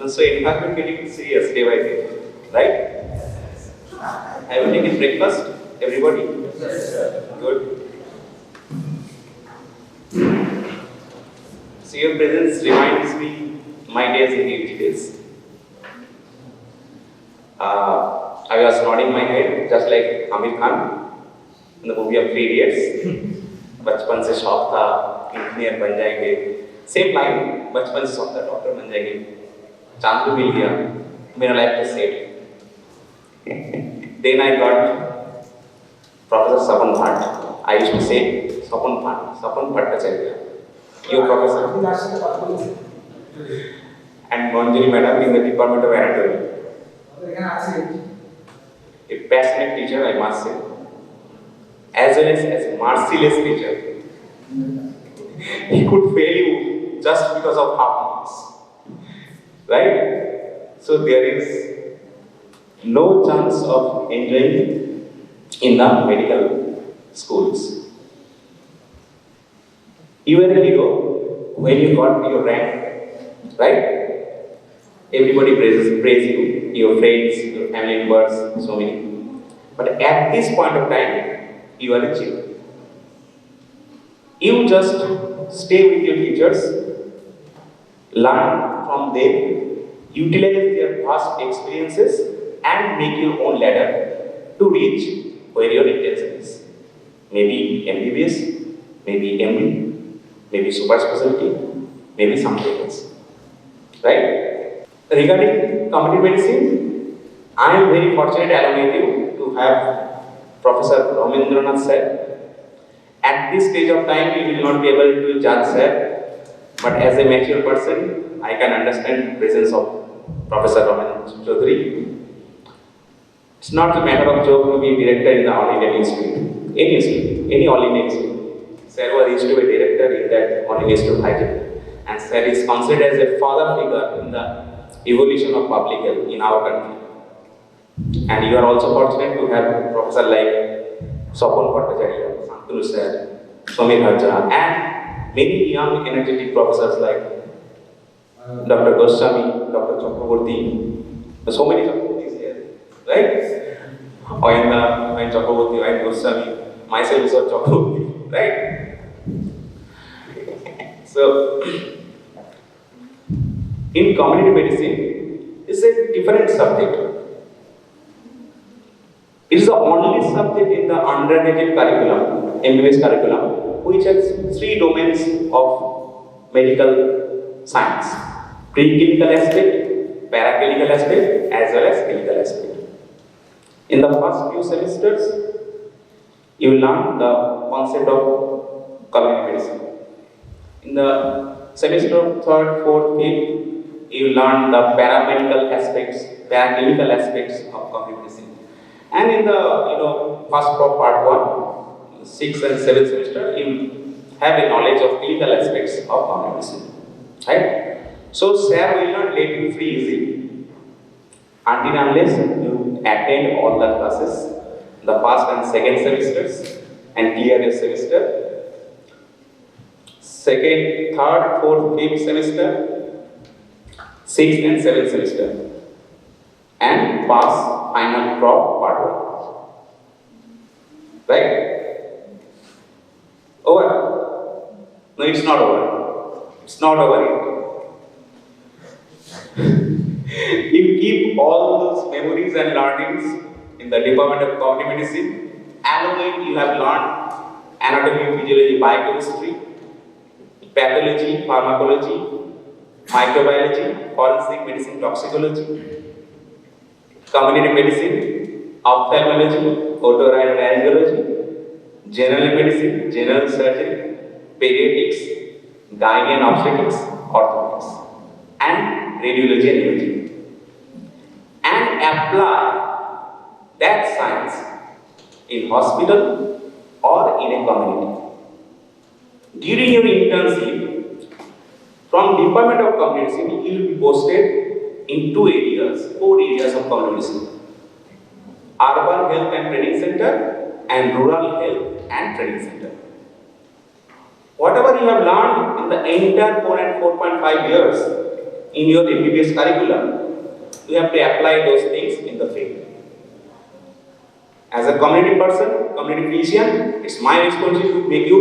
So environment getting serious day by day, right? Have you taken breakfast, everybody? Yes, sir. Good. So your presence reminds me my days in UGS. I was nodding my head just like Amir Khan in the movie of 3 Idiots. बचपन से शौक था engineer बन जाएंगे, same line, बचपन से शौक था डॉक्टर बन जाएंगे, चांद भी मिल गया, मेरा लाइफ तो set. Then I got Professor Sapan Bhatt. I used to say Sapan Bhatt, Sapan Bhattacharya. Your professor. And Manjari Madam in the Department of Anatomy. A passionate teacher, I must say, as well as a merciless teacher. He could fail you just because of half marks, right? So there is no chance of enjoying in the medical schools. You were a hero when you got your rank, right? Everybody praise you, your friends, your family members, so many. But at this point of time, you are a child. You just stay with your teachers, learn from them, utilize their past experiences, and make your own ladder to reach where your intention is. Maybe MBBS, maybe MD, maybe super specialty, maybe something else. Right? Regarding community medicine, I am very fortunate along with you to have Professor Ramindranath sir. At this stage of time, you will not be able to judge sir, but as a mature person, I can understand the presence of Professor Ramindranath Chaudhary. It's not a matter of joke to be director in the All India Institute, any All India Institute. Sir was used to be director in that All India Institute of Hygiene, and sir is considered as a father figure in the evolution of public health in our country. And you are also fortunate to have professor like Sapan Bhattacharya, Santanu sir, Swami Hajra, and many young energetic professors like Dr. Goswami, Dr. Chakraborty. So many Chakrabortys here, right? Oyan Chakraborty, Oyan Goswami, myself is a Chakraborty, right? So, in community medicine, it's a different subject. It is the only subject in the undergraduate curriculum, MBBS curriculum, which has 3 domains of medical science: preclinical aspect, paraclinical aspect, as well as clinical aspect. In the first few semesters, you will learn the concept of community medicine. In the semester of 3rd, 4th, 5th, you learn the paramedical aspects, paraclinical aspects of community medicine. And in the first part 1, 6th and 7th semester, you have a knowledge of clinical aspects of community medicine, right? So, sir will not let you free easy until unless you attend all the classes, the first and second semesters, and clear your semester. Second, third, fourth, fifth semester, 6th and 7th semester, and pass final crop part 1. Right? Over? No, it's not over. It's not over yet. You keep all those memories and learnings in the Department of Community Medicine. Along with you have learned anatomy, physiology, biochemistry, pathology, pharmacology, microbiology, forensic medicine, toxicology, community medicine, ophthalmology, otolaryngology, general medicine, general surgery, pediatrics, gynae and obstetrics, orthopedics, and radiology and imaging, and apply that science in hospital or in a community. During your internship, from Department of Community Medicine, you will be posted in 4 areas of community medicine: Urban Health and Training Center and Rural Health and Training Center. Whatever you have learned in the entire 4 and 4.5 years in your MBBS curriculum, you have to apply those things in the field. As a community person, community physician, it's my responsibility to make you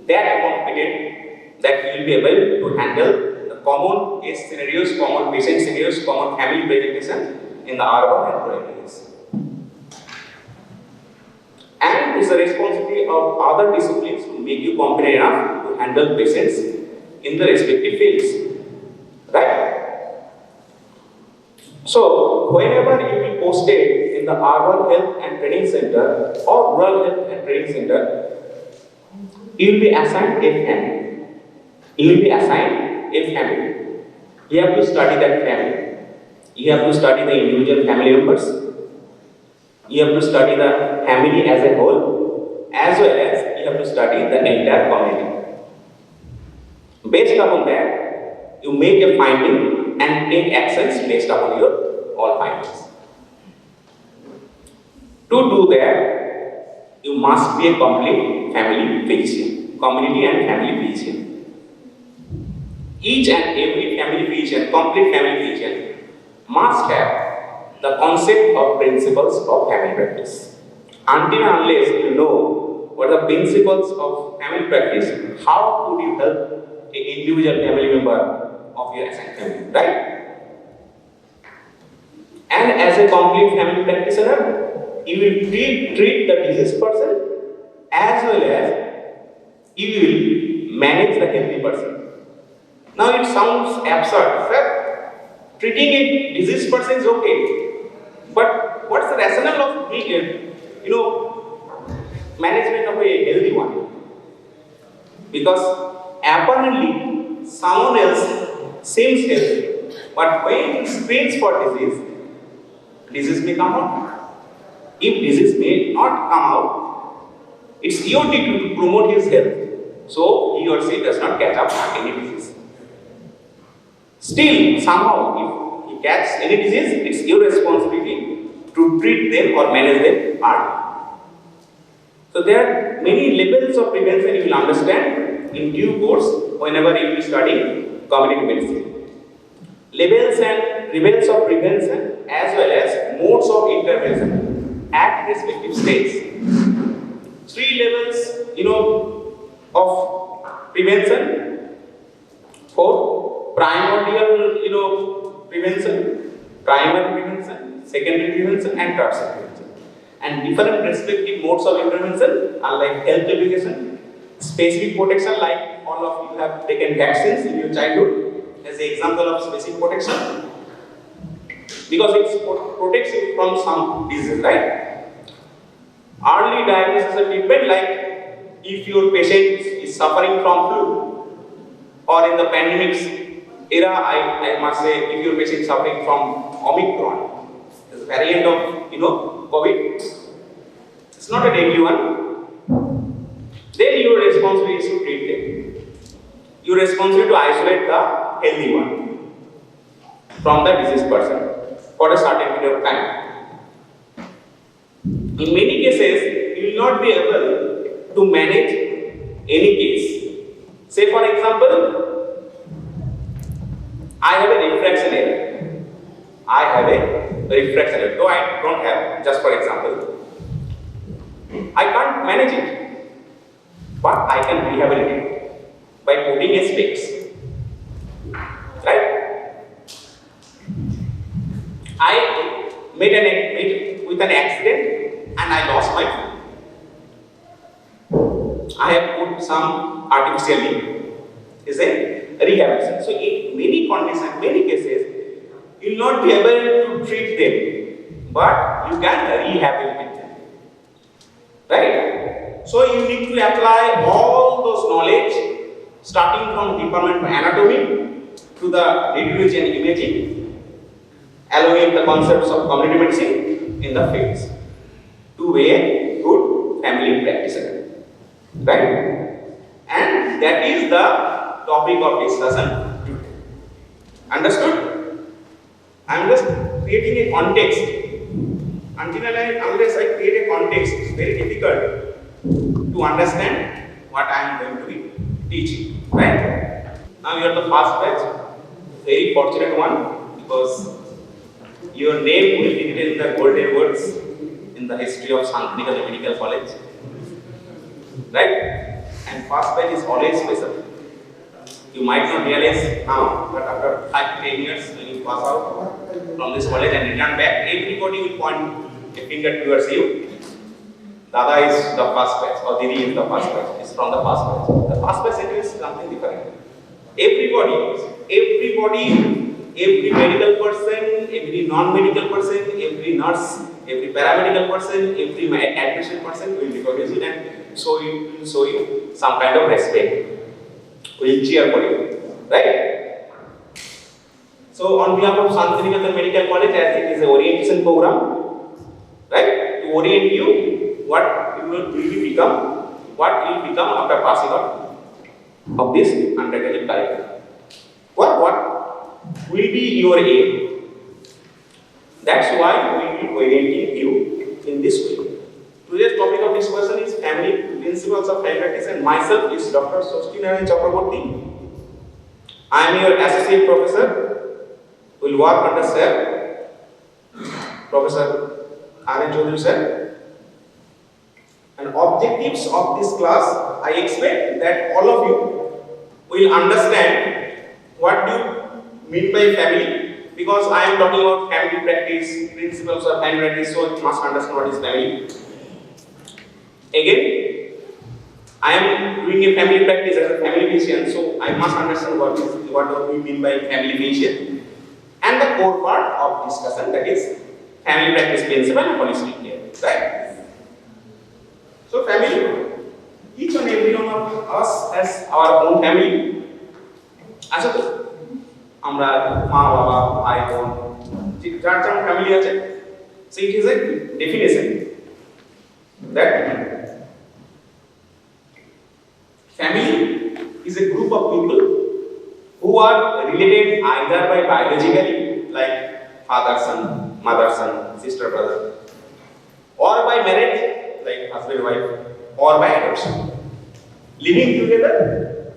that competent that you will be able to handle the common case scenarios, common patient scenarios, common family presentation in the urban and rural areas. And it's the responsibility of other disciplines to make you competent enough to handle patients in the respective fields. Right? So, whenever you will be posted in in the urban health and training center or rural health and training center, you will be assigned a family. You will be assigned a family. You have to study that family. You have to study the individual family members. You have to study the family as a whole, as well as you have to study the entire community. Based upon that, you make a finding and take actions based upon your all findings. To do that, you must be a complete family physician, community and family physician. Each and every family physician, complete family physician, must have the concept of principles of family practice. Until and unless you know what are the principles of family practice, how could you help an individual family member of your assigned family, right? And as a complete family practitioner, you will treat the diseased person as well as you will manage the healthy person. Now it sounds absurd, sir. Treating a diseased person is okay, but what's the rationale of management of a healthy one? Because apparently someone else seems healthy, but when he screens for disease may come out. If disease may not come out, it's your duty to promote his health, so he or she does not catch up any disease. Still, somehow, if he catches any disease, it's your responsibility to treat them or manage them early. So there are many levels of prevention you will understand in due course whenever you will be studying community medicine. Levels and levels of prevention as well as modes of intervention at respective stages. 3 levels, of prevention. 4 primordial, prevention, primary prevention, secondary prevention, and tertiary prevention. And different respective modes of intervention are like health education, specific protection, like all of you have taken vaccines in your childhood as an example of specific protection, because it protects you from some disease, right? Early diagnosis and treatment, like if your patient is suffering from flu, or in the pandemics era, I must say, if your patient is suffering from Omicron, this variant of COVID, it's not a deadly one, then your responsibility is to treat them. Your responsibility to isolate the healthy one from the diseased person for a certain period of time. In many cases, you will not be able to manage any case. Say for example, I have a refraction error. Though I don't have, just for example, I can't manage it, but I can rehabilitate it by putting a specs. Right? I met with an accident and I lost my foot. I have put some artificial limb. Is a rehabilitation. So in many conditions, many cases, you will not be able to treat them, but you can rehabilitate them. Right? So you need to apply all those knowledge, starting from Department of Anatomy to the radiology and imaging, along with the concepts of community medicine in the fields, to be a good family practitioner. Right? And that is the topic of discussion today. Understood? I am just creating a context. Unless I create a context, it's very difficult to understand what I am going to be teaching. Right? Now you are the first batch. Very fortunate one, because your name will be written in the golden words in the history of Santiniketan Medical College. Right? And first batch is always special. You might not realize now, but after 5 to 10 years, when you pass out from this college and return back, everybody will point a finger towards you. Dada is the first batch, or Didi is the first batch. It's from the first batch. The first batch is something different. Everybody, every medical person, every non-medical person, every nurse, every paramedical person, every administrative person will recognize you and show you some kind of respect. Will cheer for you, right? So on behalf of Santiniketan Medical College, as it is an orientation program, right, to orient you what you will become, what you will become after passing out of this undergraduate curriculum. What will be your aim? That's why we will be orienting you in this way. Today's topic of discussion is family principles of family practice, and myself is Dr. Sostinarayan Chakraborty. I am your associate professor. Will work under Sir Professor R.N. Chaudhary sir. And objectives of this class, I expect that all of you will understand what do you mean by family, because I am talking about family practice, principles of family practice, so you must understand what is family. Again, I am doing a family practice as a family physician, so I must understand what do we mean by family physician. And the core part of discussion, that is family practice principle and holistic care, right? So family, each and every one of us has our own family. As a amra ma baba bhai bon jar jar family ache. So it is a definition that family is a group of people who are related either by biologically, like father son, mother son, sister brother, or by marriage, like husband wife, or by adoption, living together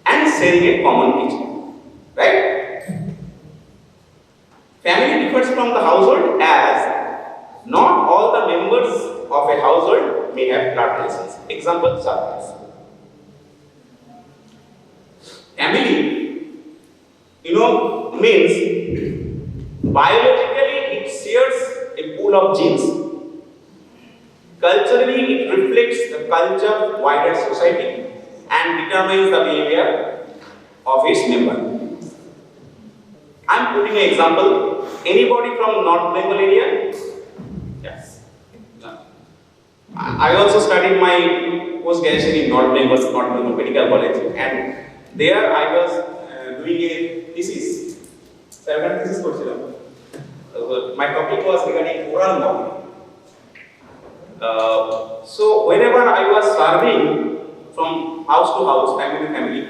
and sharing a common kitchen, right? Family differs from the household as not all the members of a household may have blood relations. Example, surprise. Family, means biologically it shares a pool of genes. Culturally, it reflects the culture of wider society and determines the behavior of its member. I am putting an example. Anybody from North Bengal area? Yes. I also studied my post-graduation in North Bengal Medical College, and there I was doing a thesis. So I have a thesis course. My topic was regarding oral mobility. So whenever I was serving from house to house, family to family,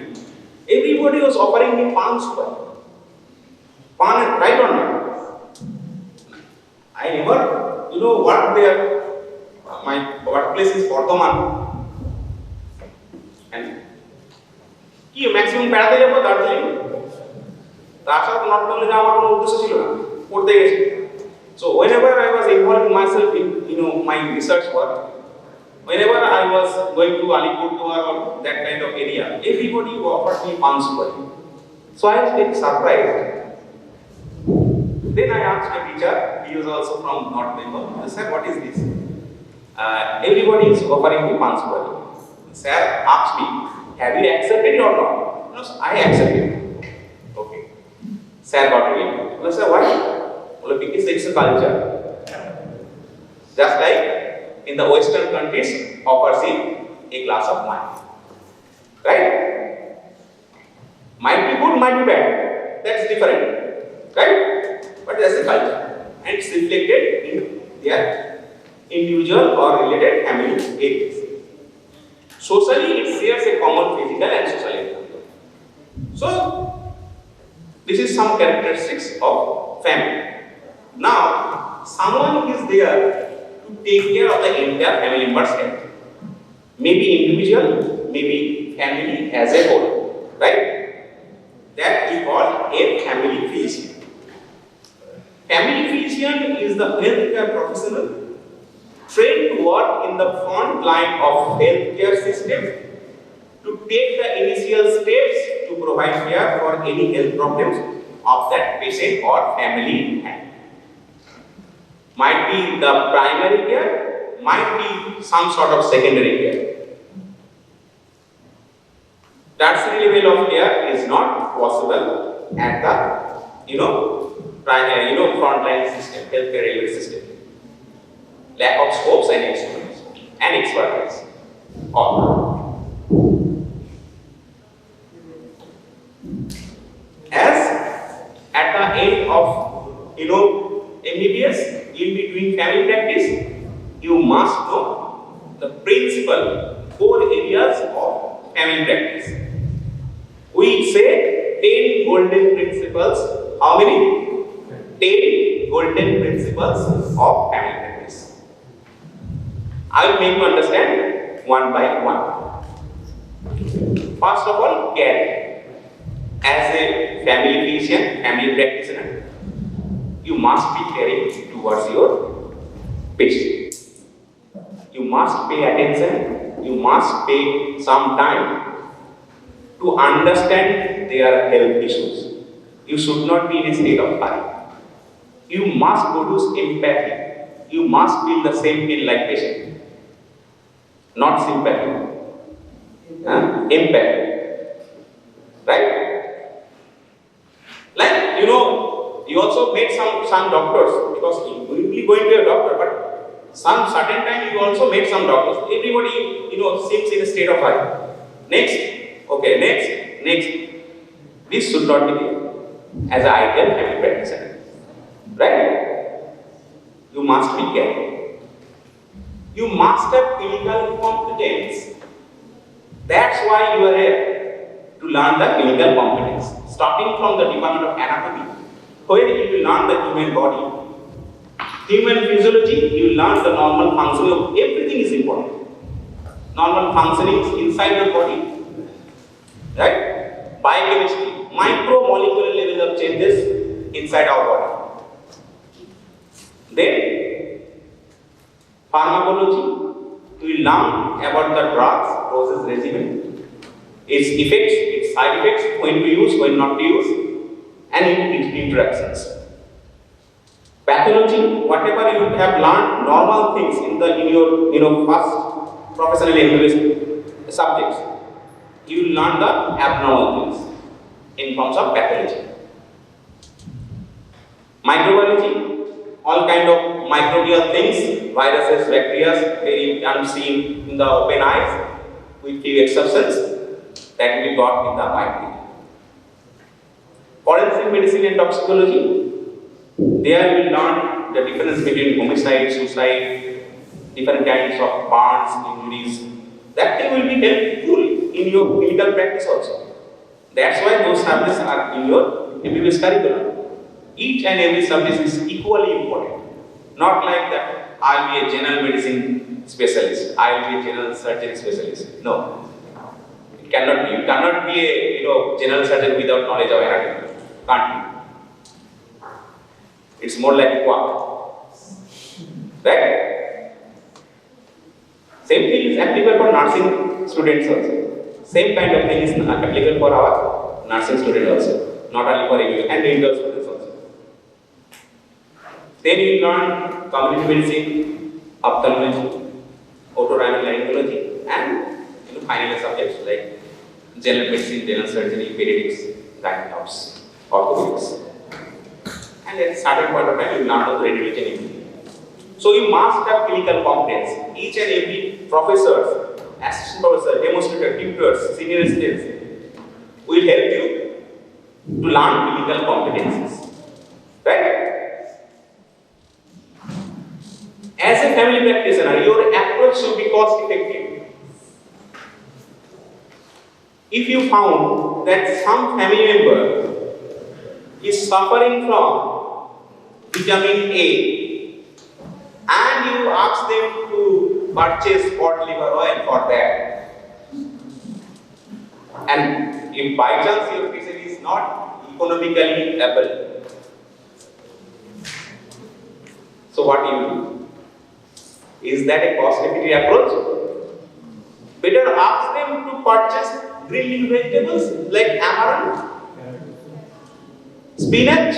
everybody was offering me pan super. Pan, right or not? I never, what their, my workplace is Bardhaman. And কি maximum বেড়াতে যাবো দার্জিলিং, তার সাথে not বেঙ্গলে যাওয়ার আমার কোনো উদ্দেশ্য ছিল না, পড়তে গেছি। So whenever I was involving myself in my research work, whenever I was going to Alipurduar or that kind of area, everybody offered me pan super. So I was getting surprised. Then I asked my teacher, he was also from North Bengal. I said, what is this? Everybody is offering me pan super. Sir asked me, have you accepted it or not? No, I accepted it. Okay. Sir got it. I said, why? Well, because it's a culture. Just like in the Western countries, offers him a glass of wine. Right? Might be good, might be bad. That's different. Right? But that's the culture. And it's reflected in their individual or related family areas. Socially, it shares a common physical and social environment. So, this is some characteristics of family. Now, someone is there to take care of the entire family member's health. Maybe individual, maybe family as a whole. Right? That we call a family physician. Family physician is the healthcare professional trained to work in the front line of healthcare system to take the initial steps to provide care for any health problems of that patient or family. Might be the primary care, might be some sort of secondary care. Tertiary level of care is not possible at the frontline system, healthcare system. lack of scopes and instruments and expertise. All. As at the end of MBBS, you'll be doing family practice. You must know the principal core areas of family practice. We say 10 golden principles. How many? 10 golden principles of family practice. I will make you understand one by one. First of all, care. As a family physician, family practitioner, you must be caring towards your patient. You must pay attention. You must pay some time to understand their health issues. You should not be in a state of panic. You must produce empathy. You must feel the same pain like patient, not sympathy. Empathy, right? Like you also met some doctors, because you will be going to a doctor, but some certain time you also met some doctors. Everybody seems in a state of hurry. Next. This should not be there as an ideal family practitioner, right? You must be careful. You must have clinical competence. That's why you are here, to learn the clinical competence. Starting from the Department of Anatomy, where you will learn the human body. Human physiology, you will learn the normal functioning of everything is important. Normal functionings inside the body, right? Biochemistry, micromolecular level of changes inside our body. Then, pharmacology, we will learn about the drugs, doses regimen, its effects, its side effects, when to use, when not to use, and its interactions. Pathology, whatever you have learned, normal things in your first professional interest subjects, you will learn the abnormal things in terms of pathology. Microbiology, all kind of microbial things, viruses, bacteria, very unseen in the open eyes, with few exceptions that we got in the biology. Forensic medicine and toxicology, there we will learn the difference between homicide, suicide, different kinds of burns, injuries. That thing will be helpful in your clinical practice also. That's why those subjects are in your MBBS curriculum. Each and every subject is equally important. Not like that, I'll be a general medicine specialist, I'll be a general surgery specialist. No. It cannot be. You cannot be a general surgeon without knowledge of anatomy. Can't be. It's more like a quack. Right? Same thing is applicable for nursing students also. Same kind of thing is applicable for our nursing students also. Not only for MBBS and dental students also. Then you learn community medicine, ophthalmology, otorhinolaryngology, and final subjects like general medicine, general surgery, pediatrics, gynecs, orthopedics. And at a certain point of time, you learn the radiology and imaging. So you must have clinical competence. Each and every professor, assistant professor, demonstrator, tutors, senior residents will help you to learn clinical competencies. Right? As a family practitioner, your approach should be cost effective. If you found that some family member is suffering from vitamin A and you ask them to purchase cod liver oil for that, and if by chance your patient is not economically able, so what do you do? Is that a cost-effective approach? Better ask them to purchase green leafy vegetables like amaranth, spinach.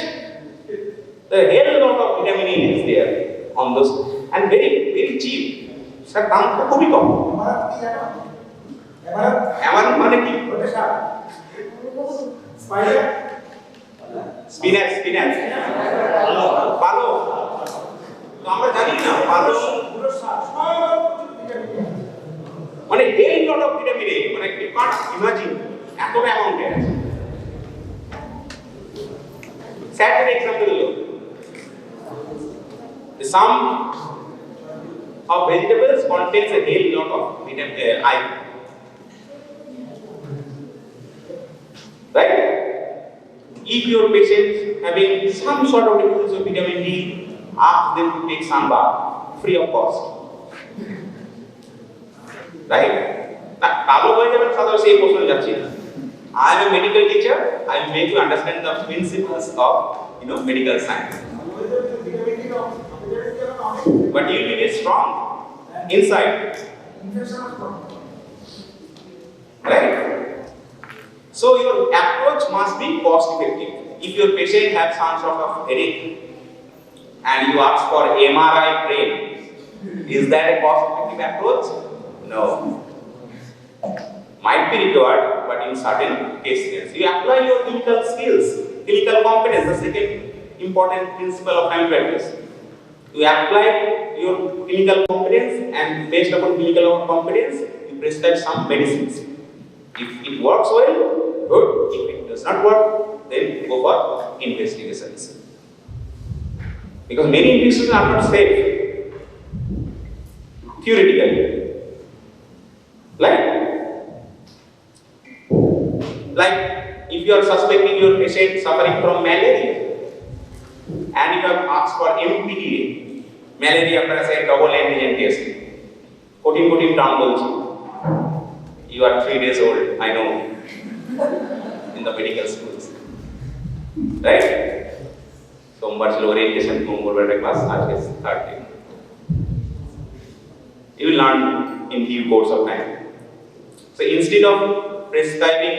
The hell lot of vitamin A is there on those, and very very cheap. Sir, দাম খুবই কম। amaranth মানে কি? spinach, পালক। তো আমরা জানি না পালক মানে এই লট অফ ভিটামিন এ, মানে you can't imagine এতটা অ্যামাউন্টে আছে। স্যাটের এক্সাম্পল হলো the sum of vegetables contains a whole lot of vitamin iron, right? If your patient having some sort of deficiency of vitamin D, ask them to take sun bath free of cost, right? না কালো হয়ে যাবেন সাধারণত সেই প্রশ্ন যাচ্ছি না। I am a medical teacher. I will make you understand the principles of medical science. But you will be strong inside, right? So your approach must be cost effective. If your patient has some sort of headache and you ask for MRI brain, is that a cost effective approach? No. Might be required, but in certain cases. You apply your clinical skills, clinical competence, the second important principle of family practice. You apply your clinical competence, and based upon clinical competence, you prescribe some medicines. If it works well, good. If it does not work, then go for investigations. Because many investigations are not safe, theoretically. Like if you are suspecting your patient suffering from malaria and you have asked for MBBS, malaria plus a double antigen test, quoting term বলছি, you are 3 days old, I know, in the medical schools, right? সোমবার ছিল orientation, মঙ্গলবার class, আজকে 3rd day. You will learn in due course of time. So instead of prescribing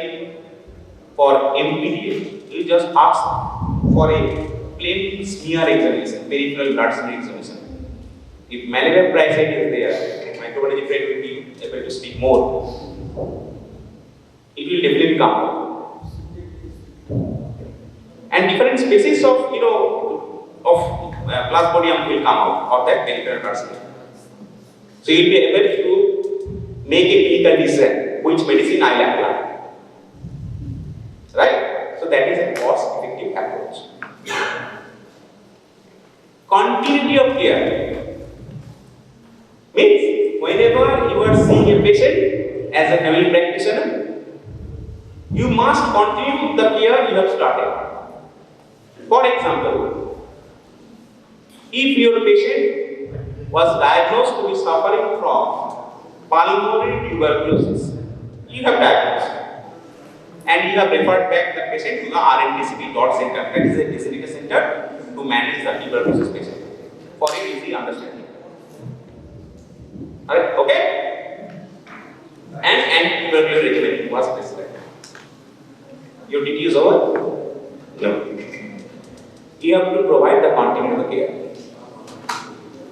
for MBBS, you just ask for a plain smear examination, peripheral blood smear examination. If malaria parasite is there, microbiology friend will be able to speak more. It will definitely come out. And different species of plasmodium will come out of that peripheral blood smear. So you will be able to make a clinical decision which medicine I will apply. Right? So that is a cost-effective approach. Continuity of care means whenever you are seeing a patient as a family practitioner, you must continue the care you have started. For example, if your patient was diagnosed to be suffering from pulmonary tuberculosis, you have diagnosed, and you have referred back the patient to the RNDCP center, that is a designated center to manage the tuberculosis patient for a easy understanding. Alright, okay? And anti-tubercular regimen was prescribed. Your duty is over? No. You have to provide the continuity of the care.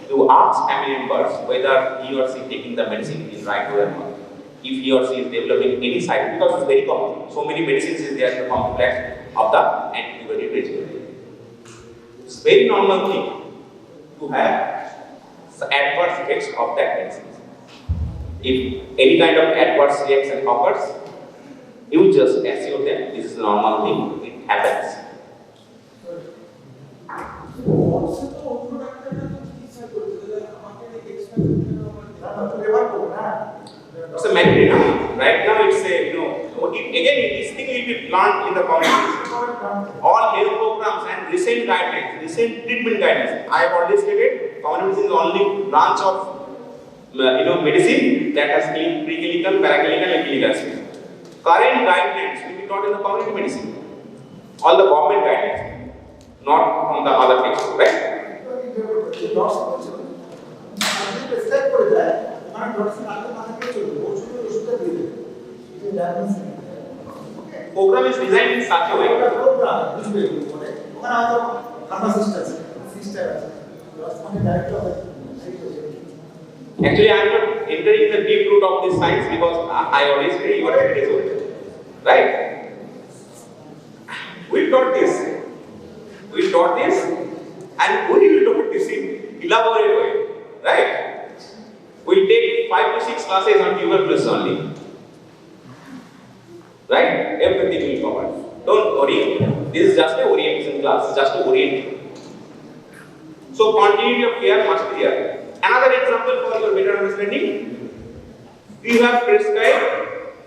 You ask family members whether he or she taking the medicine in right way or not. If he or she is developing any side, because it's very common. So many medicines is there in the complex of the antibiotic regimen. It's very normal thing to have adverse effects of that medicine. If any kind of adverse reaction occurs, you just assure them this is a normal thing, it happens. It's a mandatory now. Right now it's a, again this thing will be learned in the community. All health programs and recent guidelines, recent treatment guidelines. I have already stated, community is the only branch of medicine that has preclinical, paraclinical and clinical aspects. Current guidelines will be taught in the community medicine. All the government guidelines, not from the other textbooks, right? Program is designed in such a way. Actually, I am not entering the deep root of this science because I always say you are 10 days old, right? We taught this, and we will taught this in elaborate way, right? We'll take 5 to 6 classes on tuberculosis only. Right? Everything will cover. Don't worry. This is just a orientation class, just to orient you. So continuity of care must be there. Another example for your better understanding, we have prescribed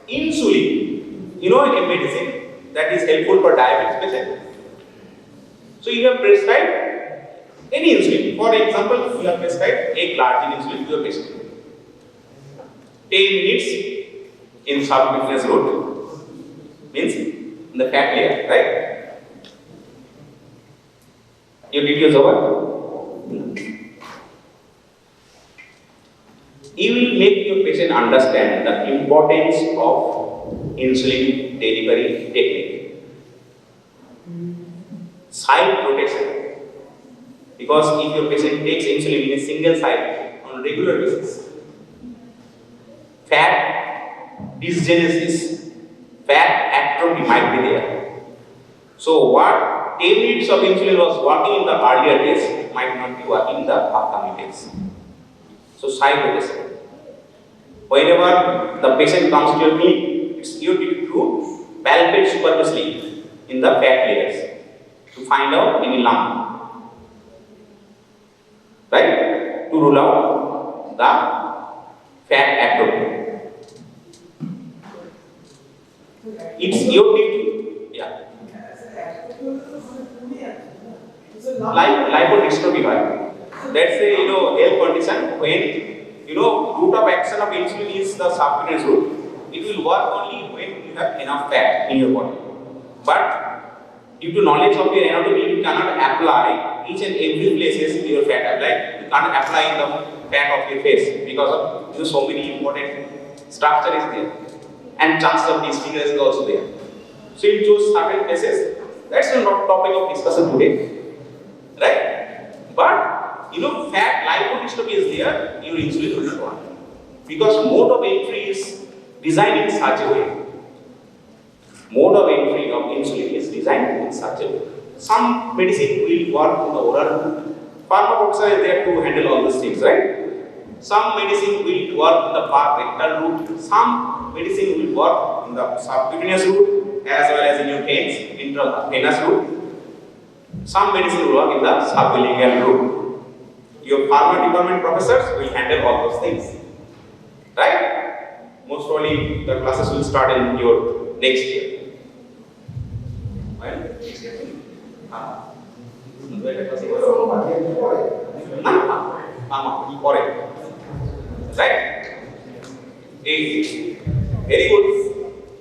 insulin. You know, a medicine that is helpful for diabetes patient. So you have prescribed any insulin. For example, you have prescribed a glargine insulin to your patient. 10 minutes in subcutaneous route means in the fat layer, right? Your details over. You will make your patient understand the importance of insulin delivery technique. Site rotation. Because if your patient takes insulin in a single site on a regular basis, fat dysgenesis, fat atrophy might be there. So what 10 minutes of insulin was working in the earlier days might not be working in the upcoming days. So site rotation. Whenever the patient comes to your clinic, it's your duty to palpate superficially in the fat layers to find out any lump, right? To rule out the fat atrophy. It's your duty, yeah. Like lipodystrophy, right? That's a health condition when route of action of insulin is the subcutaneous route. It will work only when you have enough fat in your body. But due to knowledge of your anatomy, you cannot apply each and every places your fat. Like you can't apply in the fat of your face because of so many important structure is there, and chance of disfigurement is also there. So you choose certain places. That's not topic of discussion today, right? But fat lipodystrophy is there, your insulin will not work. Because mode of entry is designed in such a way. Mode of entry of insulin is designed in such a way. Some medicine will work in the oral route. Pharmacopoeia is there to handle all these things, right? Some medicine will work in the rectal route. Some medicine will work in the subcutaneous route as well as in your veins, intravenous route. Some medicine will work in the sublingual route. Your pharma department professors will handle all those things, right? Most probably the classes will start in your next year. Right? Right? Very good.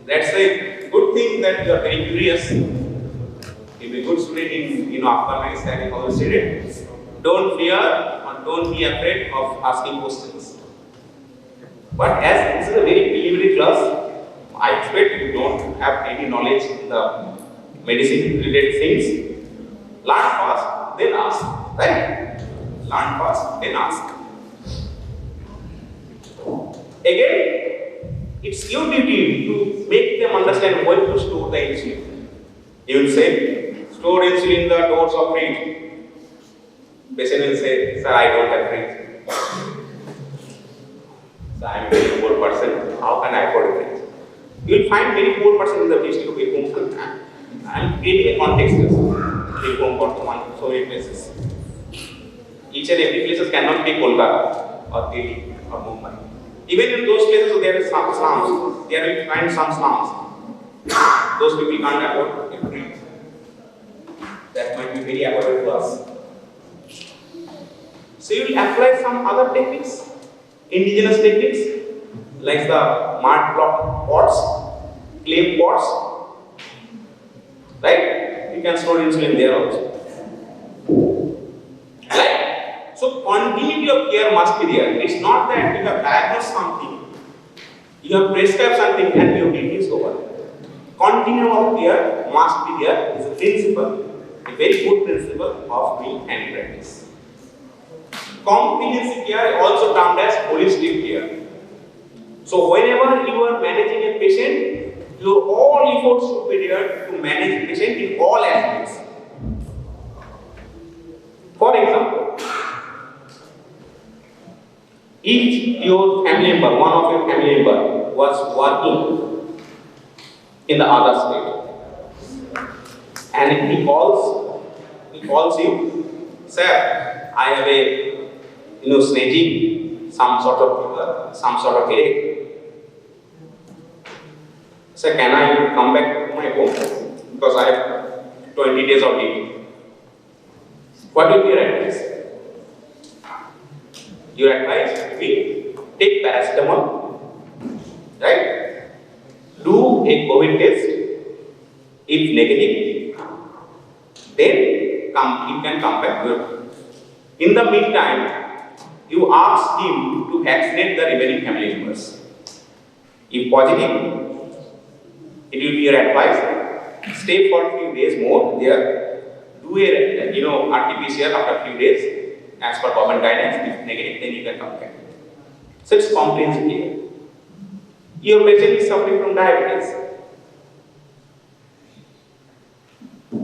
That's a good thing that you are very curious. If a good student in after my study how student. Don't fear or don't be afraid of asking questions. But as this is a very preliminary class, I expect you don't have any knowledge in the medicine related things. Learn fast, then ask. Right? Learn fast, then ask. Again, it's your duty to make them understand when to store the insulin. You will say, store insulin in the doors of fridge. Patient will say, sir, I don't have fridge. So I am a very poor person. How can I afford a fridge? You will find many poor persons in the district of Birhum. I am creating a context here. Birhum, Bardhaman, so many places. Each and every places cannot be Kolkata or Delhi or Mumbai. Even in those places there is some slums. There will find some slums. Those people can't afford a fridge. That might be very affordable to us. So you will apply some other techniques, indigenous techniques, like the mud block pots, clay pots, right? You can store insulin there also. Right? So continuity of care must be there. It's not that you have diagnosed something, you have prescribed something and your duty is over. Continuum of care must be there. It's a principle, a very good principle of doing any practice. Comprehensive care also termed as holistic care. So whenever you are managing a patient, your all efforts should be there to manage the patient in all aspects. For example, if your family member, one of your family member was working in the other state, and he calls you, sir, I have a sneezing, some sort of fever, some sort of headache. Sir, can I come back to my home because I have 20 days of leave? What will be your advice? Your advice will be take paracetamol, right? Do a COVID test. If negative, then you can come back to your home. In the meantime, you ask him to vaccinate the remaining family members. If positive, it will be your advice. Stay for a few days more there. Do a RT-PCR after a few days as per government guidance. If negative, then you can come back. So it's comprehensive care. Your patient is suffering from diabetes.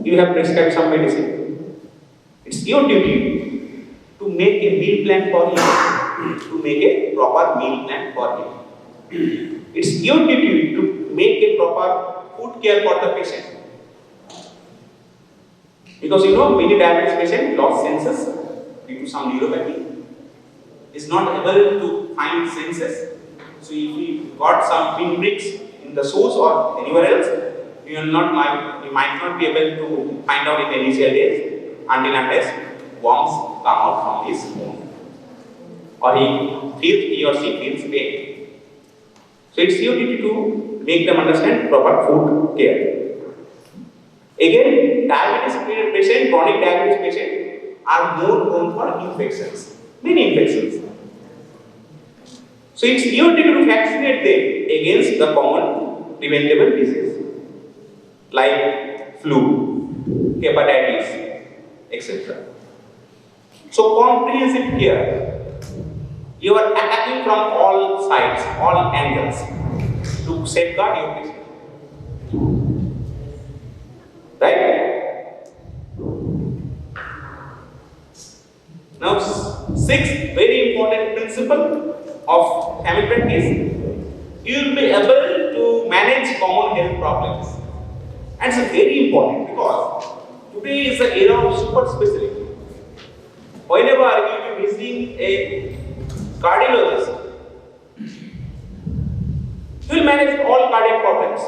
You have prescribed some medicine. It's your duty to make a meal plan for him. To make a proper meal plan for him. It's your duty to make a proper food care for the patient. Because many diabetes patients lost senses due to some neuropathy, is not able to find senses. So if we got some pinpricks in the shoes or anywhere else, we might not be able to find out in the initial days unless worms come out from his wound, or he or she feels pain. So it's your duty to make them understand proper food care. Again, diabetes patient, chronic diabetes patient are more prone for infections, many infections. So it's your duty to vaccinate them against the common preventable diseases like flu, hepatitis, etc. So comprehensive care. You are attacking from all sides, all angles to safeguard your patient. Right? Now, sixth very important principle of family practice, you will be able to manage common health problems. And it's very important because today is the era of super specialty. Whenever you will be visiting a cardiologist, you will manage all cardiac problems.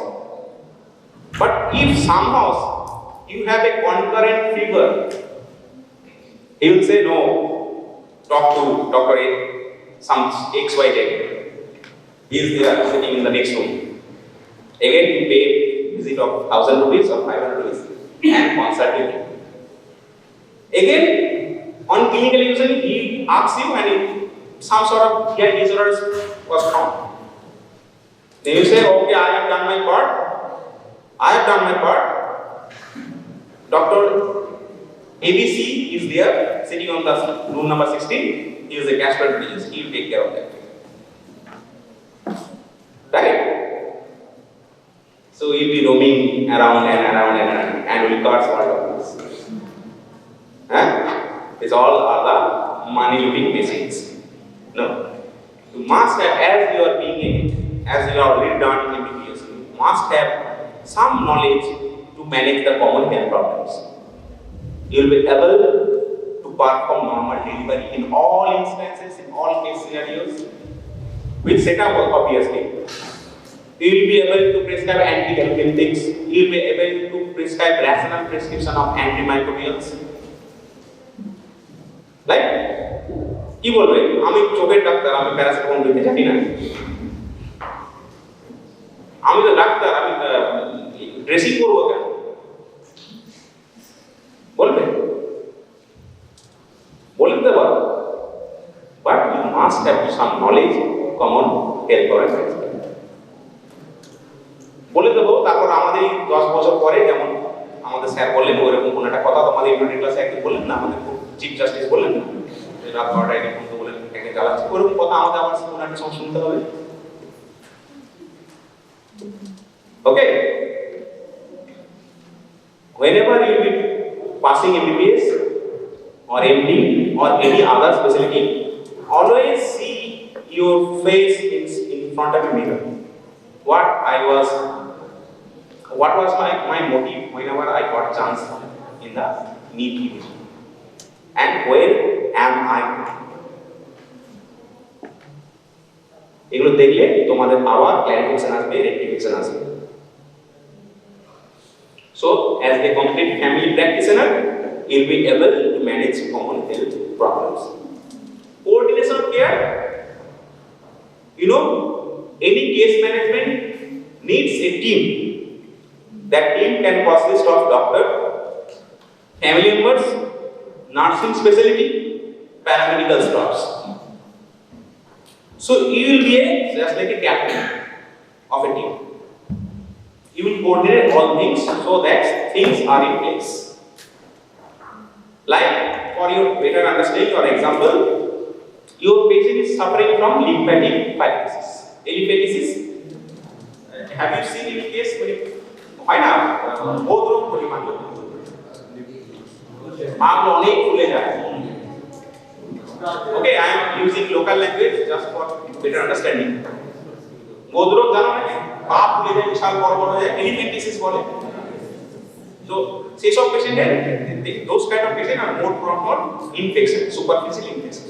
But if somehow you have a concurrent fever, he will say, no, talk to Dr. A, some XYZ. He is there sitting in the next room. Again, you pay visit of 1,000 rupees or 500 rupees and consult with him. Again, on clinical usually he asks you and some sort of ear disorders was found. Then you say, okay, I have done my part. Dr. ABC is there, sitting on the room number 16. He is a gastroenterologist. He will take care of that. Right? So he will be roaming around and will cut small doctors. These all are the money looting machines. No. You must have, as you are already done in MBBS, you must have some knowledge to manage the common health problems. You will be able to perform normal delivery in all instances, in all case scenarios, with setup obviously. You will be able to prescribe antiepileptics. You will be able to prescribe rational prescription of antimicrobials. Right? কি বলবে আমি চোখের doctor আমি paracetamol দিতে জানি না আমি তো ডাক্তার আমি ড্রেসিং করব কেন বলবে বলে দিতে পারো but you must have some knowledge common health organisation বলে দেবো তারপর আমাদের 10 বছর পরে যেমন আমাদের স্যার বললেন ওরকম কোনো একটা কথা তোমাদের ইউনিট ক্লাসে একদিন বললেন না আমাদের চিফ জাস্টিস বললেন না রাত 12টায় কিন্তু বলেন একে চালাচ্ছে ওরকম কথা আমাদের আবার কোনো একটা সময় শুনতে হবে ওকে whenever you will be passing MBBS or MD or any other specialty always see your face in front of a mirror. What was my motive whenever I got chance in the need division? And where am I? এগুলো দেখলে তোমাদের আবার clarification আসবে, rectification আসবে। So, as a complete family practitioner, you'll be able to manage common health problems. Coordination of care. You know, any case management needs a team. That team can consist of doctor, family members, nursing specialty, paramedical staffs. So you will be just like a captain of a team. You will coordinate all things so that things are in place. Like, for your better understanding or example, your patient is suffering from lymphatic fibrosis. Lymphatic, have you seen any case? Why not? Both room পরিমাণ মামলা অনেক ফুলে যায়। Okay, I am using local language just for better understanding. গোদরোগ জানো না, পা ফুলে যায়, বিশাল বড় বড় হয়ে যায়, এলিফ্যান্টিসিস বলে। So, সেই সব পেশেন্টের, those kind of patient are more prone for infection, superficial infection.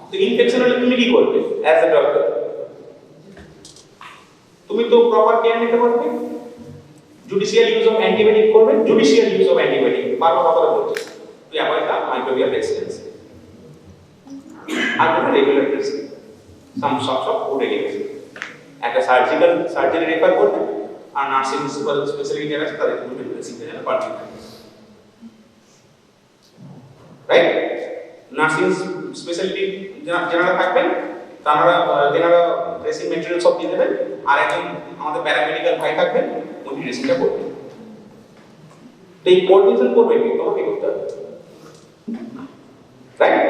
তো ইনফেকশন হলে তুমি কি করবে অ্যাজ এ ডক্টর? তুমি তো প্রপার কেয়ার নিতে পারবে, জুডিশিয়াল ইউজ অফ অ্যান্টিবায়োটিক করবে, জুডিশিয়াল ইউজ অফ অ্যান্টিবায়োটিক বারবার কথা বলছি to avoid the microbial resistance. আর কোনো regular dressing, some sorts of food education. একটা সার্জারি রেফার করবে, আর নার্সিং স্পেশালিটি যারা আছে তাদের ফুড ড্রেসিং এর জন্য পাঠিয়ে দেবে। রাইট? নার্সিং স্পেশালিটি যারা থাকবেন তেনারা ড্রেসিং ম্যাটেরিয়াল সব দিয়ে দেবেন, আর একজন আমাদের প্যারামেডিক্যাল ভাই থাকবেন, উনি ড্রেসিংটা করবেন। তো এই কোঅর্ডিনেশন করবে কি তোমাকে করতে হবে, right?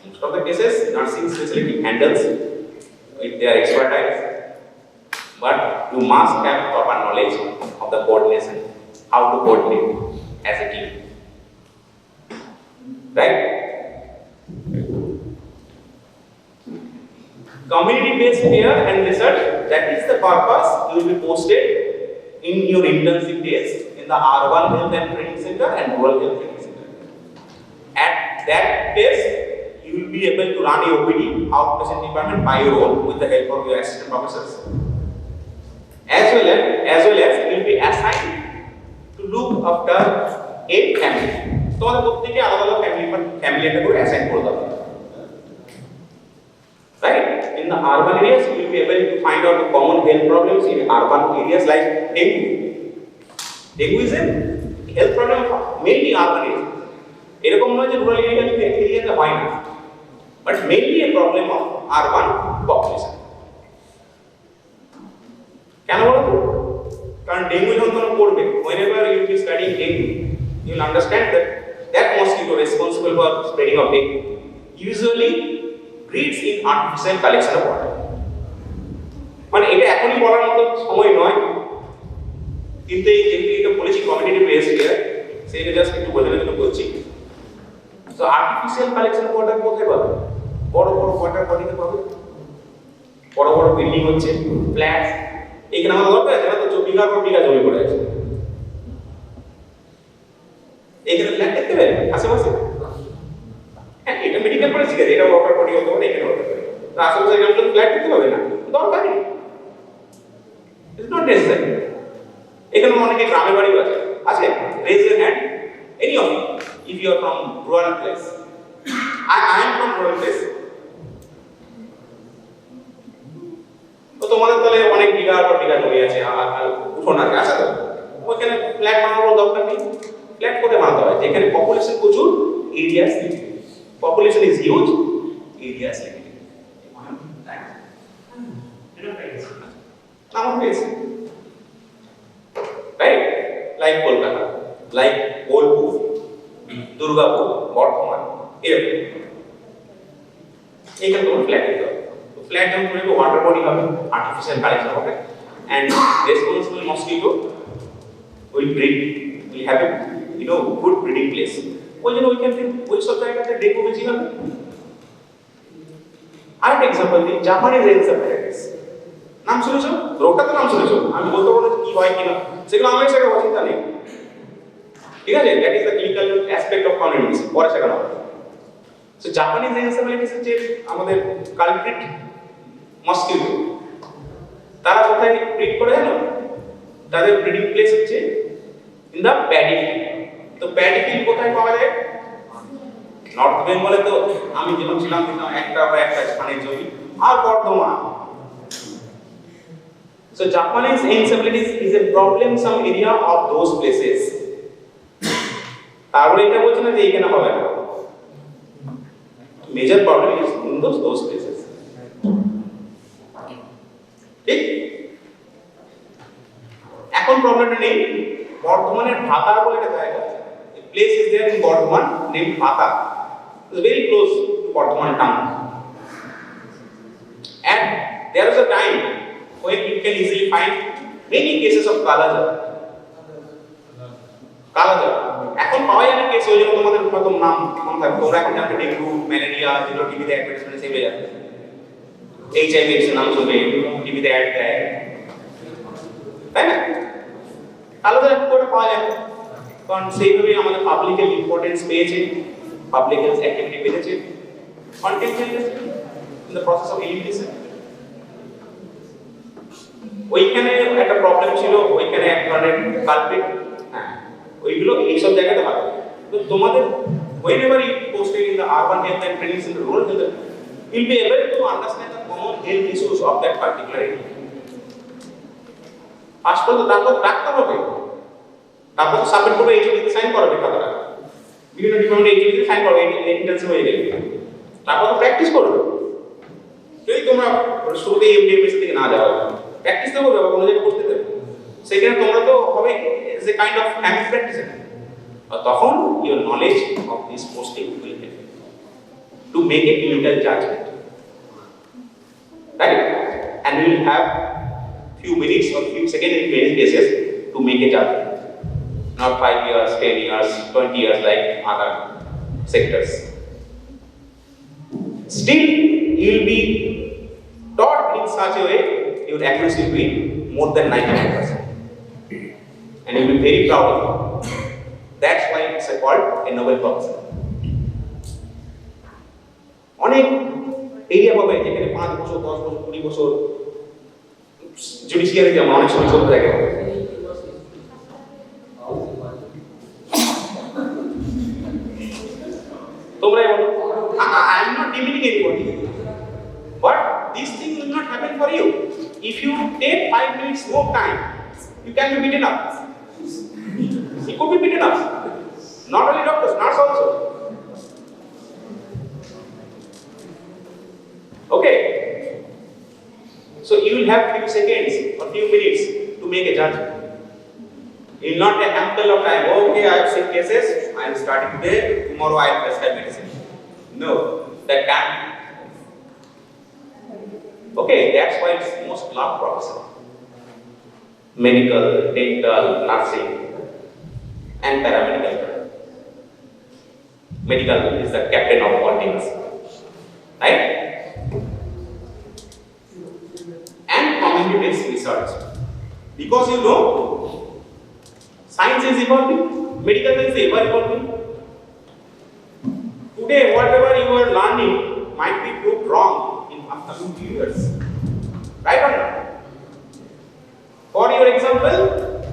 Most of the cases nursing specialty handles with their expertise, but you must have proper knowledge of the coordination, how to coordinate as a team, right? Community-based care and research, that is the purpose. You will be posted in your internship days in the urban health and training center and rural health training center. At that place, you will be able to run a OPD, outpatient department, by your own with the help of your assistant professors. As well as you will be assigned to look after a family. তোমাদের প্রত্যেককে আলাদা আলাদা family একটা করে assign করে দেওয়া হবে। Right? In the urban areas, you will be able to find out the common health problems in urban areas like dengue. Dengue is a health problem mainly urban areas. এরকম নয় যে rural এরিয়াতে হয় না, but mainly a problem of urban population. কেন বলতো? কারণ dengue যখন তোমরা পড়বে, whenever you will be studying dengue, you will understand that mosquito responsible for spreading of dengue usually breeds in artificial collection of water. মানে এটা এখনই বলার মতো সময় নয়, কিন্তু এই যেহেতু এটা বলেছি কমিউনিটি বেসড কেয়ার, সেইটা জাস্ট একটু বোঝানোর জন্য বলছি। তো আর্টিফিশিয়াল কালেকশন অফ ওয়াটার কোথায় পাবে? বড় বড় ওয়াটার বডিতে পাবে, বড় বড় বিল্ডিং হচ্ছে, ফ্ল্যাট। এখানে আমাদের দরকার আছে না, তো বিঘার পর বিঘা জমি পড়ে আছে। এখানে ফ্ল্যাট দেখতে পাবে আশেপাশে? হ্যাঁ, এটা মেডিকেল কলেজ ঠিক আছে, এটা ওয়াটার বডি হতে পারে, এখানে হতে পারে। তো আশেপাশে এখানে ফ্ল্যাট দেখতে পাবে না, দরকার নেই, ইটস নট নেসেসারি। এখানে অনেকে গ্রামের বাড়িও আছে, raise your hand, any of you, if you are from rural place. I am from rural place. তো তোমাদের তাহলে অনেক বিঘা পর বিঘা জমি আছে, আর উঠোন আছে, আচ্ছা তো ওইখানে ফ্ল্যাট বানানোর দরকার নেই। ফ্ল্যাট করে বানাতে হয় যেখানে পপুলেশন প্রচুর, area limited. Population is huge, area limited. আমার পেয়েছে, right? Like Kolkata, like Bolpur, Durgapur, Bardhaman, এরকম। এইখানে তোমার ফ্ল্যাট দিতে হবে। তো ফ্ল্যাট যখন করবে, ওয়াটার বডি হবে, আর্টিফিশিয়াল কালেকশন হবে, and responsible mosquito will breed, will have a good breeding place. ওই জন্য ওইখান থেকে ওই সব জায়গাতে ডেঙ্গু বেশি হবে। আরেকটা এক্সাম্পল দিই, জাপানিজ এনসেফালাইটিস। নাম শুনেছো? রোগটা তো নাম শুনেছো, আমি বলতে পারবো না কি হয় কিনা, সেগুলো আমার সেটা চিন্তা নেই, ঠিক আছে? That is the clinical aspect of community medicine, পরে শেখানো হবে। সো জাপানিজ এনসেফালাইটিস হচ্ছে আমাদের কালপ্রিট মস্কিটো। তারা কোথায় ব্রিড করে জানো? তাদের ব্রিডিং প্লেস হচ্ছে ইন দ্য প্যাডি ফিল্ড। তো প্যাডি ফিল্ড কোথায় পাওয়া যায়? নর্থ বেঙ্গলে তো আমি যখন ছিলাম দেখলাম একটা স্থানের জমি, আর Bardhaman. So Japanese encephalitis is a problemsome area of those places. তারপরে এটা বলছে না যে এখানে হবে না, major problem is in those places. ঠিক? এখন প্রবলেমটা নেই, বর্ধমানের ভাতার বলে একটা জায়গা আছে। A place is there in Bardhaman named Bhata. It's very close to Bardhaman town. And there was a time when you can easily find many cases of Kalajar. এখন পাওয়া যায় না কেস, ওই জন্য তোমাদের হয়তো নাম মনে থাকবে, তোমরা এখন জানবে ডেঙ্গু, ম্যালেরিয়া, যেগুলো টিভিতে অ্যাডভার্টাইজমেন্ট সেভে যাচ্ছে, HIV এর নাম শুনবে টিভিতে অ্যাড দেয়, তাই না? কালাজার এখন করে পাওয়া যায়, কারণ সেইভাবে আমাদের পাবলিক হেলথ ইম্পর্টেন্স পেয়েছে, পাবলিক হেলথ অ্যাক্টিভিটি বেড়েছে, কন্টেন্ট বেড়েছে in the process of elimination. ওইখানে একটা প্রবলেম ছিল, ওইখানে এক ধরনের কালপ্রিট, হ্যাঁ ওইগুলো এইসব জায়গাতে ভালো। তো তোমাদের whenever you posted in the urban health and training center, rural health, you'll be able to understand the common health issues of that particular area. Passport তো ডাক্তার হবে, তারপর তো সাবমিট করবে, এইচডিতে সাইন করাবে খাতাটা, বিভিন্ন ডিপার্টমেন্টে এইচডিতে সাইন করবে, ইন্টার্নশিপ হয়ে গেলে তারপর তো প্র্যাকটিস করবে। যদি তোমরা শুরুতে MBBS থেকে না যাও, প্র্যাকটিস তো করবে, কোনো জায়গায় করতে দেবে, সেখানে তোমরা তো হবে as a kind of family practice. আর তখন your knowledge of this posting will help to make a clinical judgment, right? And you will have few minutes or few seconds in many cases to make a judgment, not 5 years, 10 years, 20 years like other sectors. Still, you will be taught in such a way your accuracy will be more than 99%, and you will be very proud of it. That's why it's called a Nobel professor. অনেক area পাবে যেখানে 5 বছর, 10 বছর, 20 বছর judiciary যেমন অনেক সময় চলতে থাকে। তোমরা বলো, I am not demeaning anybody, but this thing will not happen for you. If you take 5 minutes more time, you can be beaten up. You could be beaten up. Not only doctors, nurse also. Okay. So you will have few seconds or few minutes to make a judgment. You will not have ample of time. Okay, I have seen cases. I am starting today. Tomorrow I will prescribe medicine. No, that can't be. Okay, that's why it's most loved profession. Medical, dental, nursing, and paramedical. Medical is the captain of all things, right? And community-based research, because you know science is evolving, medical science is ever evolving. Today, whatever you are learning might be proved wrong in upcoming few years, right or not? For your example,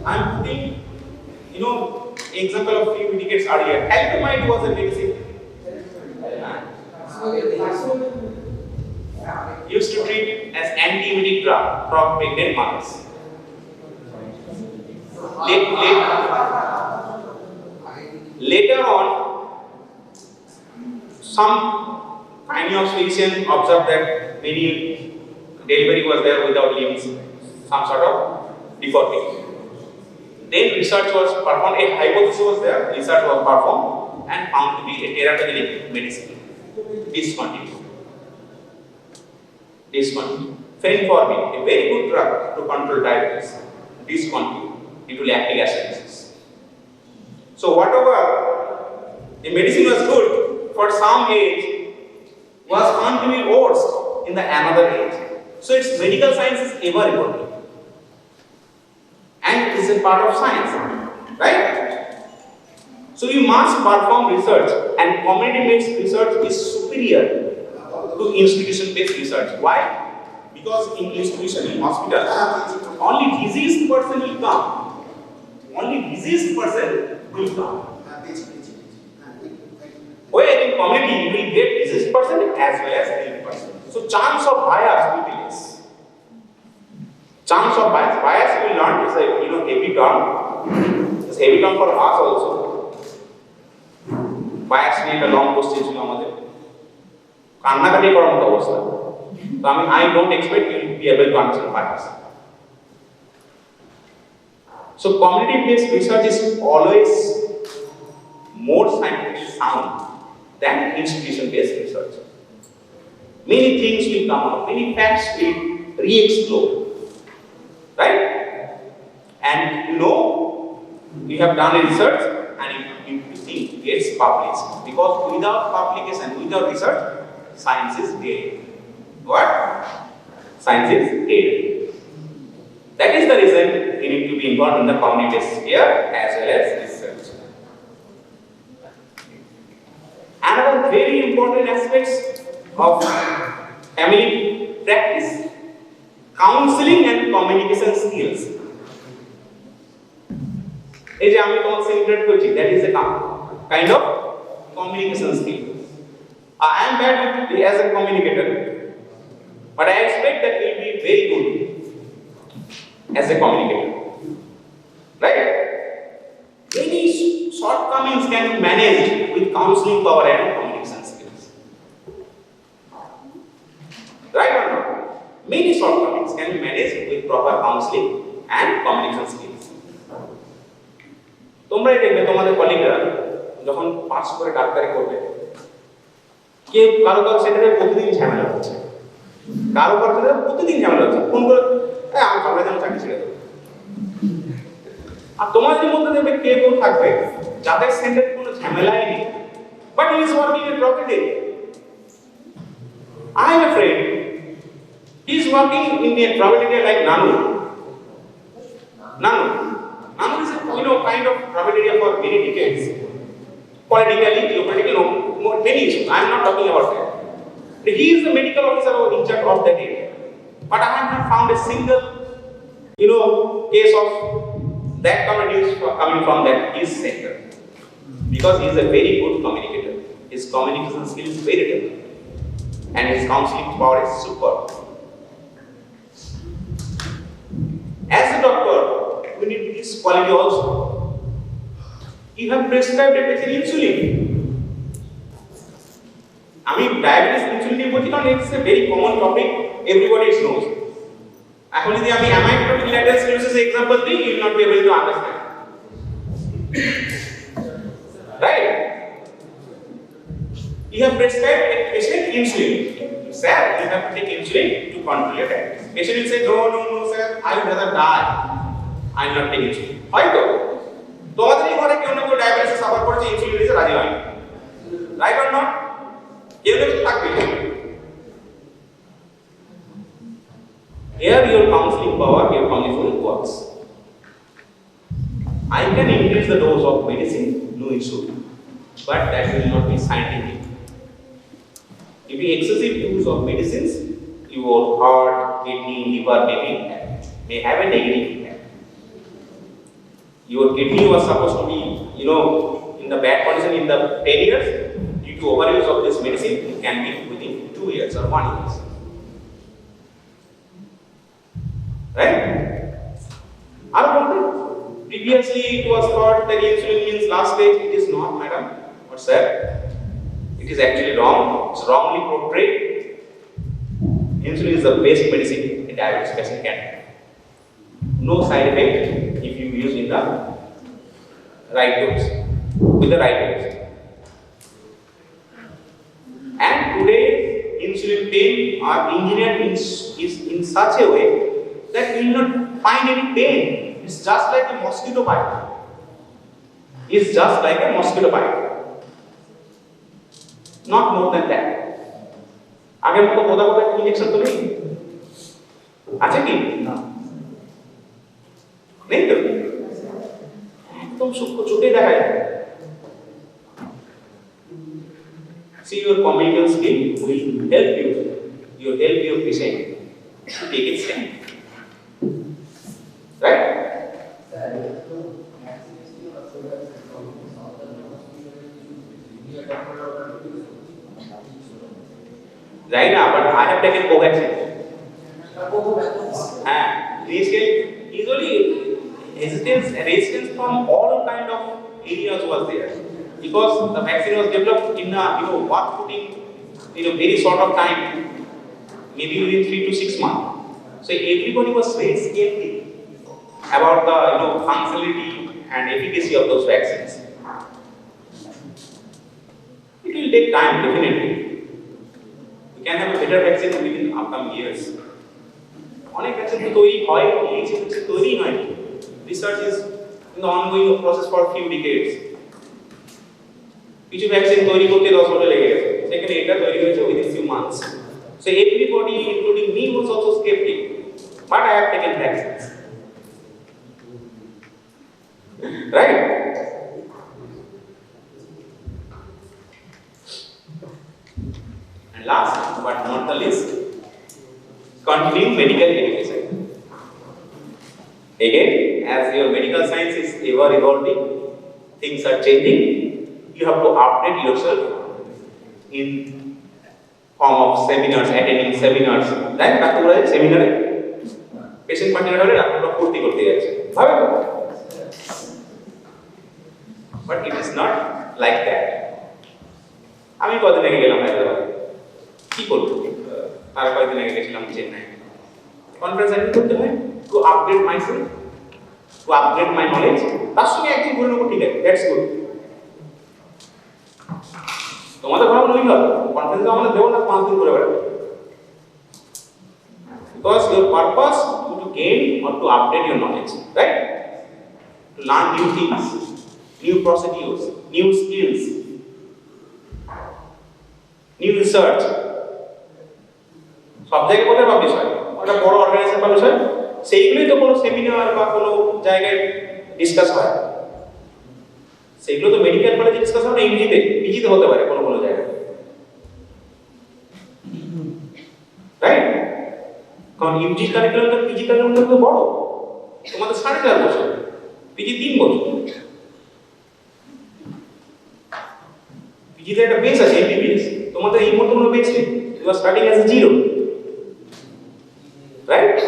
I am putting, example of few decades earlier. Thalidomide was a medicine used to treat as anti-emetic drug from pregnant mothers. Later on, some kind of physician observed that many delivery was there without limbs, some sort of deformity. Then research was performed, a hypothesis was there, research was performed and found to be a teratogenic medicine. Discontinued. Fenformin, a very good drug to control diabetes, discontinued due to lactic acidosis. So whatever the medicine was good for some age was found to be worse in in the another age. So its medical science is ever evolving. And it is a part of science, right? So you must perform research, and community-based research is superior to institution-based research. Why? Because in institution, in hospital, only diseased person will come. Only diseased person will come. Where in community, you will get diseased person as well as healthy person. So chance of bias will be less. Chance of bias will not is a heavy term. It's heavy term for us also. Bias need a long postage ছিল আমাদের কান্নাকাটি করার মতো অবস্থা তো I don't expect you will be able to understand bias. So community based research is always more scientifically sound than institution based research. Many things will come out, many facts will re-explode, right? And you have done a research and you think gets published, because without publication, without research, science is dead. What? Science is dead. That is the reason you need to be involved in the community sphere as well as research. Another very important aspect of family practice, counseling and communication skills. এই যে আমি তোমাকে celebrate করছি, that is a kind of communication skill. I am bad as a communicator, but I expect that you will be very good as a communicator, right? Any shortcomings can be managed with counseling power and communication skills, right or not? Many shortcomings can be managed with proper counseling and communication skills. তোমরাই দেখবে তোমাদের কলিগরা যখন pass করে ডাক্তারি করবে, কেউ কারো সেটাতে প্রতিদিন ঝামেলা হচ্ছে, কারো সেটাতে প্রতিদিন ঝামেলা হচ্ছে, ফোন করে আমি ভালো যেন চাকরি ছেড়ে দেবো। আর তোমাদের মধ্যে দেখবে কেউ থাকবে যাদের সেন্টারে কোনো ঝামেলাই নেই, but he is working in profit area. I am a friend, he is working in a private area like Nanu is a kind of private area for many decades. Politically, geopolitically, many issues. I am not talking about that. He is the medical officer or in charge of that area. But I have not found a single, case of that kind of news coming from that his center. Because he is a very good communicator. His communication skill is very developed. And his counseling power is superb. As a doctor, we need this quality also. You have prescribed a patient insulin. I mean, diabetes insulin it's a very common topic, everybody knows. Actually, the amyotrophic lateral sclerosis example, you will not be able to understand. Right? You have prescribed a patient insulin. Sir, you have to take insulin to control your diabetes. Patient will say, no, sir, I would rather die. I will not take insulin. Why though? তোমাদের ঘরে কেউ না কেউ diabetes suffer করছে, insulin নিতে রাজি হয়, right or not? কেউ না কেউ থাকবে। Here your counseling power, your communication works. I can increase the dose of medicine, no issue, but that will not be scientific. If you excessive use of medicines, your heart, kidney, liver may have a negative impact. Your kidney was supposed to be, in the bad condition in the 10 years, due to overuse of this medicine, it can be within 2 years or 1 year. Right? Previously, it was thought that insulin means last stage. It is not, madam. But sir, it is actually wrong. It's wrongly portrayed. Insulin is the best medicine a diabetes patient can have. No side effect if you use in the right dose, with the right dose. And today, insulin pen are engineered in such a way that you will not find any pain. It's just like a mosquito bite. It's just like a mosquito bite. Not more than that. আগের মতো কোথা কোথায় injection তো নেই, আছে কি? নেই তো, একদম সূক্ষ্ম চোখে দেখা যায়। See, your communication skill will help your patient to take it stand. Right? Right now, but I have taken co-vaccine. Usually resistance from all kind of areas was there because the vaccine was developed in a one footing in a very short of time, maybe within 3 to 6 months. So everybody was very skeptical about the functionality and efficacy of those vaccines. It will take time, definitely. We can have a better vaccine within upcoming years. অনেক vaccine তো তৈরি হয়, এই vaccine তৈরি হয়। Research is in the ongoing process for few decades. কিছু vaccine তৈরি করতে 10 বছর লেগে গেছে, সেখানে এটা তৈরি হয়েছে within few months. So everybody, including me, was also skeptic. But I have taken vaccines. Right? And last but not the least, continuing medical education. Again, as your medical science is ever evolving, things are changing, you have to update yourself in form of seminars, attending seminars. Right? ডাক্তাররা সেমিনারে patient পাঠিয়ে হলে ডাক্তাররা ভর্তি করতে যাচ্ছে, ভাবে তো? But it is not like that. আমি কদিন আগে গেলাম হায়দ্রাবাদে, কি করবো? তার কয়েকদিন আগে গেছিলাম চেন্নাই, কনফারেন্স অ্যাটেন্ড করতে হয় to upgrade myself, to upgrade my knowledge. তার সঙ্গে একদিন ঘুরে নেবো, ঠিক আছে, দ্যাটস গুড। তোমাদের ভালো নই হবে, কনফারেন্স আমাদের দেবো না 5 দিন ঘুরে বেড়াবো। Because your purpose is to gain or to update your knowledge, right? To learn new things, new procedures, new skills, new research. সব জায়গায় কোথায় পাবলিশ হয়? একটা বড় অর্গানাইজেশন পাবলিশ হয়, সেইগুলোই তো কোনো সেমিনার বা কোনো জায়গায় ডিসকাস হয়। সেইগুলো তো মেডিকেল কলেজে ডিসকাস হয় না, ইউজিতে, পিজিতে হতে পারে কোনো কোনো জায়গায়, রাইট? কারণ ইউজি কারিকুলামটা পিজি কারিকুলামটা তো বড়, তোমাদের 4.5 বছর, পিজি 3 বছর। পিজিতে একটা বেস আছে MBBS, তোমাদের এই মুহূর্তে কোনো বেস নেই, you are starting as a zero, right?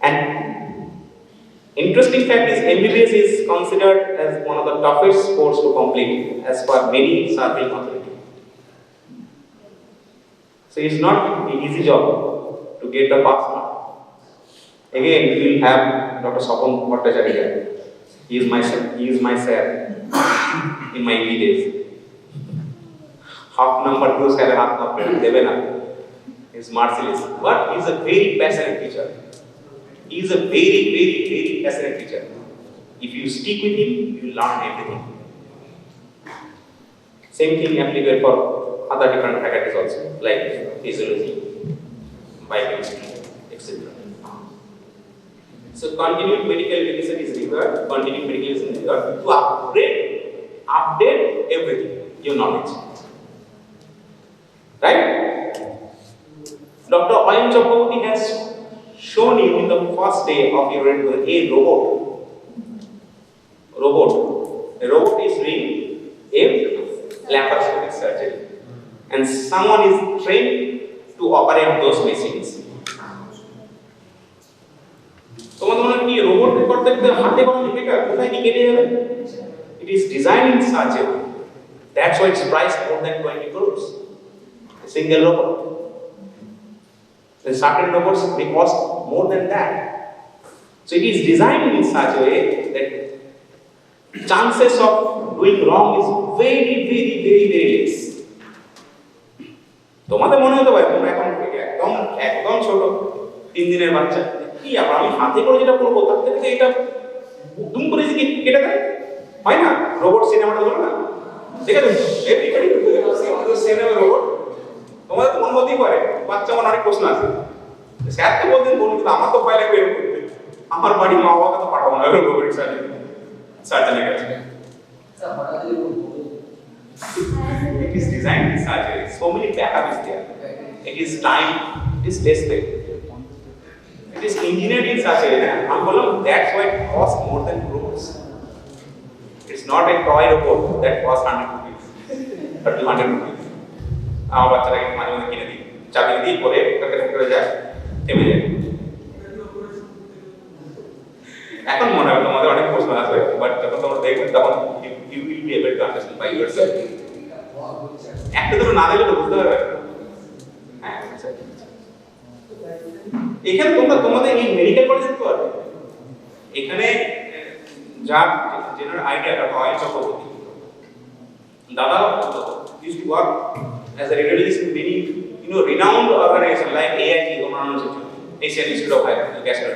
And interesting fact is MBBS is considered as one of the toughest course to complete as per many serving authority. So it's not an easy job to get the pass mark. Again, we will have Dr. Sapon Bhattacharya. He is my sir in my MB days. Half number goes have a half number, Devena. Is merciless, but he is a very passionate teacher. He is a very, very, very passionate teacher. If you stick with him, you will learn everything. Same thing applicable for other different faculties also, like physiology, biochemistry, etc. So continuing medical education is required. Continuing medical education is required to update everything, your knowledge. Right? Dr. Ayam Chakraborty has shown you in the first day of your a robot. A robot is doing a laparoscopic surgery, and someone is trained to operate those machines. তোমাদের মনে কি robot করতে গেলে হাতে বানানো বেকার, কোথায় কি কেটে যাবে? It is designed in such a way. That's why it's priced more than 20 crores. A single robot. The certain robots may cost more than that. So it is designed in such a way that chances of doing wrong is very, very, very, very less. তোমাদের মনে হতে পারে তোমরা এখন একদম একদম ছোট 3 দিনের বাচ্চা, কি আবার আমি হাতে করে যেটা করবো তার থেকে এটা দুম করে কেটে দেয়, হয় না? রোবট সিনেমাটা ধরো না, ঠিক আছে এভরিবডি টু সেম রোবট তোমাদের তো মনে হতেই পারে বাচ্চা মনে অনেক প্রশ্ন আছে স্যার তো বলতেন বলুন কিন্তু আমার তো ভয় লাগবে এরকম করতে আমার বাড়ির মা বাবাকে তো পাঠাবো না রোবট সার্জনের কাছে স্যার হঠাৎ করে বলবো It is designed in such a way. So many backup is there. It is time, it is tested. It is engineered in such a way. That's why it costs more than crores. It's not a toy robot that costs 100 rupees or 200 rupees. আমার বাচ্চাটাকে মাঝে মাঝে কিনে দিই চাবি দিয়ে পরে করে যায় থেমে যায় এখন মনে হয় তোমাদের অনেক প্রশ্ন আসবে বাট যখন তোমরা দেখবে তখন you will be able to understand by yourself. একটা দুটো না দেখলে তো বুঝতে পারবে হ্যাঁ এখানে তোমাদের এই মেডিকেল কলেজ দেখতে পারবে এখানে যা জেনারেল আইডিয়াটা হয় চক্রবর্তী দাদা used to work as a radiologist in many renowned organization like AIG অন্যান্য Asian Institute of Higher Education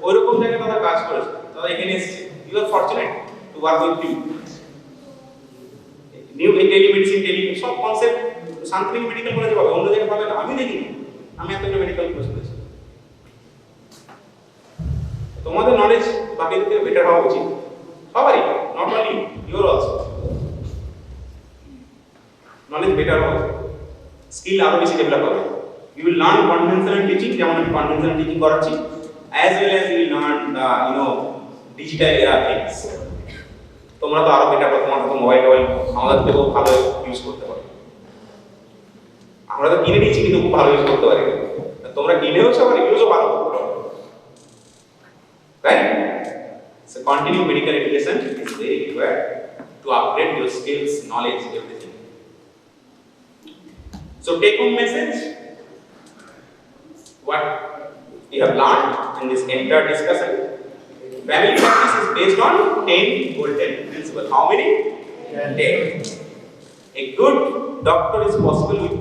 ওইরকম জায়গায় দাদা কাজ করেছে দাদা এখানে এসেছে you are fortunate to work with you new telemedicine সব কনসেপ্ট শান্তিনিকেতন মেডিকেল কলেজে পাবে অন্য জায়গায় পাবে না আমি দেখিনি আমি এত মেডিকেল কোর্স করেছি তোমাদের নলেজ বাকিদের থেকে বেটার হওয়া উচিত সবারই not only your also knowledge better হওয়া স্কিল আরো বেশি ডেভেলপ হবে you will learn conventional teaching যেমন আমি কনভেনশনাল টিচিং করাচ্ছি as well as you will learn digital era things তোমরা তো আরো বেটার তোমার তো মোবাইল আমাদের থেকেও ভালো ইউজ করতে পারো আমরা তো কিনে নিয়েছি কিন্তু খুব ভালো ইউজ করতে পারি তোমরা কিনেও আবার ইউজও ভালো করতে পারো right so continue medical education is very required to upgrade your skills knowledge everything so take home message what you have learned in this entire discussion. Family practice is based on 10 golden principles. How many? 10. A good doctor is possible with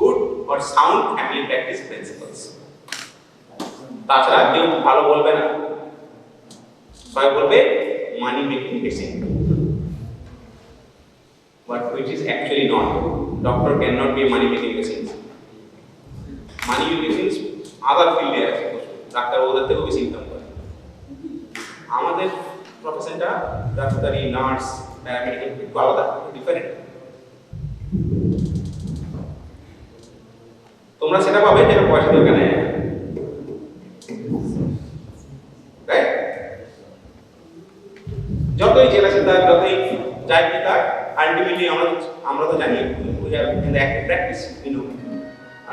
good or sound family practice principles. তাছাড়া কেউ ভালো বলবে না সবাই বলবে money making machine but which is actually not. Doctor cannot be a money making machine. Money making machines আদার ফিল্ডে আছে doctor ওদের থেকেও বেশি ইনকাম করে আমাদের প্রফেশনটা ডাক্তারি নার্স প্যারামেডিক্যাল একটু আলাদা ডিফারেন্ট তোমরা সেটা পাবে যেটা পয়সা দিয়ে কেনা যায় রাইট যতই জেলা চিন্তা যতই যাই চিন্তা আলটিমেটলি আমরা তো জানি we have in the active practice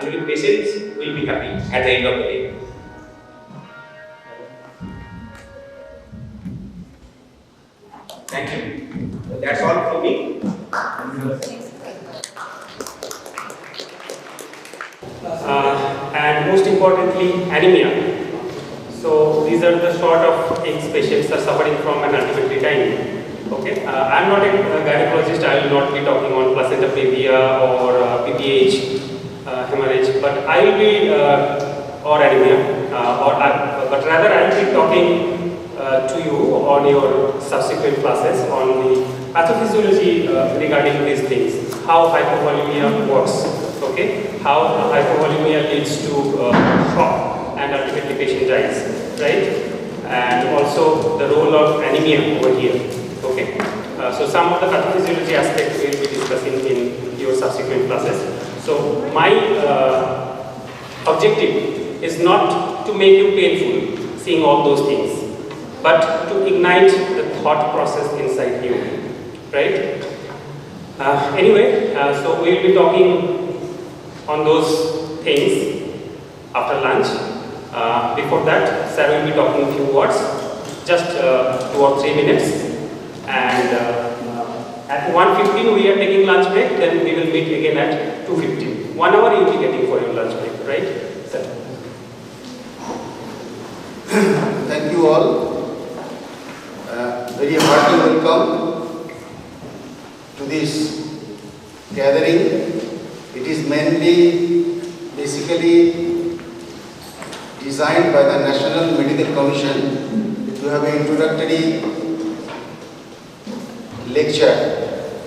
and your patients will be happy at the end of the day. Thank you. That's all from me. And most importantly, anemia. So these are the sort of things patients are suffering from and ultimately dying. Okay, I'm not a gynecologist. I will not be talking on placenta previa or PPH. Hemorrhage, but I will be or anemia, but rather I will be talking to you on your subsequent classes on the pathophysiology regarding these things, how hypovolemia works, okay, how hypovolemia leads to shock and ultimately patient dies, right, and also the role of anemia over here, okay. So some of the pathophysiology aspects we will be discussing in your subsequent classes. So my objective is not to make you painful seeing all those things, but to ignite the thought process inside you, right? Anyway, so we will be talking on those things after lunch. Before that, sir will be talking a few words, just 2 or 3 minutes, and at 1:15 we are taking lunch break, then we will meet again at 2:15. 1 hour you will be getting for your lunch break, right? Sir. Thank you all. Very hearty welcome to this gathering. It is mainly, basically designed by the National Medical Commission to have an introductory lecture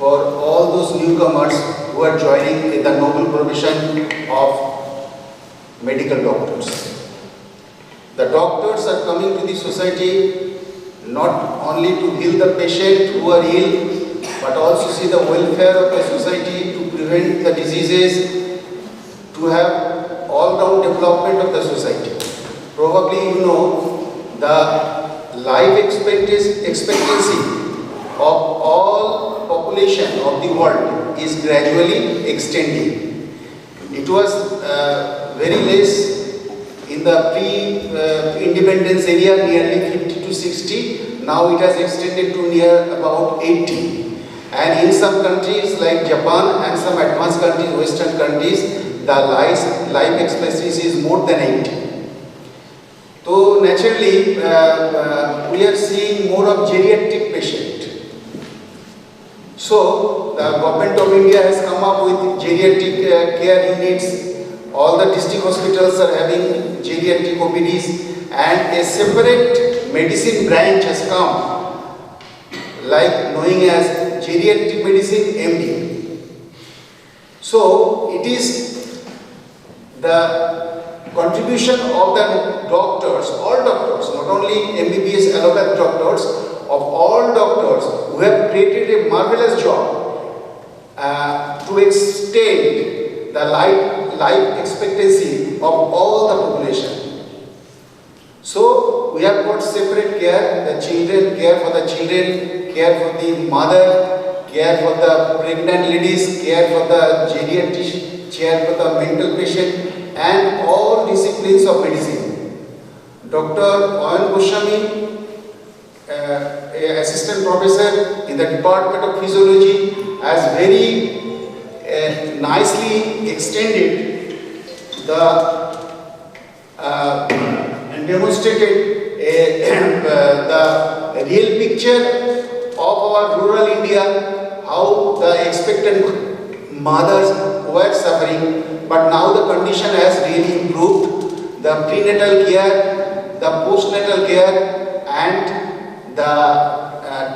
for all those newcomers who are joining in the noble profession of medical doctors. The doctors are coming to the society not only to heal the patient who are ill, but also see the welfare of the society, to prevent the diseases, to have all-round development of the society. Probably you know the life expectancy of all population of the world is gradually extending. It was very less in the pre-independence area, nearly 50 to 60. Now it has extended to near about 80. And in some countries like Japan and some advanced countries, Western countries, the life expectancy is more than 80. So naturally, we are seeing more of geriatric patient. So the government of India has come up with geriatric care units. All the district hospitals are having geriatric OPDs, and a separate medicine branch has come, like knowing as geriatric medicine MD. So it is the contribution of the doctors, all doctors, not only MBBS allopathic doctors, of all doctors who have created a marvelous job to extend the life expectancy of all the population. So we have got separate care, the children, care for the children, care for the mother, care for the pregnant ladies, care for the geriatrician, care for the mental patient, and all disciplines of medicine. Dr. Oyan Goswami, assistant professor in the Department of Physiology, has very nicely extended and demonstrated the real picture of our rural India, how the expectant mothers were suffering, but now the condition has really improved. The prenatal care, the postnatal care, and the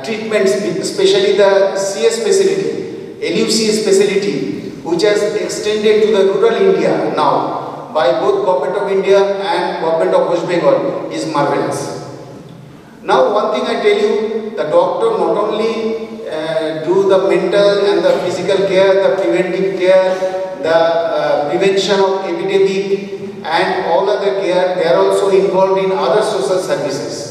treatments, especially the CS facility, LUCS facility, which has extended to the rural India now by both Government of India and Government of West Bengal, is marvelous. Now one thing I tell you, the doctor not only do the mental and the physical care, the preventive care, the prevention of epidemic and all other care, they are also involved in other social services.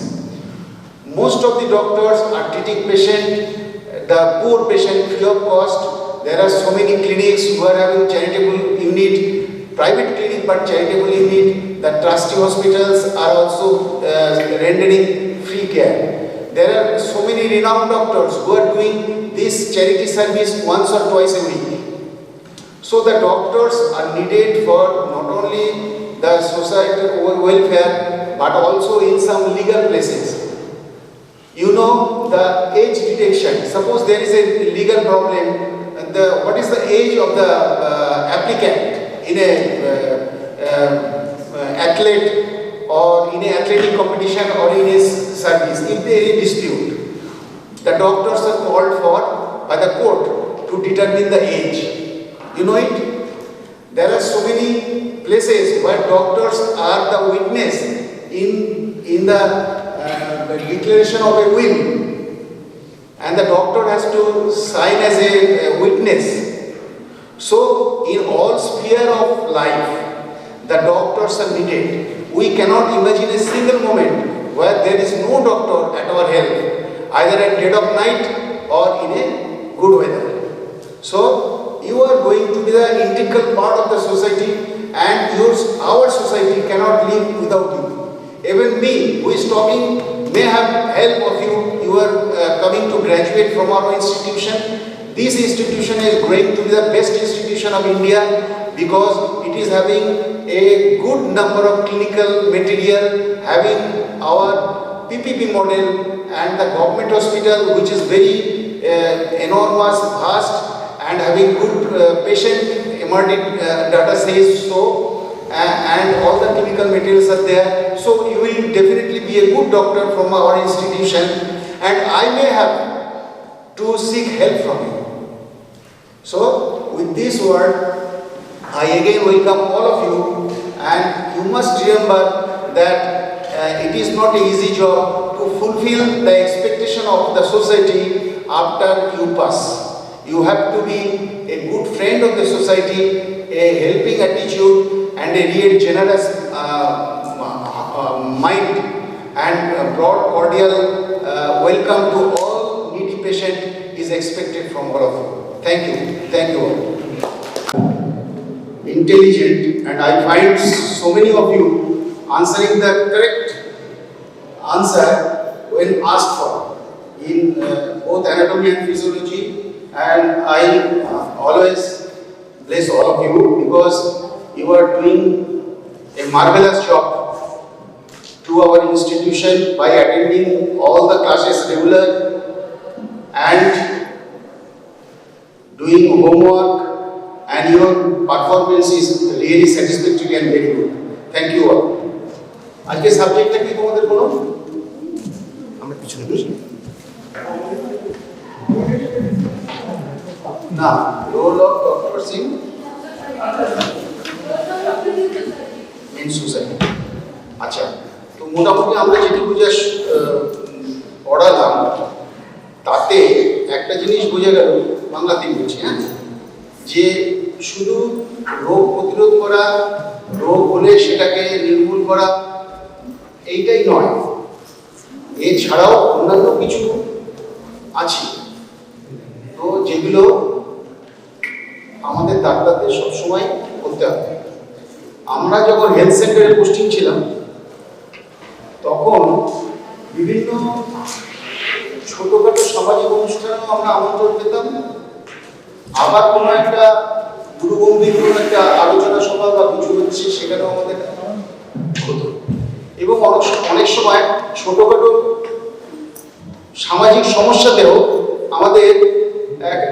Most of the doctors are treating patient, the poor patient, free of cost. There are so many clinics who are having charitable unit, private clinic but charitable unit. The trustee hospitals are also rendering free care. There are so many renowned doctors who are doing this charity service once or twice a week. So the doctors are needed for not only the societal welfare but also in some legal places. You know, the age detection. Suppose there is a legal problem. What is the age of the applicant in a athlete or in a athletic competition or in a service? If there is a dispute, the doctors are called for by the court to determine the age. You know it? There are so many places where doctors are the witness in the declaration of a will, and the doctor has to sign as a witness. So in all sphere of life, the doctors are needed. We cannot imagine a single moment where there is no doctor at our help, either at dead of night or in a good weather. So you are going to be the integral part of the society, and our society cannot live without you. Even me, who is talking, may have help of you. You are coming to graduate from our institution. This institution is going to be the best institution of India because it is having a good number of clinical material, having our PPP model and the government hospital, which is very enormous, vast, and having good patient emerging data says so. And all the clinical materials are there. So you will definitely be a good doctor from our institution, and I may have to seek help from you. So, with this word, I again welcome all of you, and you must remember that it is not an easy job to fulfill the expectation of the society after you pass. You have to be a good friend of the society, a helping attitude, and a real generous mind, and a broad cordial welcome to all needy patient is expected from all of you. Thank you all. Intelligent, and I find so many of you answering the correct answer when asked for in both anatomy and physiology, and I always bless all of you because you are doing a marvelous job to our institution by attending all the classes regular and doing homework, and your performance is really satisfactory and very good. Thank you all. আজকে সাবজেক্টটা কি তোমাদের বলো? আমরা পিছনে বসি না, role of doctor Singh in society. আচ্ছা, তো মোটামুটি আমরা যেটুকু যা পড়ালাম তাতে একটা জিনিস বোঝা গেল, বাংলাতেই বলছি, হ্যাঁ, যে শুধু রোগ প্রতিরোধ করা, রোগ হলে সেটাকে নির্মূল করা, এইটাই নয়, এছাড়াও অন্যান্য কিছু আছে তো যেগুলো আমাদের ডাক্তারদের সবসময় করতে হবে। আমরা যখন হেলথ সেন্টারে পোস্টিং ছিলাম তখন বিভিন্ন ছোটখাটো সামাজিক অনুষ্ঠানেও আমরা আমন্ত্রণ পেতাম, আবার কোনো একটা গুরুগম্ভীর কোনো একটা আলোচনা সভা বা কিছু হচ্ছে সেখানেও আমাদের হতো। এবং অনেক সময় ছোটখাটো সামাজিক সমস্যাতেও আমাদের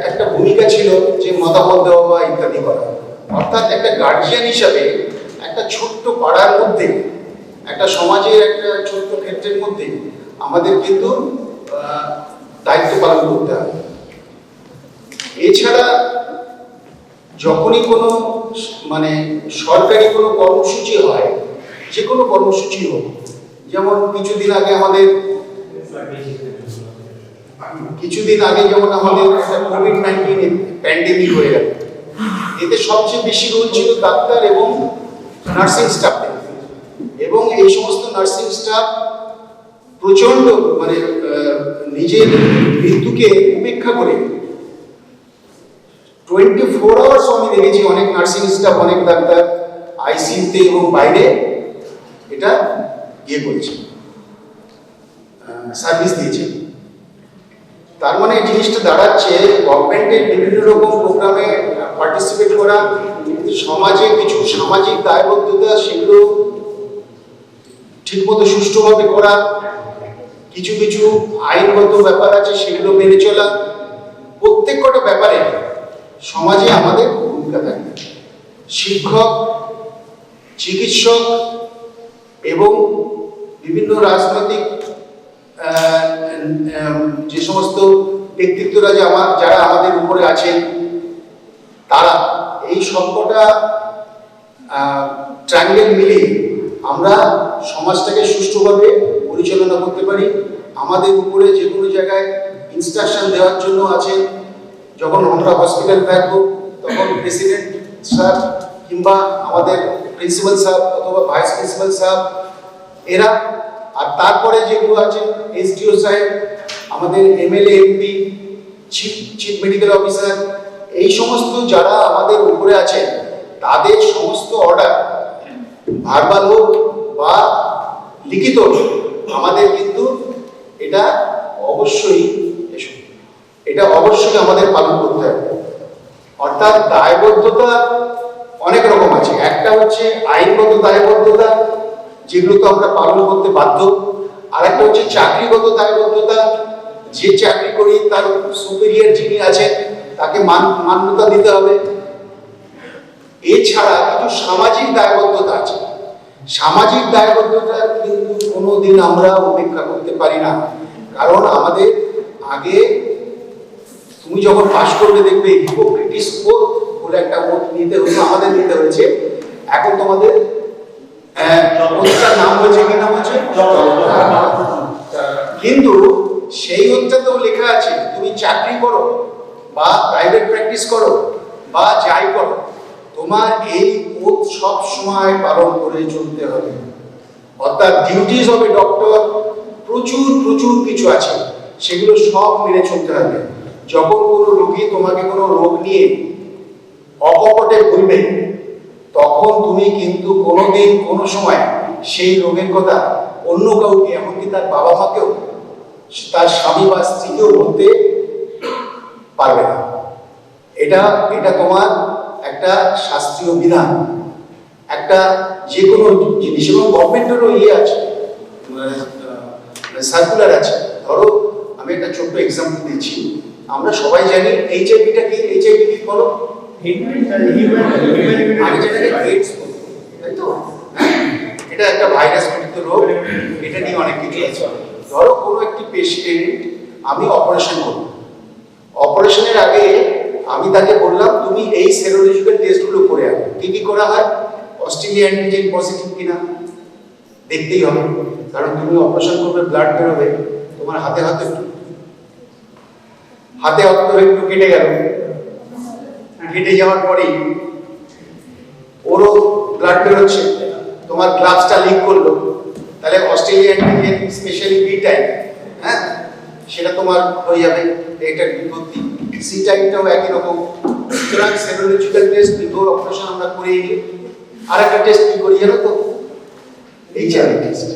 একটা ভূমিকা ছিল যে মতামত দেওয়া বা ইত্যাদি করা। অর্থাৎ একটা গার্জিয়ান হিসাবে একটা ছোট্ট পাড়ার মধ্যে, একটা সমাজের একটা ছোট্ট ক্ষেত্রের মধ্যে আমাদের কিন্তু দায়িত্ব পালন করতে হবে। এছাড়া যখনই কোনো মানে সরকারি কোনো কর্মসূচি হয়, যে কোনো কর্মসূচি হোক, যেমন কিছুদিন আগে যেমন আমাদের কোভিড-19 প্যান্ডেমিক হয়ে গেল, এতে সবচেয়ে বেশি রোল ছিল ডাক্তার এবং নার্সিং স্টাফের, এবং এই সমস্ত নার্সিং স্টাফ প্রচন্ড মানে নিজের মৃত্যুকে উপেক্ষা করে 24 আওয়ার্স আমি দেখেছি অনেক নার্সিং স্টাফ, অনেক ডাক্তার আইসিইউতে এবং বাইরে এটা করেছে, সার্ভিস দিয়েছে। তার মানে এই জিনিসটা দাঁড়াচ্ছে গভর্নমেন্টের বিভিন্ন রকম প্রোগ্রামে পার্টিসিপেট করা, সমাজে কিছু সামাজিক দায়বদ্ধতা সেগুলো ঠিকমতো সুষ্ঠুভাবে করা, কিছু কিছু আইনগত ব্যাপার আছে সেগুলো মেনে চলা, প্রত্যেক কটা ব্যাপারে সমাজে আমাদের ভূমিকা থাকে। শিক্ষক, চিকিৎসক এবং বিভিন্ন রাজনৈতিক যে সমস্ত ব্যক্তিত্বরা যারা আমাদের উপরে আছেন, তারা এই সবকটা ট্রায়াঙ্গেল মিলিয়ে আমরা সমাজটাকে সুষ্ঠুভাবে পরিচালনা করতে পারি। আমাদের উপরে যে কোনো জায়গায় ইনস্ট্রাকশন দেওয়ার জন্য আছে, যখন আমরা হসপিটাল থাকবো তখন প্রেসিডেন্ট স্যার কিংবা আমাদের প্রিন্সিপাল স্যার অথবা ভাইস প্রিন্সিপাল স্যার এরা, আর তারপরে যেগুলো আছে এসডিও সাহেব, আমাদের MLA, MP, chief medical officer, এই সমস্ত যারা আমাদের উপরে আছেন তাদের সমস্ত অর্ডার ভার্বাল হোক বা লিখিত আমাদের কিন্তু এটা অবশ্যই আমাদের পালন করতে হবে। অর্থাৎ দায়বদ্ধতা অনেক রকম আছে, একটা হচ্ছে আইনগত দায়বদ্ধতা যেগুলো তো আমরা পালন করতে বাধ্য, আর একটা হচ্ছে চাকরিগত দায়বদ্ধতা, যে চাকরি করি তার সুপিরিয়র যিনি আছেন তাকে মান্যতা দিতে হবে। এছাড়া কিছু সামাজিক দায়বদ্ধতা আছে, সামাজিক দায়বদ্ধতা কিন্তু কোনোদিন আমরা উপেক্ষা করতে পারি না, কারণ আমাদের আগে তুমি যখন পাস করবে দেখবে হিপোক্রেটিস ওথ বলে একটা ওথ নিতে হতো, আমাদের নিতে হয়েছে। এখন তোমাদের ওথটার নাম হয়েছে, কি নাম হয়েছে? কিন্তু সেই ওথটাতেও লেখা আছে তুমি চাকরি করো বা প্রাইভেট প্র্যাকটিস করো বা যাই করো, তোমার এই ওথ সব সময় পালন করে চলতে হবে। অর্থাৎ ডিউটিজ অফ এ ডক্টর প্রচুর প্রচুর কিছু আছে, সেগুলো সব মেনে চলতে হবে। যখন কোনো রোগী তোমাকে কোনো রোগ নিয়ে অকপটে বলবে, তখন তুমি কিন্তু কোনোদিন কোনো সময় সেই রোগের কথা অন্য কাউকে, এমনকি তার বাবা মাকেও, তার স্বামী বা স্ত্রীকেও বলতে পারবে না। এটা তোমার একটা শাস্ত্রীয় বিধান, একটা যে কোনো জিনিস। এবং গভর্নমেন্টেরও আছে, সার্কুলার আছে। ধরো আমি একটা ছোট্ট এক্সাম্পল দিচ্ছি, আমরা সবাই জানি এইচআইভিটা কি। এইচআইভি কি বলো? আমি যেটাকে এইডস বলি, তাই তো? এটা একটা ভাইরাস ঘটিত রোগ, এটা নিয়ে অনেক কিছু আছে। ধরো কোনো একটি পেশেন্ট আমি অপারেশন করব, অপারেশনের আগে আমি তাকে বললাম তুমি এই সেরোলজিক্যাল টেস্টগুলো করে আনো। কি কি করা হয়? অস্ট্রেলিয়া অ্যান্টিজেন পজিটিভ কিনা দেখতেই হবে, কারণ তুমি অপারেশন করবে, ব্লাড বেরোবে, তোমার হাতে একটু কেটে গেল, কেটে যাওয়ার পরেই ওরও ব্লাড বেরোচ্ছে, তোমার গ্লাভসটা লিক করলো, তাহলে Australia antigen specially B type, হ্যাঁ, সেটা তোমার হয়ে যাবে, এটা বিপত্তি। সি টাইপটাও একই রকম। সুতরাং সেরোলজিক্যাল টেস্ট বিফোর অপারেশন আমরা করেই নিই। আর একটা টেস্ট কি করি জানো তো? HIV test.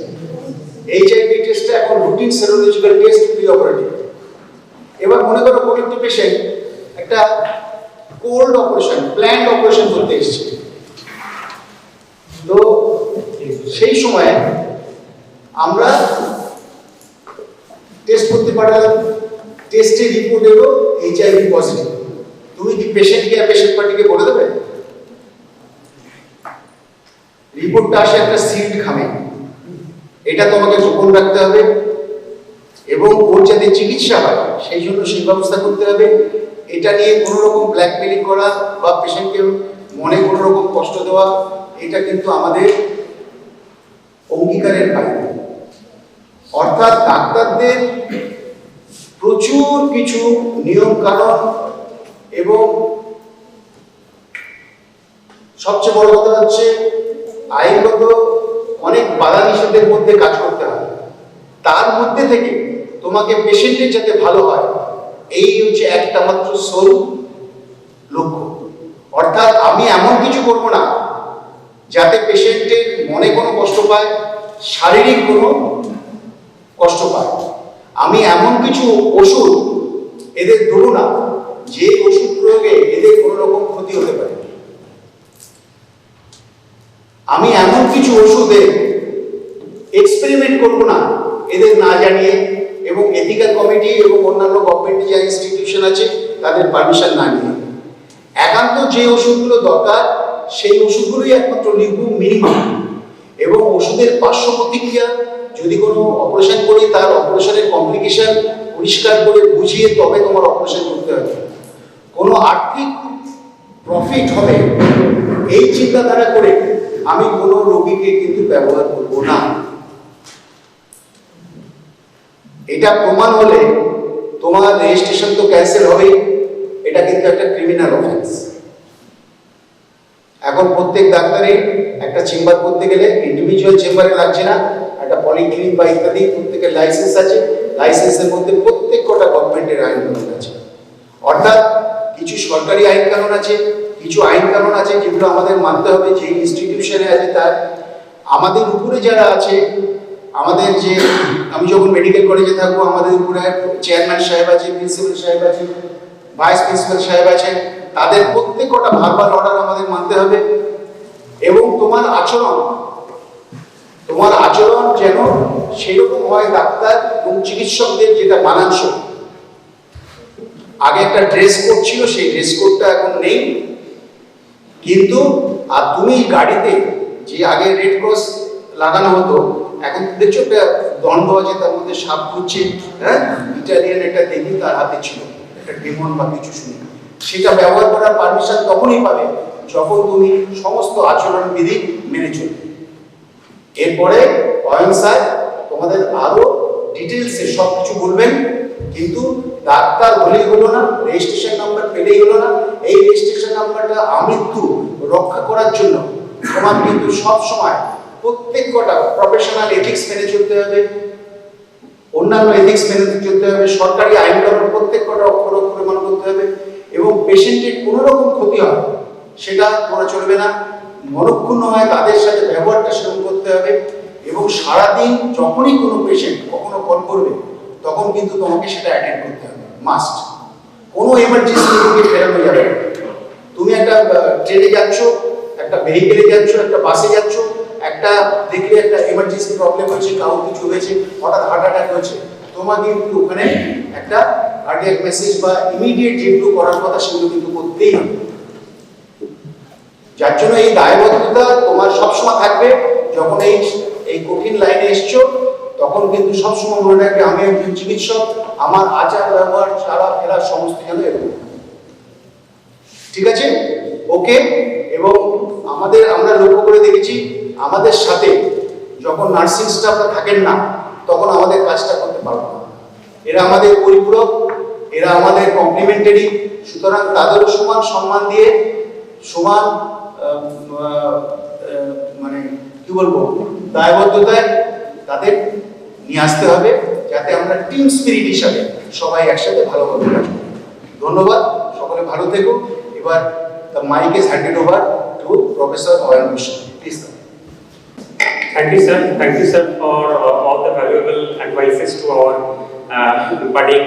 এইচআইভি টেস্টটা এখন routine serological test pre operative. এবার মনে করো কোনো একটি পেশেন্ট একটা কোল্ড অপারেশন, প্ল্যান্ড অপারেশন করতে এসেছে, তো সেই সময় আমরা টেস্ট করতে পারলাম, টেস্টের রিপোর্ট এলো এইচআইভি পজিটিভ। তুমি কি পেশেন্টকে আর পেশেন্ট পার্টিকে বলে দেবে? রিপোর্টটা আসে একটা সিল্ড খামে, এটা তোমাকে গোপন রাখতে হবে এবং ওর যাতে চিকিৎসা হয় সেই জন্য সেই ব্যবস্থা করতে হবে। এটা নিয়ে কোনো রকম ব্ল্যাকমেলিং করা বা পেশেন্টকে মনে কোনো রকম কষ্ট দেওয়া, এটা কিন্তু আমাদের অঙ্গীকারের বাইরে। অর্থাৎ ডাক্তারদের প্রচুর কিছু নিয়ম কানুন এবং সবচেয়ে বড় কথা হচ্ছে আইনগত অনেক বাধা নিষেধের মধ্যে কাজ করতে হয়। তার মধ্যে থেকে তোমাকে পেশেন্টের যাতে ভালো হয়, এই হচ্ছে একটা মাত্র সোল লক্ষ্য। অর্থাৎ আমি এমন কিছু করব না যাতে পেশেন্টের মনে কোনো কষ্ট পায়, শারীরিক কোনো কষ্ট পায়। আমি এমন কিছু ওষুধ এদের দেবো না যে ওষুধ প্রয়োগে এদের কোনো রকম ক্ষতি হতে পারে। আমি এমন কিছু ওষুধে এক্সপেরিমেন্ট করব না এদের না জানিয়ে, এবং এথিক্যাল কমিটি এবং অন্যান্য গভর্নমেন্ট যে ইনস্টিটিউশন আছে তাদের পারমিশন না নিয়ে। একান্ত যে ওষুধগুলো দরকার সেই ওষুধগুলোই একমাত্র লিখব মিনিমাম, এবং ওষুধের পার্শ্ব প্রতিক্রিয়া যদি কোনো অপারেশন করি তার অপারেশনের কমপ্লিকেশন পরিষ্কার করে বুঝিয়ে তবে তোমার অপারেশন করতে হবে। কোনো আর্থিক প্রফিট হবে এই চিন্তাধারা করে আমি কোনো রোগীকে কিন্তু ব্যবহার করব না। এটা প্রমাণ হলে তোমার রেজিস্ট্রেশন তো ক্যান্সেল হবে, এটা কিন্তু একটা ক্রিমিনাল অফেন্স। এখন প্রত্যেক ডাক্তারে একটা চেম্বার করতে গেলে ইন্ডিভিজুয়াল চেম্বারে লাগছে না, একটা পলিক্লিনিক বা ইত্যাদি প্রত্যেকের লাইসেন্স আছে, লাইসেন্সের মধ্যে প্রত্যেক কটা গভর্নমেন্টের আইন কানুন আছে। অর্থাৎ কিছু সরকারি আইন কানুন আছে, কিছু আইন কানুন আছে যেগুলো আমাদের মানতে হবে, যে ইনস্টিটিউশনে আছে তার। আমাদের উপরে যারা আছে, আমাদের যে, আমি যখন মেডিকেল কলেজে থাকবো আমাদের উপরে চেয়ারম্যান সাহেব আছে, প্রিন্সিপাল সাহেব আছে, ভাইস প্রিন্সিপাল সাহেব আছে, তাদের প্রত্যেক কটা ভার্বাল অর্ডার আমাদের মানতে হবে। এবং তোমার আচরণ যেন সেরকম হয় ডাক্তার এবং চিকিৎসকদের যেটা মানানসই। আগে একটা ড্রেস কোড ছিল, সেই ড্রেস কোডটা এখন নেই। কিন্তু আর তুমি গাড়িতে যে আগে রেড ক্রস লাগানো হতো, এখন দেখছো একটা দণ্ড আছে, তার মধ্যে সাপ ঘুরছে, হ্যাঁ, ইটালিয়ান একটা দেখি তার হাতে ছিল, একটা ডেমন বা কিছু শুনি, সেটা ব্যবহার করার পারমিশন তখনই পাবে যখন তুমি সমস্ত আচরণবিধি মেনে চলবে। এরপরে অয়ন স্যার তোমাদের আরো ডিটেলসে সব কিছু বলবেন, কিন্তু ডাক্তার হলেই হলো না, রেজিস্ট্রেশন নাম্বার পেলেই হলো না। এই রেজিস্ট্রেশন নাম্বারটা আমৃত্যু রক্ষা করার জন্য তোমার কিন্তু সব সময় প্রত্যেক কটা প্রফেশনাল এথিক্স মেনে চলতে হবে, অন্যান্য এথিক্স মেনে চলতে হবে, সরকারি আইন কানুন প্রত্যেক কটা অক্ষর অক্ষরে মান্য করতে হবে, এবং পেশেন্টের কোনো রকম ক্ষতি হয় সেটা করা চলবে না। মনক্ষুণ্ণ হয় তাদের সাথে ব্যবহারটা সেরকম করতে হবে, এবং সারাদিন যখনই কোনো পেশেন্ট কখনো কল করবে তখন কিন্তু তোমাকে সেটা অ্যাটেন্ড করতে হবে, মাস্ট। কোনো এমার্জেন্সি রোগীকে ফেরানো যাবে না। তুমি একটা ট্রেনে যাচ্ছ, একটা ভেহিকেলে যাচ্ছ, একটা বাসে যাচ্ছ, একটা দেখলে একটা এমার্জেন্সি প্রবলেম হয়েছে, কারো কিছু হয়েছে, হঠাৎ হার্ট অ্যাটাক হয়েছে, তোমাকে কিন্তু ওখানে একটা কার্ডিয়াক মেসেজ বা ইমিডিয়েট যেগুলো করার কথা সেগুলো কিন্তু করতেই হবে। যার জন্য এই দায়বদ্ধতা তোমার সবসময় থাকবে। যখন এই কঠিন লাইনে এসছো তখন কিন্তু সবসময় মনে রাখবে আমি একজন চিকিৎসক, আমার আচার ব্যবহার চালা ফেরা সমস্ত যেন এরকম। ঠিক আছে, ওকে। এবং আমরা লক্ষ্য করে দেখেছি আমাদের সাথে যখন নার্সিং স্টাফরা থাকেন না তখন আমাদের কাজটা করতে পারবো না। এরা আমাদের পরিপূরক, এরা আমাদের কমপ্লিমেন্টারি, সুতরাং তাদেরও সমান সম্মান দিয়ে সমান মানে কি বলবো দায়বদ্ধতায় তাদের নিয়ে আসতে হবে, যাতে আমরা টিম স্পিরিট হিসাবে সবাই একসাথে ভালোভাবে কাজ করি। ধন্যবাদ, সকলে ভালো থেকো। এবার the mic is handed over to Professor Oyan Bhushan. Please come. Thank you, sir. Thank you, sir, for all the valuable advices to our budding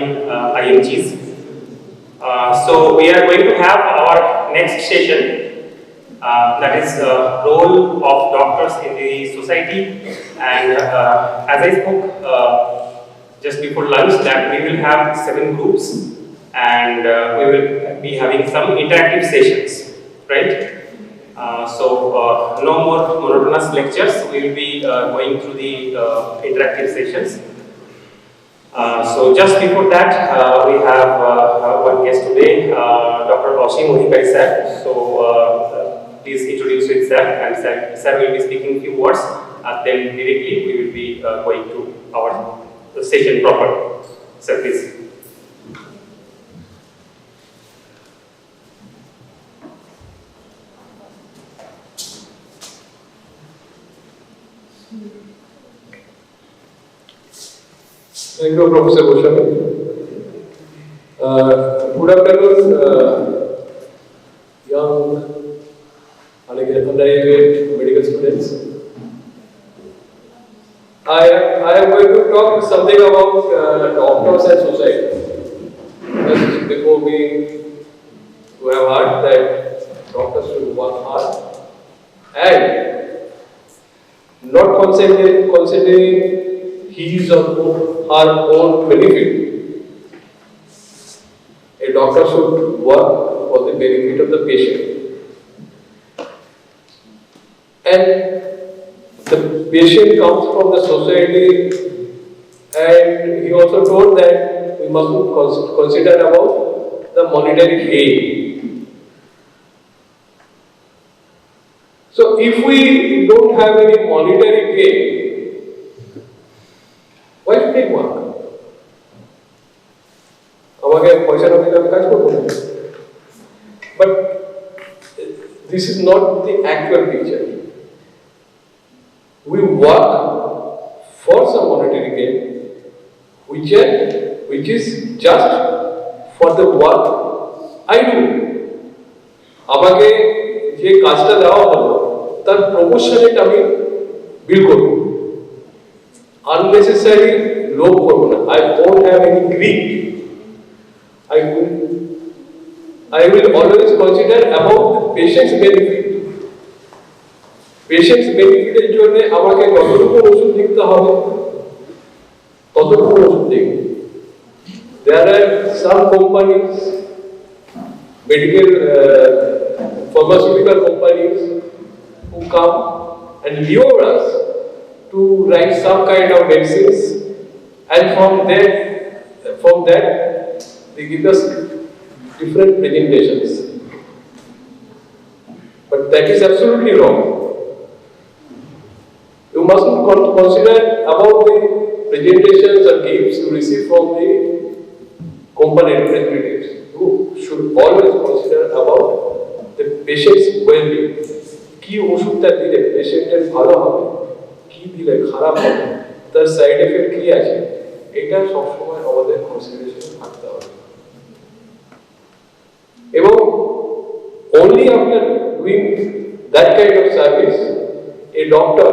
IMGs. So we are going to have our next session, that is role of doctors in the society. And as I spoke just before lunch, that we will have 7 groups, and we will be having some interactive sessions, right? So no more monotonous lectures. We will be going through the interactive sessions. So just before that, we have one guest today, Dr. Oshim Mohikari sir. So please introduce yourself, and sir will be speaking few words. Then directly we will be going to our session proper. Sir, please. Thank you, Professor Bhushan. Good afternoon, young undergraduate medical students. I am going to talk something about doctors and society. Just before we have heard that doctors should work hard and not considering his or her own benefit. A doctor should work for the benefit of the patient. And the patient comes from the society, and he also told that we must consider about the monetary gain. So if we don't have any monetary gain, why should they work? আমাকে পয়সা না দিলে আমি কাজ করবো না। But this is not the actual picture. We work for some monetary gain, which is just for the work I do. আমাকে যে কাজটা দেওয়া হলো তার প্রপোর্শনেট আমি বিল করব, unnecessary লোভ করব না। I don't have any greed. I will always consider about the patient's benefit. Patient's benefit এর জন্য আমাকে কতটুকু ওষুধ লিখতে হবে ততটুকু ওষুধ লিখব। There are some companies, medical pharmaceutical companies, who come and lure us to write some kind of medicines, and from that they give us different presentations. But that is absolutely wrong. You mustn't consider about the presentations or gifts you receive from the company representatives. You should always consider about the patient's well-being. কি ওষুধটা দিলে পেশেন্টের ভালো হবে, কি দিলে খারাপ হবে, তার সাইড এফেক্ট কি আছে, এটা সবসময় আমাদের কনসিডারেশনে থাকতে হবে। এবং only after doing that kind of service, a doctor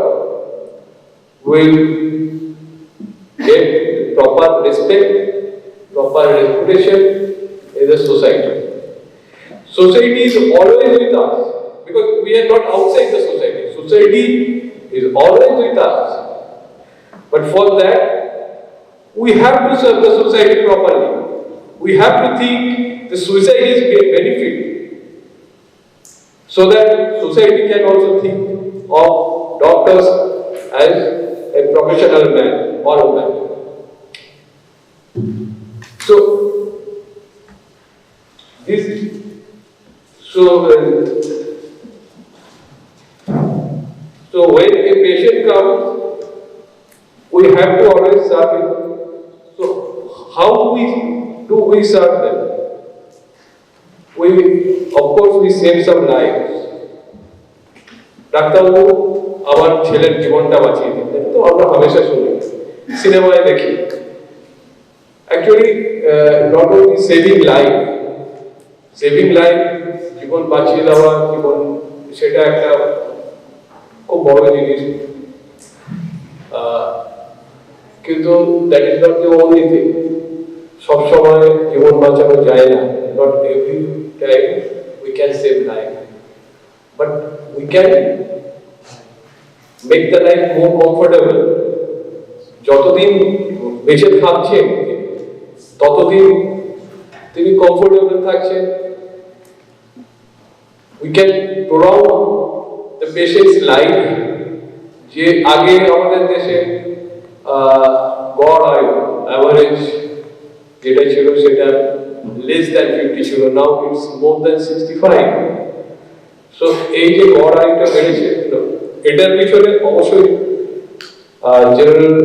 will get proper respect, proper reputation in the society. Society is always with us because we are not outside the society. Society is always with us. But for that, we have to serve the society properly. We have to think the society's benefit, so that society can also think of doctors as a professional man or woman. So when a patient comes, we have to always serve him. So how do we serve them? Of course, we save some lives. ডাক্তারবাবু আমার ছেলের জীবনটা বাঁচিয়ে দিতেন, তো আমরা হামেশা শুনি, সিনেমায় দেখি। Actually, not only saving life, জীবন বাঁচিয়ে দেওয়া, জীবন সেটা একটা খুব বড় জিনিস, কিন্তু that is not the only thing. সবসময় জীবন বাঁচানো যায় না, not every time we can save life, but we can make the life more comfortable. যতদিন বেঁচে থাকছেন ততদিন তিনি কমফোর্টেবল থাকছেন। We can prolong the patient's life. যে আগে আমাদের দেশে গড় আয়ু অ্যাভারেজ যেটা ছিল সেটা less than 50 ছিল, now it's more than 65. So এই যে গড় আয়ুটা বেড়েছে, এটার পিছনে অবশ্যই general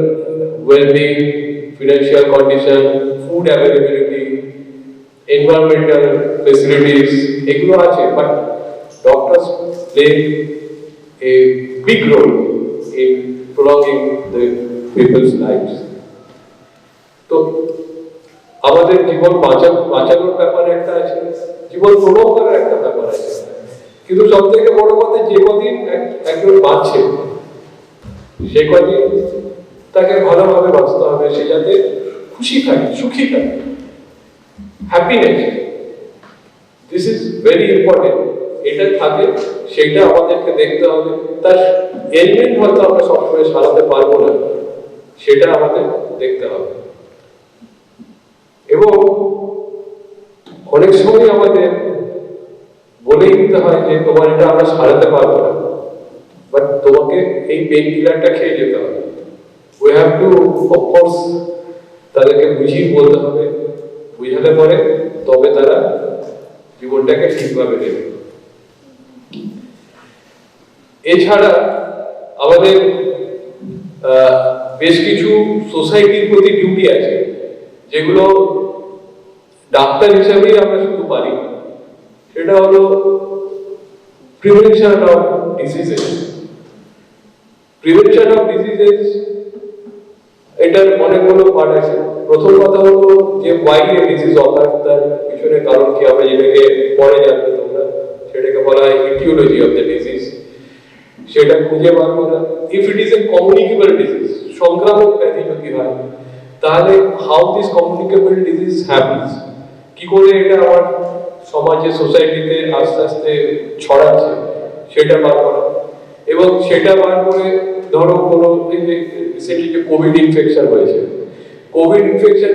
wellbeing, financial condition, food availability, environmental facilities এগুলো আছে, but doctors play a big role in prolonging the people's lifes. তো আমাদের জীবন বাঁচানোর ব্যাপারে একটা আছে, জীবন প্রলং করার একটা ব্যাপার আছে, কিন্তু সব থেকে বড় কথা যে কদিন একজন বাঁচছে সে কদিন তাকে ভালোভাবে বাঁচতে হবে, সে যাতে খুশি থাকে, সুখী থাকে, happiness, this is very important. এটা থাকে, সেটা আমাদেরকে দেখতে হবে। তার এলিমেন্ট হয়তো আমরা সবসময় সারাতে পারবো না, সেটা আমাদের দেখতে হবে। এবং অনেক সময় আমাদের বলেই দিতে হয় যে তোমার এটা আমরা সারাতে পারবো না, বাট তোমাকে এই পেইন কিলারটা খেয়ে যেতে হবে। উই হ্যাভ টু অফকোর্স তাদেরকে বুঝিয়ে বলতে হবে, বুঝালে পরে তবে তারা জীবনটাকে ঠিকভাবে নেবে। এছাড়া আমাদের বেশ কিছু সোসাইটির প্রতি ডিউটি আছে, যেগুলো ডাক্তার হিসাবেই আমরা শুধু পারি। সেটা হলো prevention of diseases. Prevention of diseases এটার অনেকগুলো পার্ট আছে। প্রথম কথা হলো যে ওয়াই এ ডিজিজ অকার, তার পিছনে কারণ কি আমরা যেটাকে পরে জানবে তোমরা, সেটাকে বলা হয় ইটিওলজি অফ দ্য ডিজিজ। সেটা খুঁজে বার করা। If it is a communicable disease, সংক্রামক ব্যাধি যদি হয়, তাহলে how this communicable disease happens, কি করে এটা আমার সমাজে সোসাইটিতে আস্তে আস্তে ছড়াচ্ছে সেটা বার করা। এবং সেটা বার করে ধরো কোনো রিসেন্টলি যে কোভিড ইনফেকশন হয়েছে, কোভিড ইনফেকশন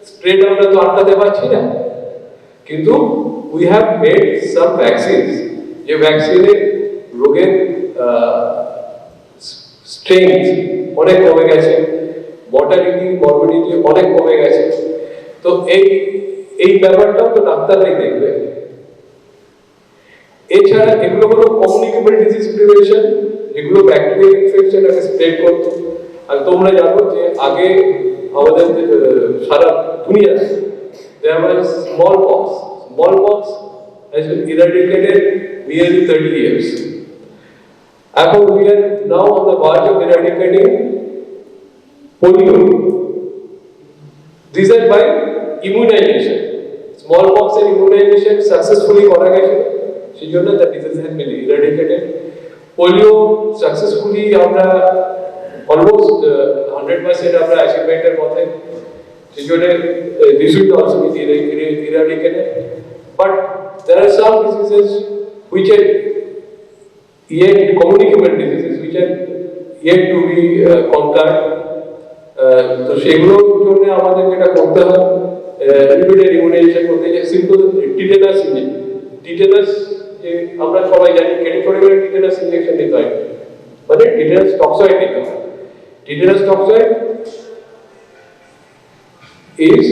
স্প্রেড আমরা তো আটকাতে পারছি না, কিন্তু we have made some vaccines, যে ভ্যাকসিনে রোগের স্ট্রেংথ অনেক কমে গেছে, মর্টালিটি মরবিডিটি অনেক কমে গেছে। তো এই এই ব্যাপারটাও তো ডাক্তাররাই দেখবে। এছাড়া এগুলো হলো কমিউনিকেবল ডিজিজ প্রিভেনশন, যেগুলো ব্যাকটেরিয়াল ইনফেকশন আগে স্প্রেড করতো। আর তোমরা জানো যে আগে আমাদের সারা দুনিয়ায় there was smallpox. Smallpox has been eradicated nearly 30 years. এখন we are now on the verge of eradicating polio. These are by immunization. Smallpox and immunization successfully করা গেছে, সেই জন্য the disease has been eradicated. Polio successfully আমরা almost 100% আমরা achievement-এর পথে, সেই জন্য this will also be eradicated. But there are some diseases which are yet communicable diseases which are yet to be conquered. তো সেগুলোর জন্য আমাদের যেটা করতে হয়, ইমিডিয়েট ইমিউনাইজেশন করতে, যে সিম্পল টিটেনাস ইনজেকশন। টিটেনাস যে আমরা সবাই জানি ক্যাটেগরি টিটেনাস ইনজেকশন নিতে হয়, মানে টিটেনাস টক্সয়েড নিতে হয়। Tetanus toxoid is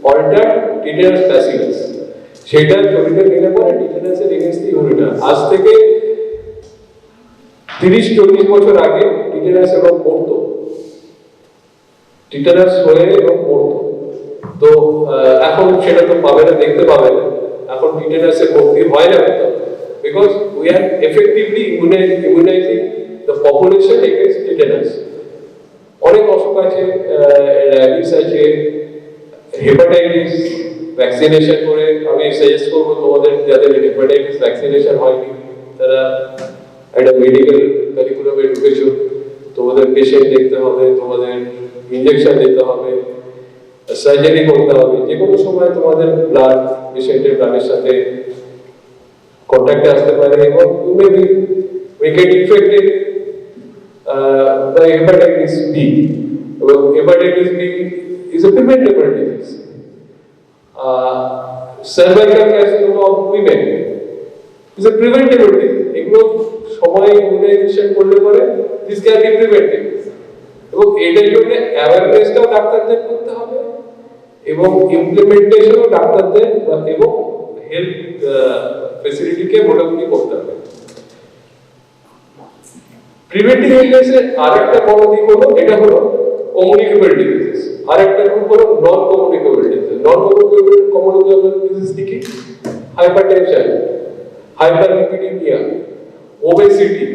altered tetanus bacillus. সেটা শরীরে নিলে পরে টিটেনাসের এগেইনস্ট ইমিউনিটি। আজ থেকে 30-40 বছর আগে টিটেনাস এবং মরতো, টিটেনাস হয়ে এবং মরতো। তো এখন সেটা তো পাবে না, দেখতে পাবে না। এখন টিটেনাসে ভর্তি হয় না তো, because we are effectively immunising the population against tetanus. অনেক অসুখ আছে, র্যাবিস আছে, হেপাটাইটিস ভ্যাকসিনেশন করে। আমি সাজেস্ট করবো তোমাদের যাদের হেপাটাইটিস ভ্যাকসিনেশন হয়নি তারা একটা মেডিকেল কারিকুলামে ঢুকেছো, তোমাদের পেশেন্ট দেখতে হবে, তোমাদের ইনজেকশন দিতে হবে, সার্জারি করতে হবে। যে কোনো সময় তোমাদের ব্লাড পেশেন্টের ব্লাডের সাথে কন্ট্যাক্টে আসতে পারে এবং you may be get infected by hepatitis B. এবং hepatitis B is a preventable disease. Cervical cancer of women is a preventable disease. এগুলো সময় ইমিউনাইজেশন করলে পরে দিস ক্যান বি প্রিভেন্টেড। এবং এটার জন্য অ্যাওয়ারনেসটাও ডাক্তারদের করতে হবে এবং ইমপ্লিমেন্টেশনও ডাক্তারদের এবং হেলথ ফ্যাসিলিটিকে মোটামুটি করতে হবে। প্রিভেন্টিভ ইলনেসের আরেকটা বড় দিক হলো, এটা হলো কমিউনিকেবল ডিজিজ। আরেকটা গ্রুপ হলো non communicable disease. Non communicable disease কি? Hypertension, hyperlipidemia, obesity.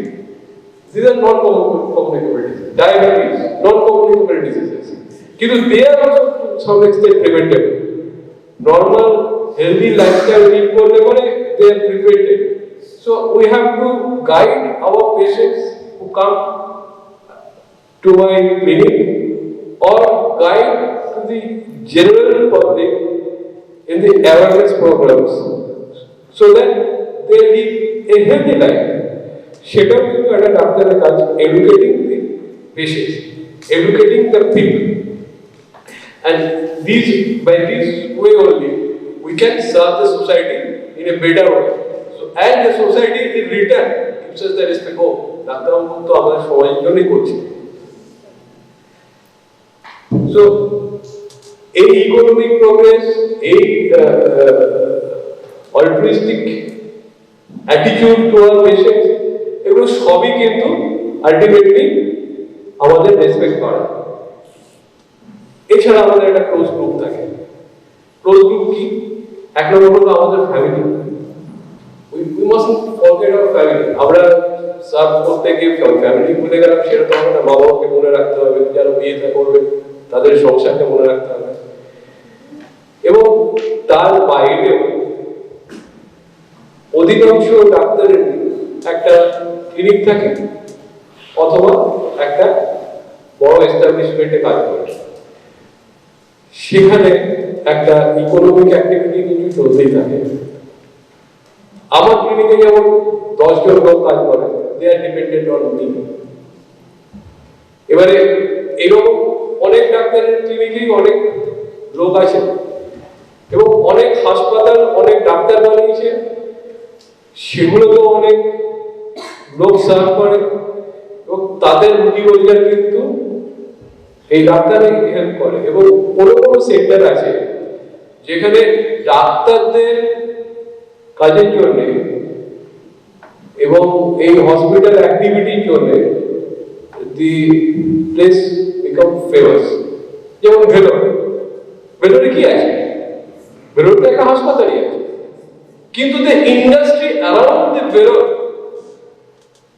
These are non-communicable diseases. Diabetes, non-communicable diseases. But they are also to some extent preventable. Normal, healthy lifestyle lead korle pore they are prevented. So we have to guide our patients who come to my clinic or guide to the general public in the awareness programs so that they live a healthy life. সেটাও কিন্তু একটা ডাক্তারের কাজ, educating the patients, educating the people, and by this way only we can serve the society in a better way. So as the society in return gives us the respect, oh, ডাক্তারবাবু তো আমাদের সবার জন্যই করছে। So এই economic progress, এই altruistic attitude toward patients, এগুলো সবই কিন্তু আলটিমেটলি আমাদের রেসপেক্ট করে। এছাড়া আমাদের একটা ক্লোজ গ্রুপ থাকে। ক্লোজ গ্রুপ কি? এক নম্বর হলো আমাদের family. We must forget our family. আমরা সার্ভ করতে গিয়ে ফ্যামিলি ভুলে গেলাম, সেটা তো আমাদের মা বাবাকে মনে রাখতে হবে, যারা বিয়েটা করবে তাদের সংসারকে মনে রাখতে হবে। এবং তার বাইরেও অধিকাংশ ডাক্তারের একটা ক্লিনিক থাকে অথবা একটা বড় এস্টাবলিশমেন্টে কাজ করে, সেখানে একটা ইকোনমিক অ্যাক্টিভিটি কিন্তু চলতেই থাকে। আমার ক্লিনিকে যেমন 10 জন লোক কাজ করে, দে আর ডিপেন্ডেন্ট অন মি। এবারে এরকম অনেক ডাক্তারের ক্লিনিকেই অনেক লোক আছে এবং অনেক হাসপাতাল অনেক ডাক্তার বানিয়েছে, সেগুলোতেও অনেক লোক সার্ভ করে এবং তাদের রুটি রোজগার কিন্তু এই ডাক্তারই হেল্প করে। এবং কোনো কোনো সেন্টার আছে যেখানে ডাক্তারদের কাজের জন্য এবং এই হসপিটাল অ্যাক্টিভিটির জন্য দি প্লেস বিকাম ফেমাস। যেমন ভেলোরে কি আছে? ভেলোরে তো একটা হাসপাতালই আছে, কিন্তু the industry around the Vellore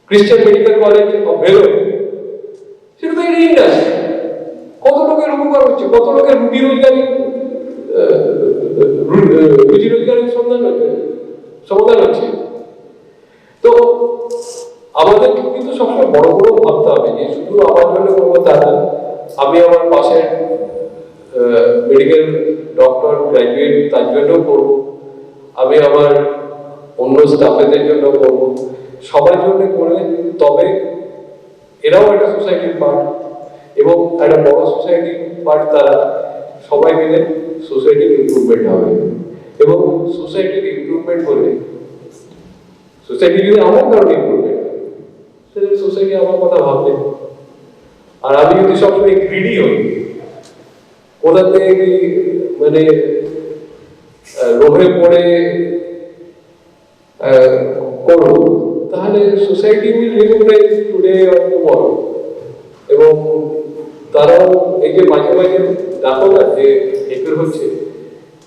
Christian medical college of Vellore, সেটা তো একটা ইন্ডাস্ট্রি। কত লোকের উপকার হচ্ছে, কত লোকের রুজি রোজগারের সমাধান হচ্ছে। তো আমাদের কিন্তু সবসময় বড় বড় ভাবতে হবে যে শুধু আমার জন্য করবো তা না। আমি আমার পাশের মেডিকেল ডক্টর গ্র্যাজুয়েট তার জন্য করবো, আমি আমার অন্য স্টাফেদের জন্য করবো, সবার জন্য করে তবে এরাও একটা সোসাইটির পার্ট এবং একটা বড় সোসাইটির পার্ট। তারা সবাই মিলে সোসাইটির ইমপ্রুভমেন্ট হবে এবং সোসাইটির ইমপ্রুভমেন্ট হলে সোসাইটি যদি আমার কারণে ইমপ্রুভমেন্ট হয় সেটা সোসাইটি আমার কথা ভাববে। আর আমি যদি সবসময় গ্রিডি হই, কোথা থেকে কি মানে লোভে পড়ে করবো, তাহলে society will recognise today or tomorrow. এবং তারাও এই যে মাঝে মাঝে দেখো না যে এগুলো হচ্ছে,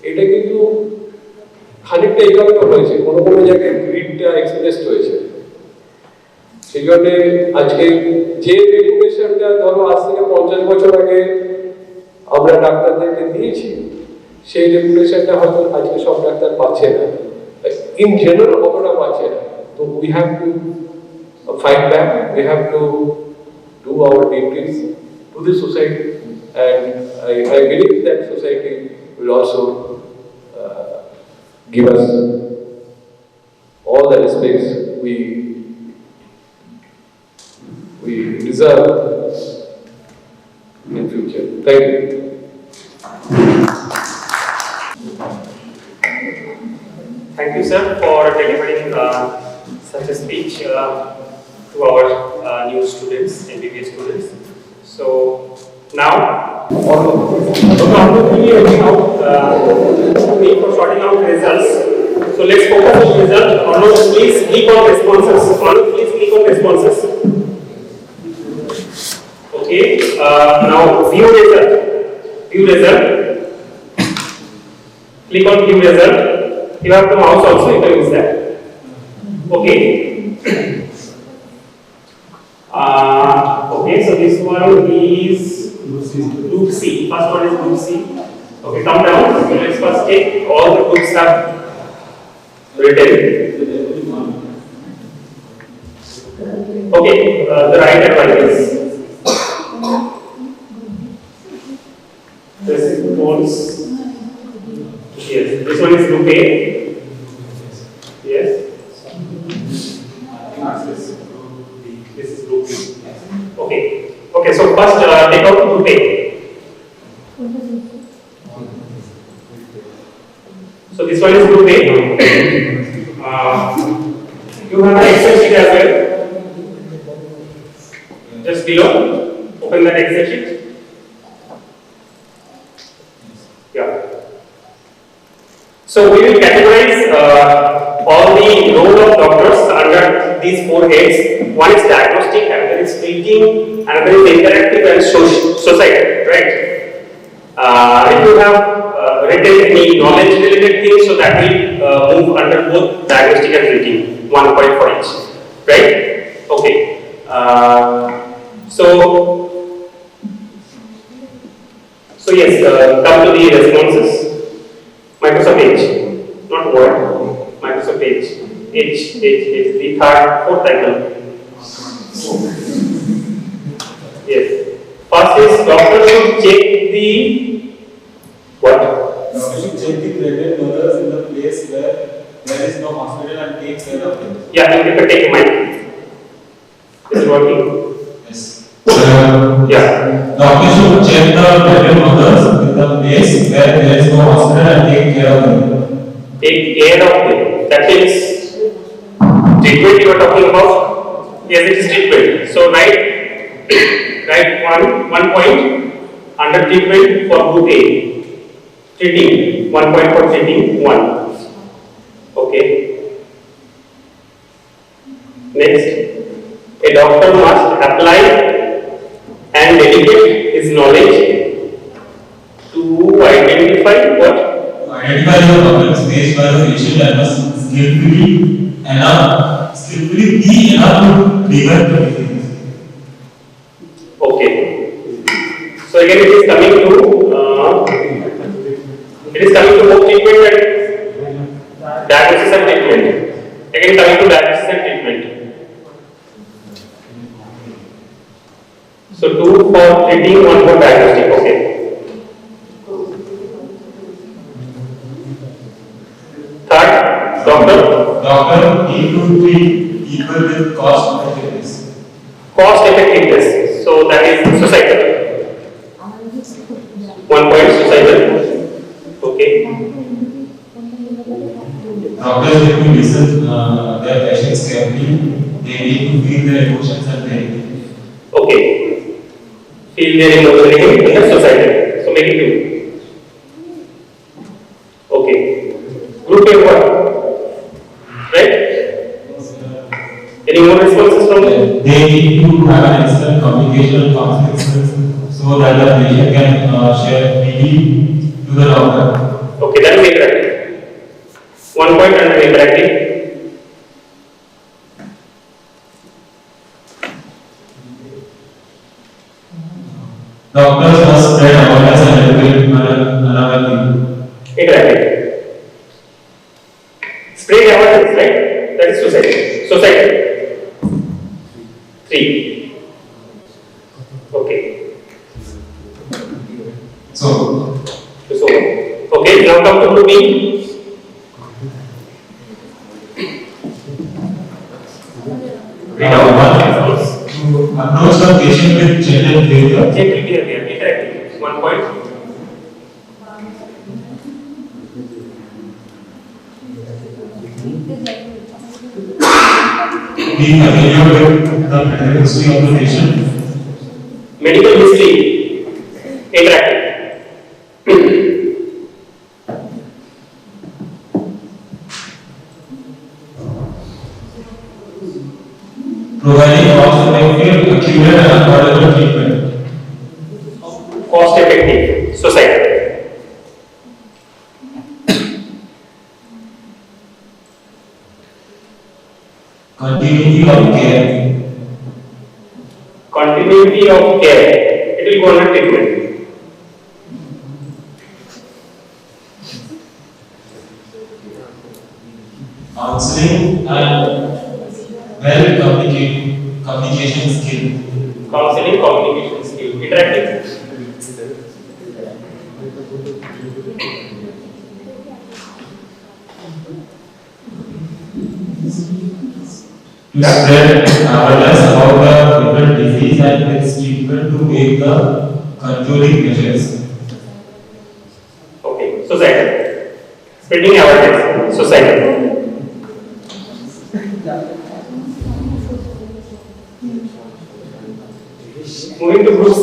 এটা কিন্তু খানিকটা এই কারণে হয়েছে, কোনো কোনো জায়গায় গ্রিডটা এক্সপ্রেস হয়েছে। সেই জন্য আজকে যে রেপুটেশনটা ধরো আজ থেকে 50 বছর আগে আমরা ডাক্তারদেরকে দিয়েছি, সেই রেপুটেশনটা হয়তো আজকে সব ডাক্তার পাচ্ছে না, ইন জেনারেল অতটা পাচ্ছে না। তো we have to fight back, we have to do our duties to the society, and I believe that society will also give us all the respects we deserve in future. Thank you. Thank you, sir, for delivering such a speech to our new students, MBBS students. So now, for sorting out results. So let's focus on results. Arnold, please click on responses. Arnold, please click on responses. Okay. Now view result. View result. Click on view result. You have the mouse also. You can use that. Okay. Okay, so this one is group C. First one is group C. Okay, come down. So let's first take all the groups have written. Okay, the right and right is this is false. Yes, this one is group A. Yes. This is group B. Okay. Okay, so first take out group A. So this one is group A. You have an Excel sheet as well. Just below, open that Excel sheet. Yeah. So we will categorize all the role of doctors under these 4 heads. One is diagnostic, another is treating, another is interactive and society, right? If you have written any knowledge related things, so that will move under both diagnostic and treating, 1 point for each, right? Okay. So yes, come to the responses. Microsoft Edge, not Word. Microsoft Edge. Edge, the fourth item. Yes. First is doctor should check the what? Doctor should check the graded mothers in the place where there is no hospital and take care of them. Yeah, you can take mic. Is it working? Yes. Yeah. Doctor should check the graded mothers in the place where there is no hospital and take care of them. Take care of them. That is treatment you are talking about. Yes, it is treatment. So write one point under treatment for group A. treating, 1 point for treating, 1. Okay. Next, a doctor must apply and dedicate his knowledge to identify what? Identify the problems faced by the patient and must skillfully be enough to prevent the disease. Okay. So again, it is coming to both treatment and diagnosis and treatment. Again, coming to diagnosis and treatment. So 2 for treating, 1 for diagnostic. Okay. Third, doctor need to treat people with cost effectiveness. Cost effectiveness. So that is societal. 1 point societal. Okay. Doctors need to listen their patients carefully. They need to feel their emotions and pain. Okay. Feel their emotion in the society. So make it 2. Okay. Group A what? Right? Any more responses from them? They need to have an excellent communication and counseling skills so that the patient can share freely to the doctor. Okay, that is interactive. 1 point under interactive. Doctors must spread awareness and educate another people. Interactive. Spread awareness, right? That is society. Society. 3. Okay. So, okay, now come to group B. to approach the patient with gentle behavior. Gentle behavior, interactive. 1 point. Be familiar with the medical history of the patient. Medical history. Interactive. Providing cost-effective, accurate and affordable treatment. Cost effective. Society. Continuity of care. Continuity of care. It will go under treatment. Counseling and communication skill. Counseling, communication skill. Interactive. To spread awareness about the different disease and its treatment to make the controlling measures. Okay. Society. Spreading awareness. Society. Moving to group C.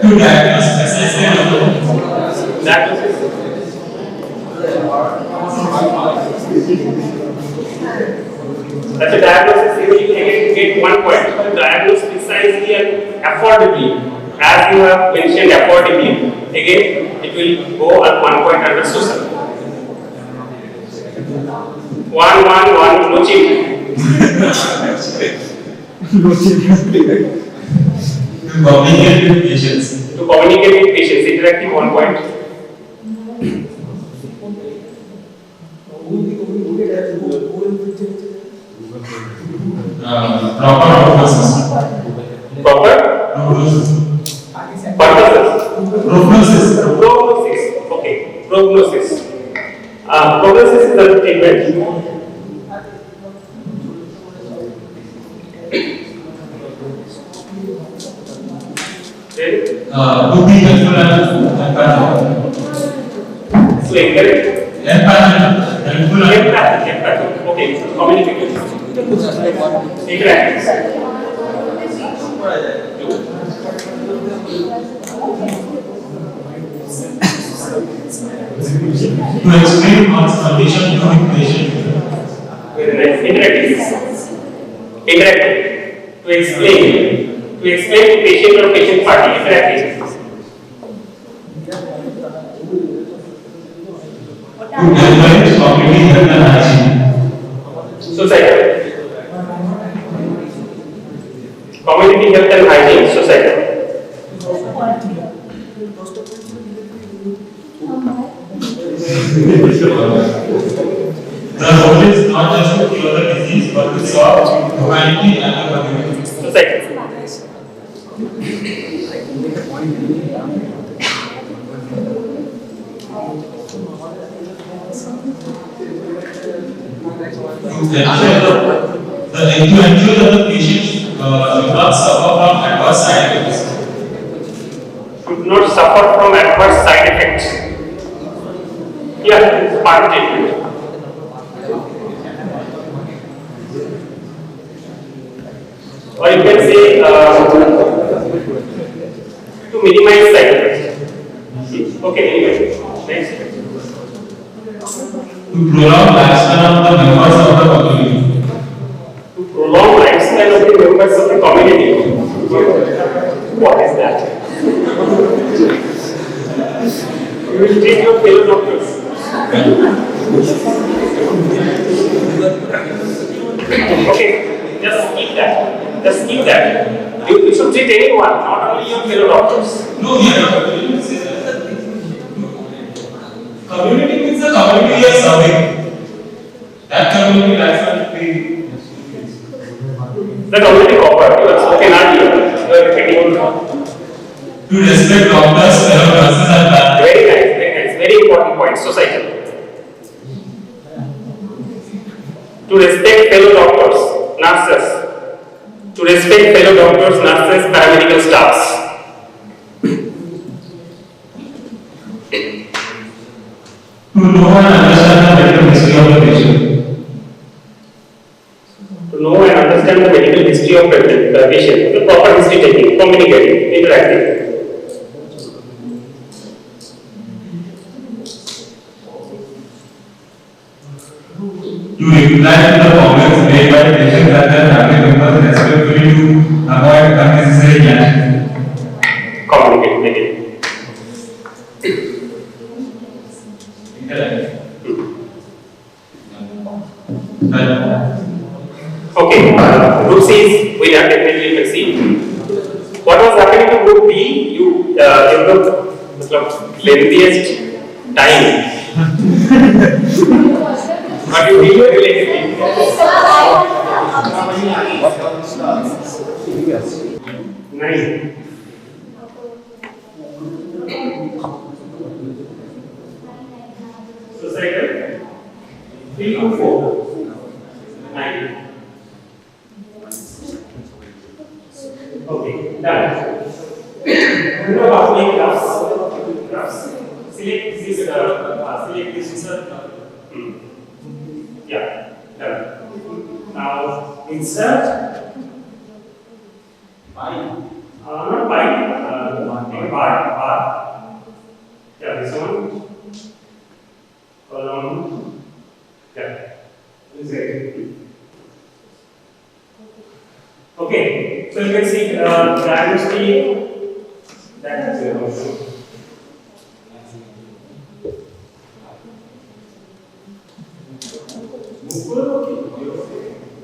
To diagnose, assess and Diagnosis. That's a diagnosis. You can get 1 point. To diagnose precisely and affordably. As you have mentioned, affordably. Again, it will go at 1 point under social. 1, 1, 1, no cheating. to communicate with patients. To communicate with patients, interactive 1 point. Proper prognosis. Proper Prognosis. purposes. Prognosis. Prognosis. Prognosis is the treatment. To be helpful and empathic. So incorrect. Helpful and Empathic. Okay. Communication. Incorrect. to explain one's condition to the patient. Very nice. Interactive. Interactive. To explain patient or patient party. Interactive. To encourage community health and hygiene. Societal. Community health and hygiene. Societal. The goal is not just to cure the disease but to solve humanity and the community. Societal. To ensure that the patients should not suffer from adverse side effects. Should not suffer from adverse side effects. Yeah, it's part of treatment. Or you can say to minimize side effects. Okay, anyway, next. To prolong lifespan of the members of the community. To prolong lifespan of the members of the community. What is that? You will treat your fellow doctors. Okay, just keep that. Just keep that. You should treat anyone, not only your fellow doctors. No, community means the community you are serving. That community lifespan will be. That already covered. You have spoken earlier. You are repeating. To respect doctors, fellow nurses and staff. Very nice, very nice. Very important point. Societal. To respect fellow doctors, nurses. To respect fellow doctors, nurses, paramedical staffs. To know and understand the medical history of the patient. To know and understand the medical history of the patient. The proper history taking, communicating, interacting. To reply to the comments made by patients and their family members respectfully to avoid unnecessary clash. Communicate, make it. Okay, group C is winner, definitely you can see. What was happening to group B? You took lengthiest time. But you feel relatively. Nice. Societal. 3 to 4. 9. Okay, done. You know how to make graphs? Select this. Yeah, done. Now insert. Not bar. Yeah, this one. Column. Yeah. This is it. Okay, so you can see diagnostic. That is zero.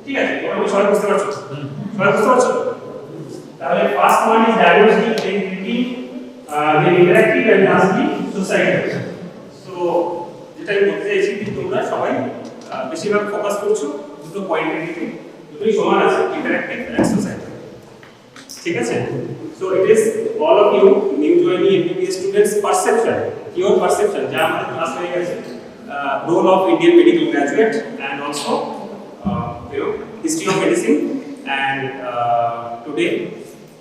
ঠিক আছে, তোমরা সবাই বুঝতে পারছো? সবাই বুঝতে পারছো? তাহলে first one is diagnostic, then treating, then interactive and lastly societal. So যেটা আমি বলতে চাইছি যে তোমরা সবাই বেশিরভাগ ফোকাস করছো দুটো পয়েন্টের দিকে, দুটোই সমান আছে, ইন্টারঅ্যাক্টিভ এন্ড সোসাইটাল। ঠিক আছে? So it is all of you, new joinee MBBS students, perception, your perception, role of Indian medical graduate, and also history of medicine. And today,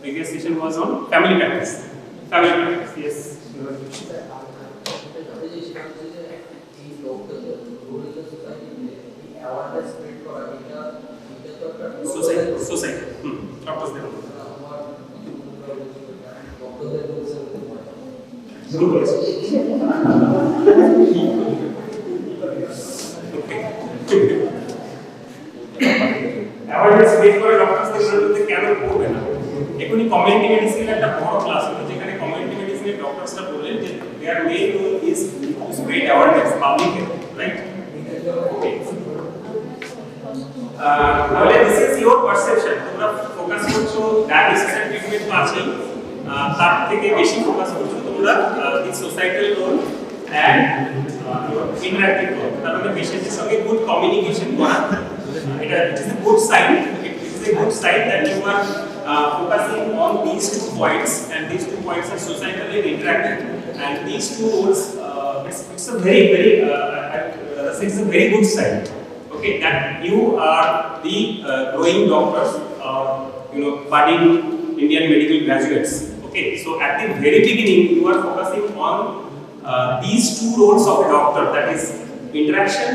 previous session was on family practice. Family practice, yes. Society. Doctors there. Good question. Awareness made for doctors they cannot go না এখনি community medicine একটা বড় class হলো যেখানে community মেডিসিনের ডক্টরসরা বললেন যে their main role is to spread awareness public health, right? Okay. তাহলে this is your perception, তোমরা ফোকাস করছো ডায়াগনোসিস এন্ড ট্রিটমেন্ট পাচ্ছি তার থেকে বেশি ফোকাস করছো তোমরা the societal role and interactive role, তার মানে পেশেন্টের সঙ্গে গুড কমিউনিকেশন করা, এটা is a good sign. It is a good sign that you are focusing on these 2 points, and these 2 points are societally interactive, and these 2 roles it's a very it's a very good sign. Okay, that you are the growing doctors, budding Indian medical graduates. Okay, so at the very beginning you are focusing on these 2 roles of a doctor, that is interaction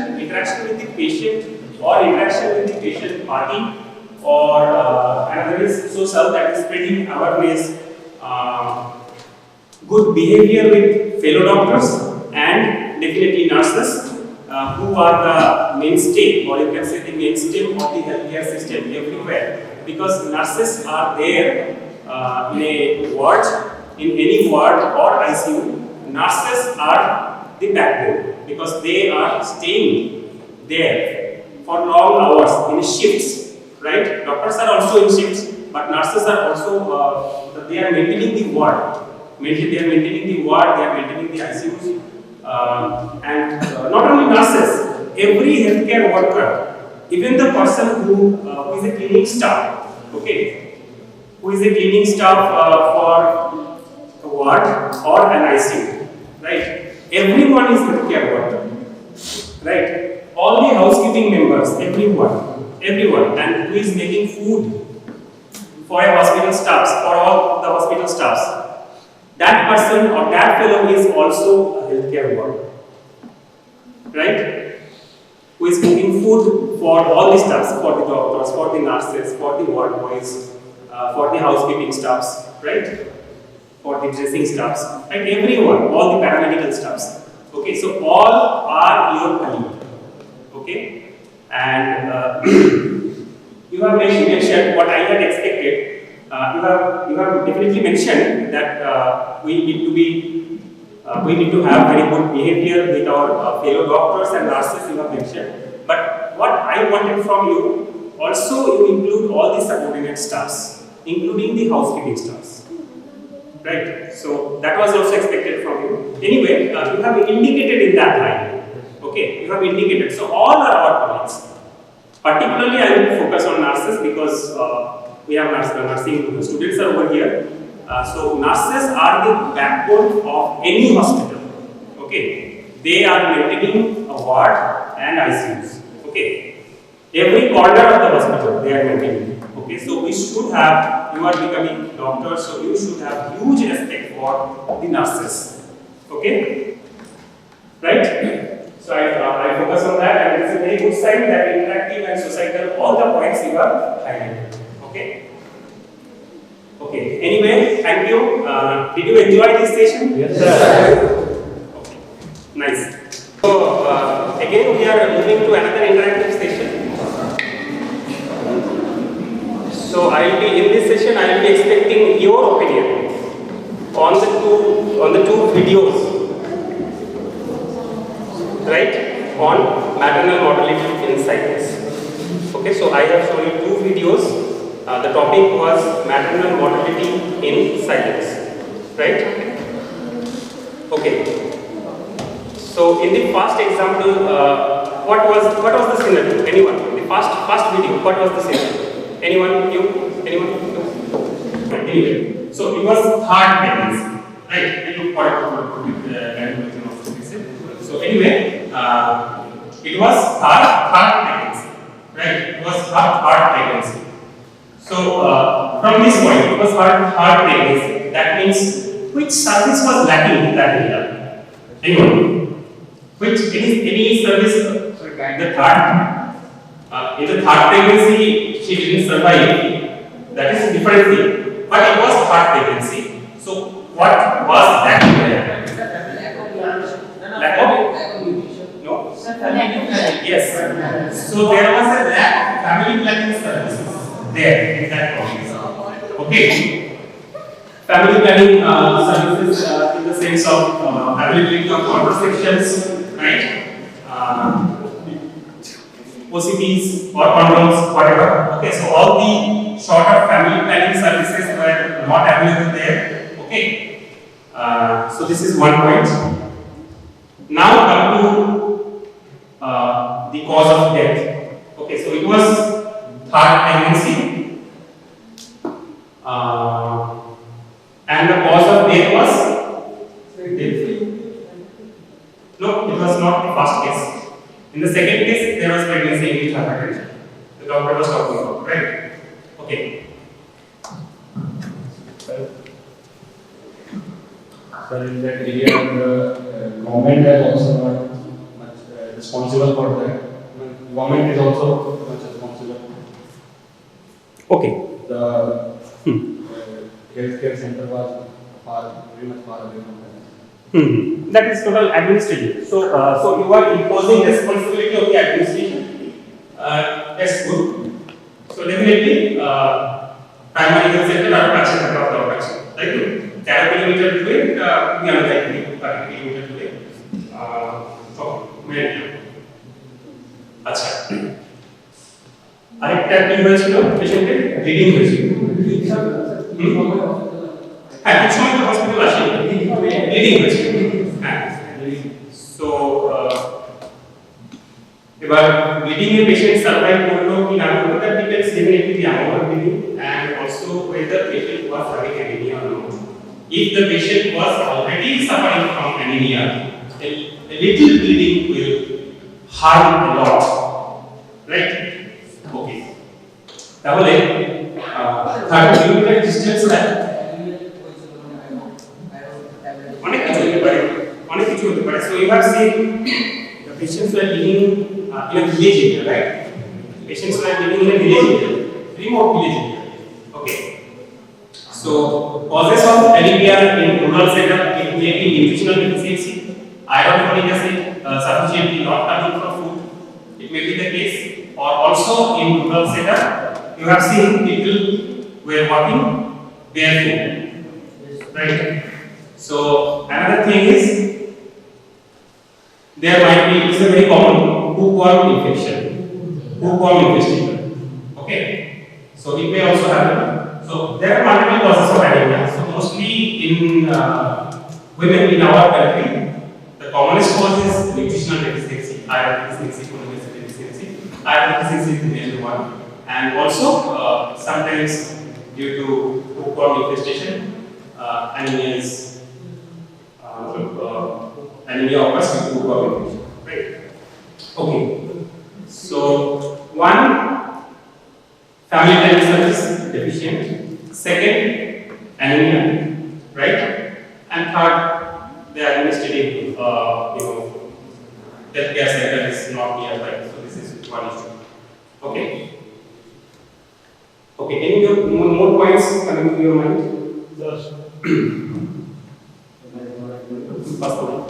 with the patient or interaction with the patient party, or another is social, that is spreading awareness, good behavior with fellow doctors, and definitely nurses, who are the mainstay, or you can say the mainstay of the healthcare system everywhere, because nurses are there in a ward, in any ward or ICU. Nurses are the backbone because they are staying there for long hours in shifts, right? Doctors are also in shifts, but nurses are also they are maintaining the ward. They are maintaining the ward, they are maintaining the ICUs, and not only nurses, every healthcare worker, even the person who is a cleaning staff, okay, who is a cleaning staff for a ward or an ICU, right? Everyone is healthcare worker, right? All the housekeeping members, everyone, and who is making food for a hospital staffs, for all the hospital staffs, that person or that fellow is also a healthcare worker, right? Who is cooking food for all the staffs, for the doctors, for the nurses, for the ward boys, for the housekeeping staffs, right? For the dressing staffs, and everyone, all the paramedical staffs. Okay, so all are your colleagues. Okay, and you have mentioned what I had expected. You have definitely mentioned that we need to have very good behavior with our fellow doctors and nurses. You have mentioned, but what I wanted from you also, you include all the subordinate staffs, including the housekeeping staffs. Right, so that was also expected from you. Anyway, you have indicated in that line. Okay, you have indicated. So all are our colleagues. Particularly, I will focus on nurses because we have nursing students are over here. So nurses are the backbone of any hospital. Okay, they are maintaining a ward and ICUs. Okay, every corner of the hospital they are maintaining. Okay, so we should have, you are becoming doctors, so you should have huge respect for the nurses. Okay, right? So I focus on that, and it's a very good sign that interactive and societal, all the points you are highlighted. Okay. Okay. Anyway, thank you. Did you enjoy this session? Yes, sir. Okay. Nice. So again, we are moving to another interactive session. So I will be in this session. I will be expecting your opinion on the two videos, right? On maternal mortality in cycles. Okay, so I have shown you 2 videos. The topic was maternal mortality in cycles, right? Okay. So in the first example, what was the scenario? Anyone? The first video. What was the scenario? Anyone? You? Anyone? Anyway, so So it was third pregnancy, right? I look for it. So anyway, it was third pregnancy, right? It was third pregnancy. So from this point, it was third pregnancy. That means which service was lacking in that area? Anyone? Which any service? The third. In the third pregnancy, she didn't survive. That is a different thing. But it was third pregnancy. So what was lacking there? Lack of nutrition. No. Yes. So there was a lack of family planning services there in that province. Okay. Family planning services in the sense of availability of contraceptions, right? OCPs or condoms, whatever. Okay, so all the sort of family planning services were not available there. Okay, so this is one point. Now come to the cause of death. Okay, so it was third pregnancy, and the cause of death was death. No, it was not the first case. In the second case, there was pregnancy induced hypertension. The doctor was talking about, right? Okay. Sir, in that area, the government is also not much responsible for that. Government is also much responsible. Okay. The healthcare center was very much far away from that. That is total administrative. So, so you are imposing responsibility of the administration. That's good. So definitely, primary health center are touching the top of action. Right? 10 kilometer away, we are likely 30 kilometer away. अच्छा আরেকটা কি হয়েছিল পেশেন্টের bleeding হয়েছিল হ্যাঁ কিছু সময় তো হসপিটাল আসে ব্লিডিং হয়েছিল হ্যাঁ সো এবার ব্লিডিং এ পেশেন্ট সার্ভাইভ করলো কি না করলো that depends definitely the amount of bleeding and also whether patient was having anemia or not. If the patient was already suffering from anemia, a little bleeding will harm a lot, right? Okay. তাহলে 30 kilometre distance অনেক কিছু হতে পারে so you have seen the patients were living in a village area, right? Patients were living in a village area, remote village area. Okay. So causes of anemia in rural setup, it may be nutritional deficiency, iron folic acid sufficiently not coming from food. It may be the case, or also in rural setup, you have seen people were walking barefoot, right? So another thing is there might be, it's a very common hookworm infection. Okay, so it may also happen. So there are multiple causes of anemia. So mostly in women in our country, the commonest cause is nutritional deficiency, iron deficiency, folic acid deficiency. Iron deficiency is the major one, and also sometimes due to hookworm infestation, anemia is anemia occurs due to hookworm infection. Right? Okay. So one, family planning service deficient. Second, anemia, right? And third, the administrative, healthcare center is not nearby. So this is one issue. Okay. Okay. Any more points coming to your mind? Yes. First one.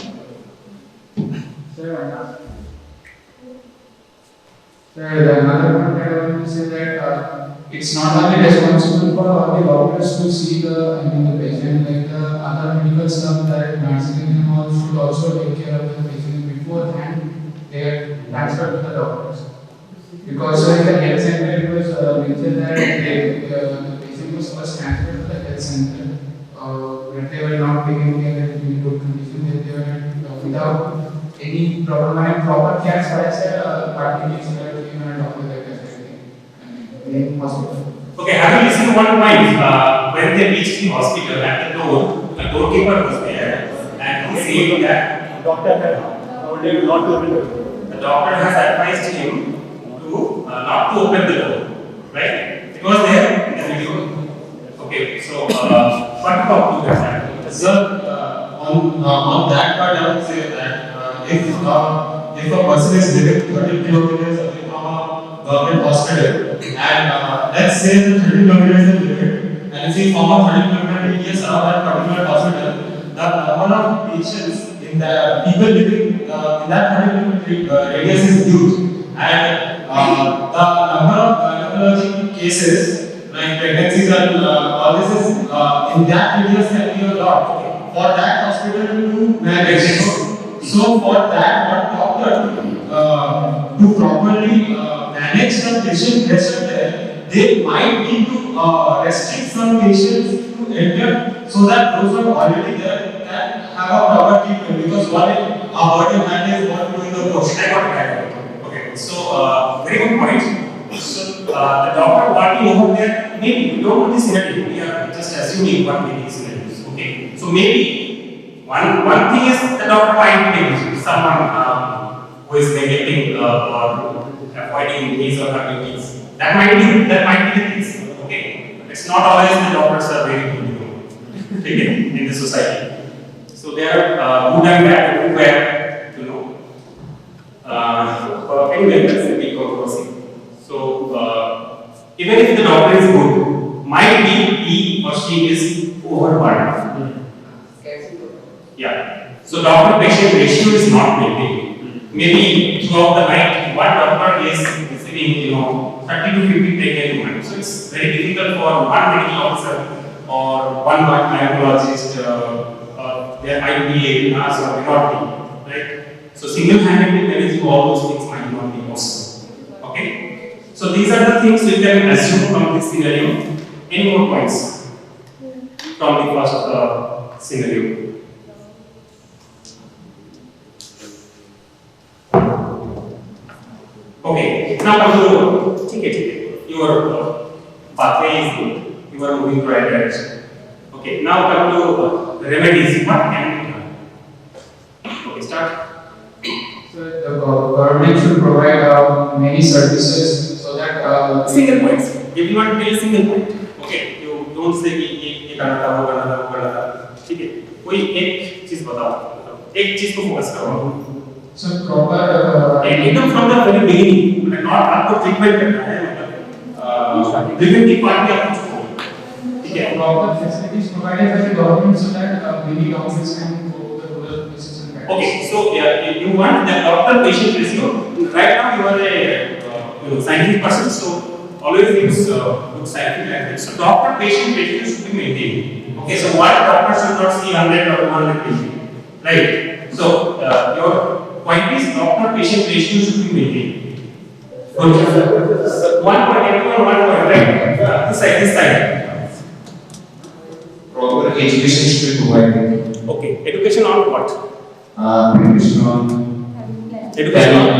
Sir, another point I want to say that it's not only responsible for the doctors to see the patient, like the other medical staff that nursing and all should also take care of the patient beforehand they are transferred to the doctors. Because in the health center it was mentioned that the patient was first transferred to the health center. When they were not taken care of in good condition, they were without any proper care as far as hospital. Okay, have you listened to one point? When they reached the hospital at the door, a doorkeeper was there and he said that Doctor has told him not to open the door. the doctor has advised him to not to open the door, right? It was there in the video. Okay, so what about you guys? Sir, on that part, I would say that if a person is living 30 kilometers away from a government hospital, and let's say the 30 kilometers is living, and if he from a 30 kilometer radius around that particular hospital, the number of patients in the people living in that 30 kilometer radius is huge, and the number of gynecologic cases like pregnancies and all this is in that radius can be a lot for that hospital to manage. So for that one doctor to properly manage the patient pressure there, they might need to restrict some patients to enter so that those who are already there can have a proper treatment, because what if our body mind is what to do in the post. I got it. Okay, so very good point. So the doctor walking over there, maybe we don't know the scenario. We are just assuming what may be scenarios. Okay, so maybe one thing is the doctor might be someone who is neglecting or avoiding his or her duties. That might be the case. Okay, it's not always the doctors are very good, okay, in the society. So they are good and bad, everywhere, you know. Anyway, that's a big controversy. So even if the doctor is good, might be he or she is overburdened. Yeah. So doctor-patient ratio is not maintained. Maybe throughout the night, one doctor is receiving, 30 to 50 pregnant women. So it's very difficult for one medical officer or one gynecologist, there might be a nurse or not be, right? So single-handedly managing all those things might not be possible. Okay? So these are the things we can assume from this scenario. Any more points from the first scenario? Okay, now come to your pathway is good, you are moving to right direction. Okay, now come to remedies. What can be done? Okay, start. So the government should provide many services so that Single points. If you want to tell a single point, okay, you don't say कि ये करना था, वो करना था, वो करना था. ठीक है? कोई एक चीज बताओ. एक चीज को फोकस करो. so proper एकदम from the very beginning, not आपको treatment करना है, मतलब preventive part भी आपको छोड़ो. ठीक है? proper facilities provided by the government so that many doctors can go to the rural places and Okay, so you want the doctor-patient ratio. Right now you are a scientific person, so always use good scientific language. So doctor-patient ratio should be maintained. Okay, so one doctor should not see 100 or 200 patients, right? So your point is doctor-patient ratio should be maintained. Okay. One point, everyone one point, right? This side. Proper education should be provided. Okay, education on what? Education on Education on.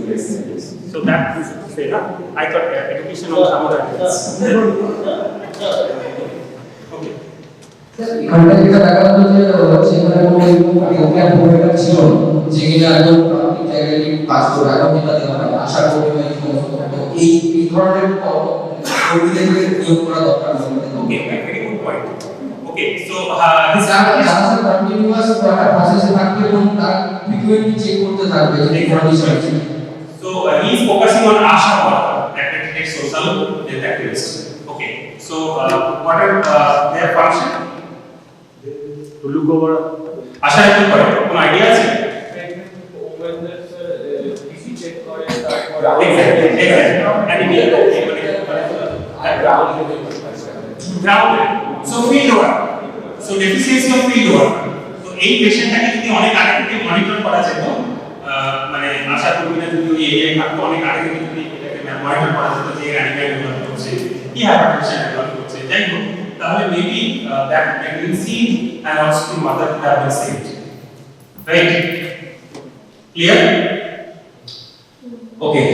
yes. So that is say na. I thought education on some other things. Okay. এখানটা যেটা দেখা যাচ্ছে যে সেখানে কোনো বিজ্ঞান পরীক্ষা ছিল যেগুলো একদম প্রাথমিক জায়গায় কাজ করে এখন যেটা দেওয়া হয় আশা করি এই ধরনের কর্মীদের নিয়োগ করা দরকার Okay, very good point. Okay, so this continuous প্রসেসে থাকবে এবং তার ফ্রিকোয়েন্টলি চেক করতে থাকবে যে কন্ডিশন আছে so he is focusing on ASHA worker, accredited social health activist. Okay, so what are their function? To look over ASHA কি করে? কোনো আইডিয়া আছে? Exactly. Anemia. Grounded. So field work. So deficiency of field work. So এই পেশেন্টটাকে যদি অনেক আগে থেকে monitor করা যেত, মানে আশা কর্মীরা যদি ওই এরিয়ায় থাকতো অনেক আগে থেকে যদি এটাকে মনিটর করা যেত যে অ্যানিমিয়া ডেভেলপ করছে, কি হাইপারটেনশন ডেভেলপ করছে, যাই হোক, তাহলে maybe that pregnancy and also the mother would have been saved. Right? Clear? Okay.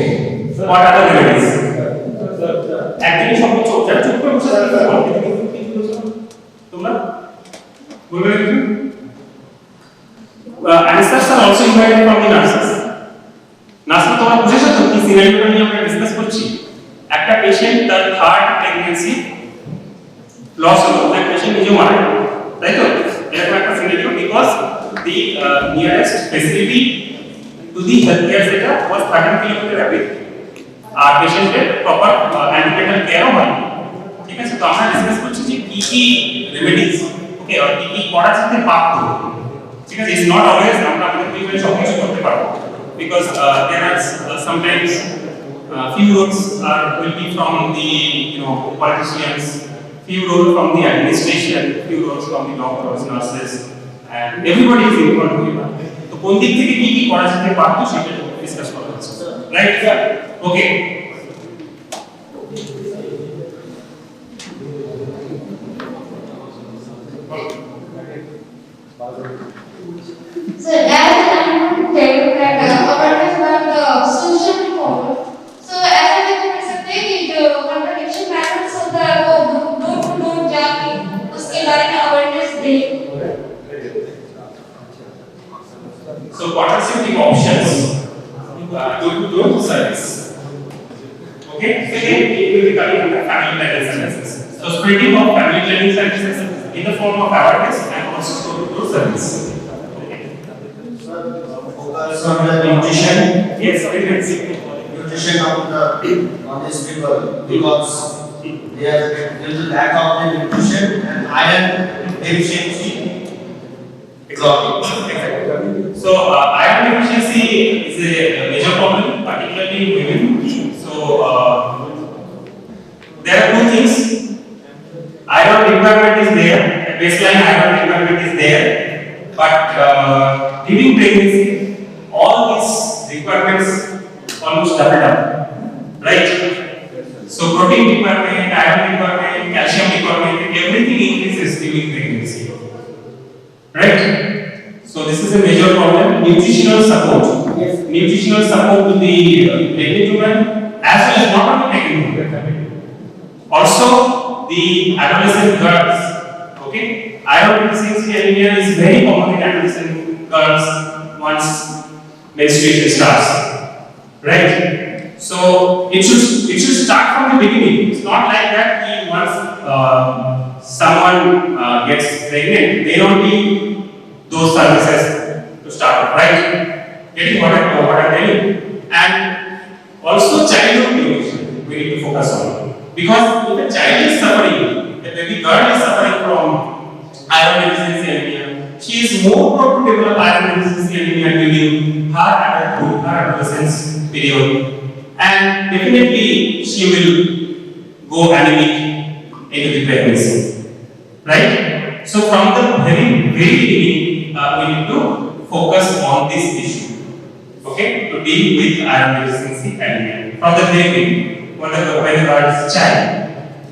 What are the remedies? একদিনই সব কিছু যারা চুপ করে বসে থাকবে তোমরা বলবে কিছু answers are also invited from the nurses. নার্সরা তোমরা বুঝেছো তো কি সিনারিওটা নিয়ে আমরা ডিসকাস করছি একটা পেশেন্ট তার থার্ড প্রেগন্যান্সি লস হলো তার পেশেন্ট নিজে মারা গেল তাই তো এরকম একটা scenario because the nearest facility to the health care centre was 13 kilometre away আর পেশেন্টের প্রপার অ্যান্টিনেটাল কেয়ারও হয় ঠিক আছে তো আমরা ডিসকাস করছি যে কি কি রেমেডিস ওকে আর কি কি করা যেতে পারত ঠিক আছে ইটস নট অলওয়েজ আমরা আমাদের পরিবারে সব কিছু করতে পারবো because there are sometimes few roles will be from the politicians, few roles from the administration, few roles from the doctors, nurses, and everybody is involved in it. So, কোন দিক থেকে কি করা যেতে পারতো সেটা ডিসকাস করা হচ্ছে, right? Okay. So, as I want to tell you that awareness about the social reform. So, as I can say, the contradiction matters of the door-to-door journey. उसके बारे में awareness they. So, contraceptive options, door-to-door service. Okay. Again, it will be coming under family planning services. So, spreading of family planning services in the form of awareness and also door-to-door service. Focus on the nutrition. Yes, pregnancy. Nutrition of these people because there is a lack of the nutrition and iron deficiency. Exactly. So iron deficiency is a major problem, particularly in women. So there are two things. Iron requirement is there. Baseline iron requirement is there, but during pregnancy, all these requirements almost doubled up, right? So protein requirement, iron requirement, calcium requirement, everything increases during pregnancy, right? So this is a major problem. Nutritional support, nutritional support to the pregnant woman as well as not only pregnant women, also the adolescent girls. Okay, iron deficiency anemia is very common in adolescent girls once menstruation starts, right? So it should start from the beginning. It's not like that once someone gets pregnant, they don't need those services to start off, right? Getting what I'm telling. And also childhood nutrition we need to focus on, because if a child is suffering, a baby girl is suffering from iron deficiency anemia, she is more prone to develop iron deficiency anemia during her adulthood, her adolescence period, and definitely she will go anemic into the pregnancy, right? So from the very beginning, we need to focus on this issue, okay, to deal with iron deficiency anemia from the very beginning, when the girl is a child,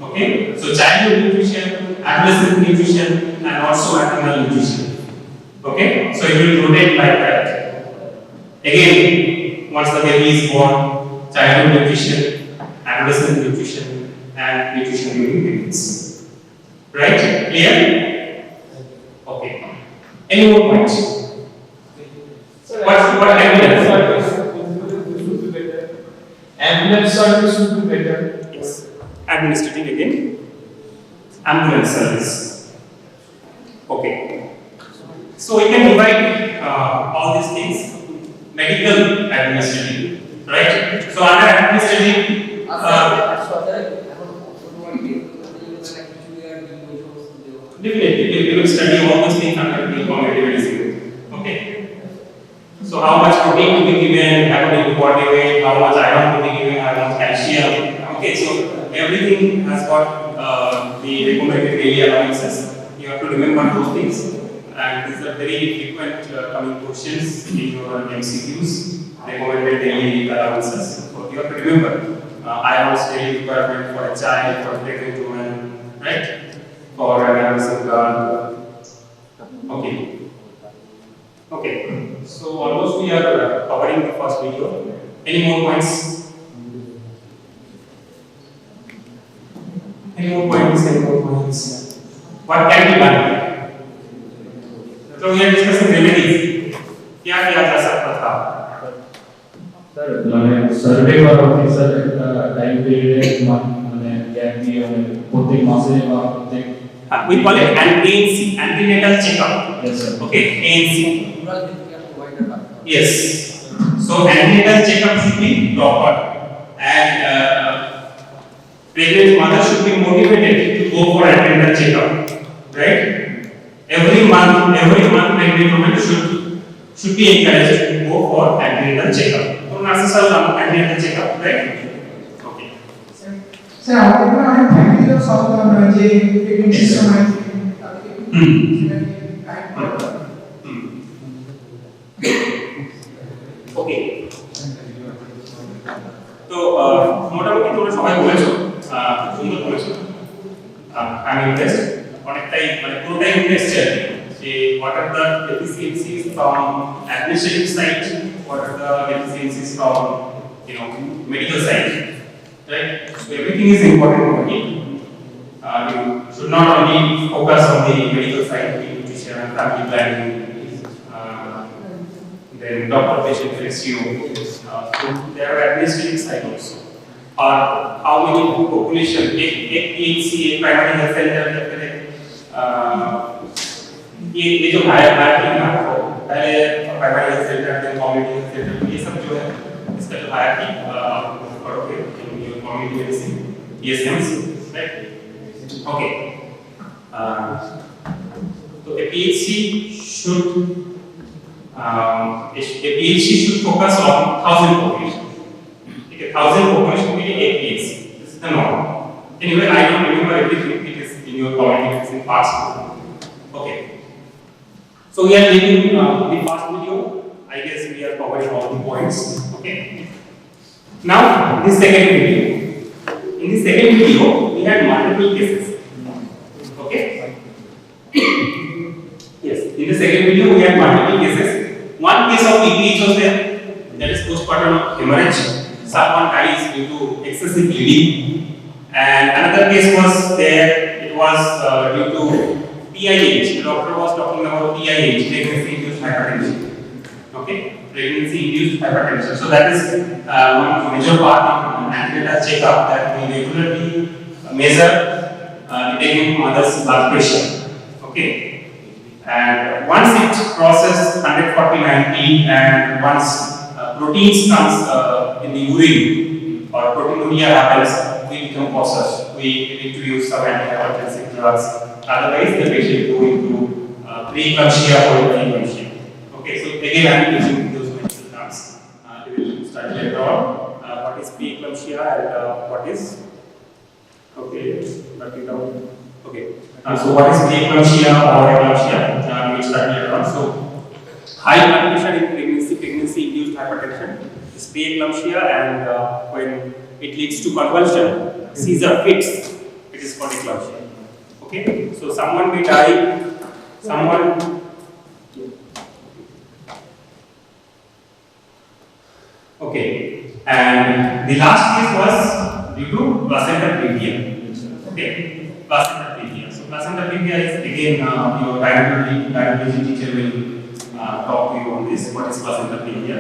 okay. So childhood nutrition, adolescent nutrition, and also maternal nutrition. Okay, so it will rotate like that. Again, once the baby is born, childhood nutrition, adolescent nutrition, and nutrition during pregnancy. Right? Clear? Okay. Any more points? What ambulance service? Ambulance service would be better. Yes. Administrating again. Ambulance service. Okay. So we can divide all these things. Medical administrative, right? So under administrative, definitely we will study all these things under the cognitive medicine. Okay. So how much protein to be given, according to body weight, how much iron to be given, how much calcium. Okay. So everything has got the recommended daily allowances. You have to remember those things. And these are very frequent coming questions in your MCQs, recommended daily allowances. So you have to remember iron's daily requirement for a child, for a pregnant woman, right? For an adolescent girl. Okay. Okay. So almost we are covering the first video. Any more points? improvements. What can be done? So we are discussing remedies. क्या किया जा सकता था? Sir मैंने सर्वे करा थी sir time period मैंने gap दिया मैंने प्रत्येक मासे का प्रत्येक We call it an ANC, antenatal checkup. Yes sir. Okay, ANC. Yes. So antenatal checkup should be proper, and pregnant mother should be motivated to go for antenatal checkup, right? Every month pregnant woman should be encouraged to go for antenatal checkup. So nurses are antenatal checkup, right? Okay. Sir, আমাদের অনেক ফ্যামিলিও solve আমরা যে pregnancy সময় ওকে তো মোটামুটি তোমরা সবাই বলেছো সুন্দর বলেছো আমি ইন্টারেস্ট অনেকটাই মানে পুরোটাই ইন্টারেস্ট আছে যে what are the deficiencies from administrative side, what are the deficiencies from medical side, right? So everything is important for you. You should not only focus on the medical side, nutrition and family planning, then doctor-patient ratio. So there are administrative side also. Or how many population, एक PHC, एक primary health center या फिर ये जो higher team है पहले primary health centre फिर community health centre ये सब जो है इसका जो हायर टीम पढ़ोगे community medicine ESMs, right? Okay. So a PHC should focus on 1,000 population. Okay, 1,000 population के लिए एक PHC. This is the norm. Anyway, I don't remember everything. It is in your community, it's in past. Okay. So we are leaving the first video. I guess we are covering all the points. Okay. Now the second video. In the second video, we had multiple cases. Okay. Yes. In the second video, we had multiple cases. One case of PPH was there. That is postpartum hemorrhage. Someone dies due to excessive bleeding. And another case was there. It was due to PIH. The doctor was talking about PIH, pregnancy-induced hypertension. Okay, pregnancy-induced hypertension. So that is one major part in antenatal checkup that we regularly measure the pregnant mother's blood pressure. Okay, and once it crosses 140/90 and once proteins comes in the urine or proteinuria happens, we become cautious. We need to use some antihypertensive drugs. Otherwise, the patient go into preeclampsia or eclampsia. Okay, so again, I am using those medical terms. We will study later on what is preeclampsia and what is. Okay, write it down. Okay, so what is preeclampsia or eclampsia? We will study later on. So, high blood pressure in pregnancy-induced hypertension is preeclampsia, and when it leads to convulsion, seizure fits, it is called eclampsia. Okay, so someone may die, okay, and the last case was due to placenta previa. Okay, placenta previa. So placenta previa is again your dietary teacher will talk to you on this. What is placenta previa?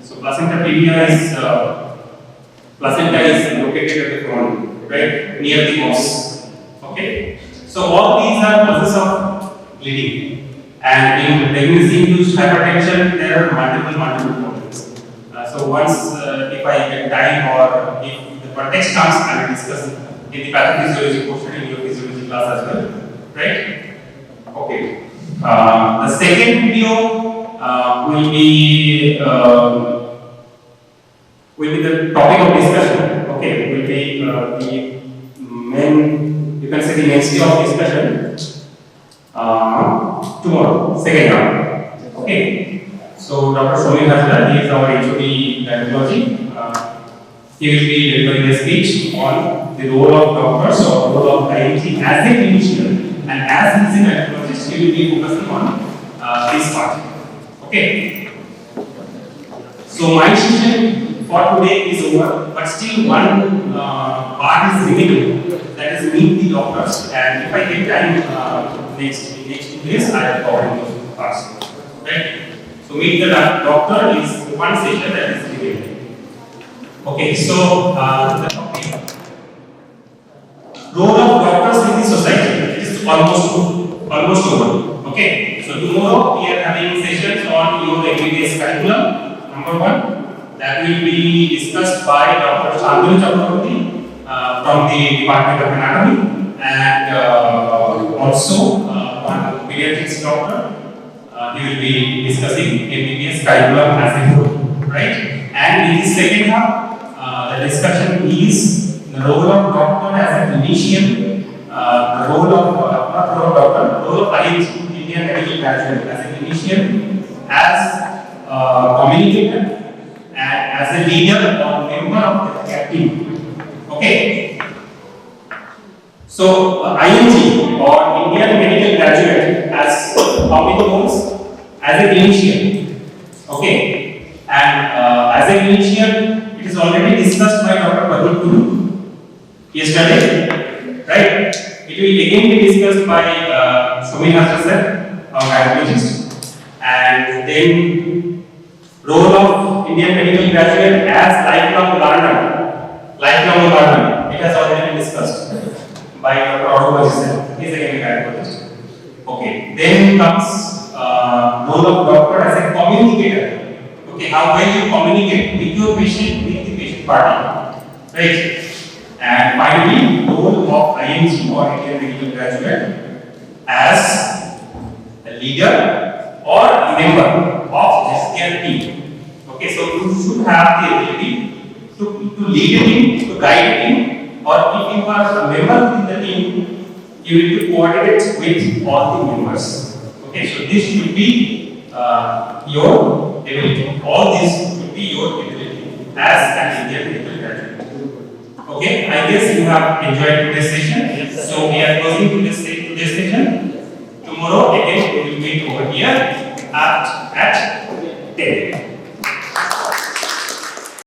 So placenta previa is placenta is located at the front, right, near the os. Okay. So all these are causes of bleeding, and in pregnancy-induced hypertension there are multiple problems. So once if I get time or if the context comes, I will discuss in the pathophysiology portion in your physiology class as well, right? Okay. The second video will be the topic of discussion. Okay, will be the main. You can say the mainstay of discussion tomorrow, second round. Okay. So Dr. Somil Hazra, he is our HOD gynecology. He will be delivering a speech on the role of doctors or role of IMG as a clinician, and as he is a gynecologist, he will be focusing on this part. Okay. So my session for today is over, but still one part is remaining, that is meet the doctors, and if I get time next 2 days, I will cover those parts. Right? So meet the doctor is one session that is remaining. Okay, so the topic, role of doctors in the society, it is almost over. Okay, so tomorrow we are having sessions on your MBBS curriculum, number 1, that will be discussed by Dr. Santiniketan from the Department of Anatomy, and also one pediatrics doctor. He will be discussing MBBS curriculum as a whole, right? And in the second half, the discussion is the role of doctor as a clinician, the role of IMG, Indian Medical College, as a clinician, as communicator, and as a leader or member of the care team. Okay. So IMG or Indian Medical Graduate has how many roles? As a clinician. Okay. And as a clinician, it is already discussed by Dr. Badul Guru yesterday, right? It will again be discussed by Somina sir, our gynecologist, and then role of Indian medical graduate as lifelong learner. Lifelong learner. It has already been discussed by Dr. Aruba sir. He is again a gynecologist. Okay. Then comes role of doctor as a communicator. Okay, how well you communicate with your patient, with the patient party, right? And finally, role of IMG or Indian Medical Graduate as a leader or a member of this care team. Okay, so you should have the ability to lead a team, to guide a team, or if you are a member within the team, you need to coordinate with all the members. Okay, so this should be your ability. All this should be your ability as an Indian medical graduate. Okay, I guess you have enjoyed today's session. So we are closing today's session. Tomorrow again we will meet over here at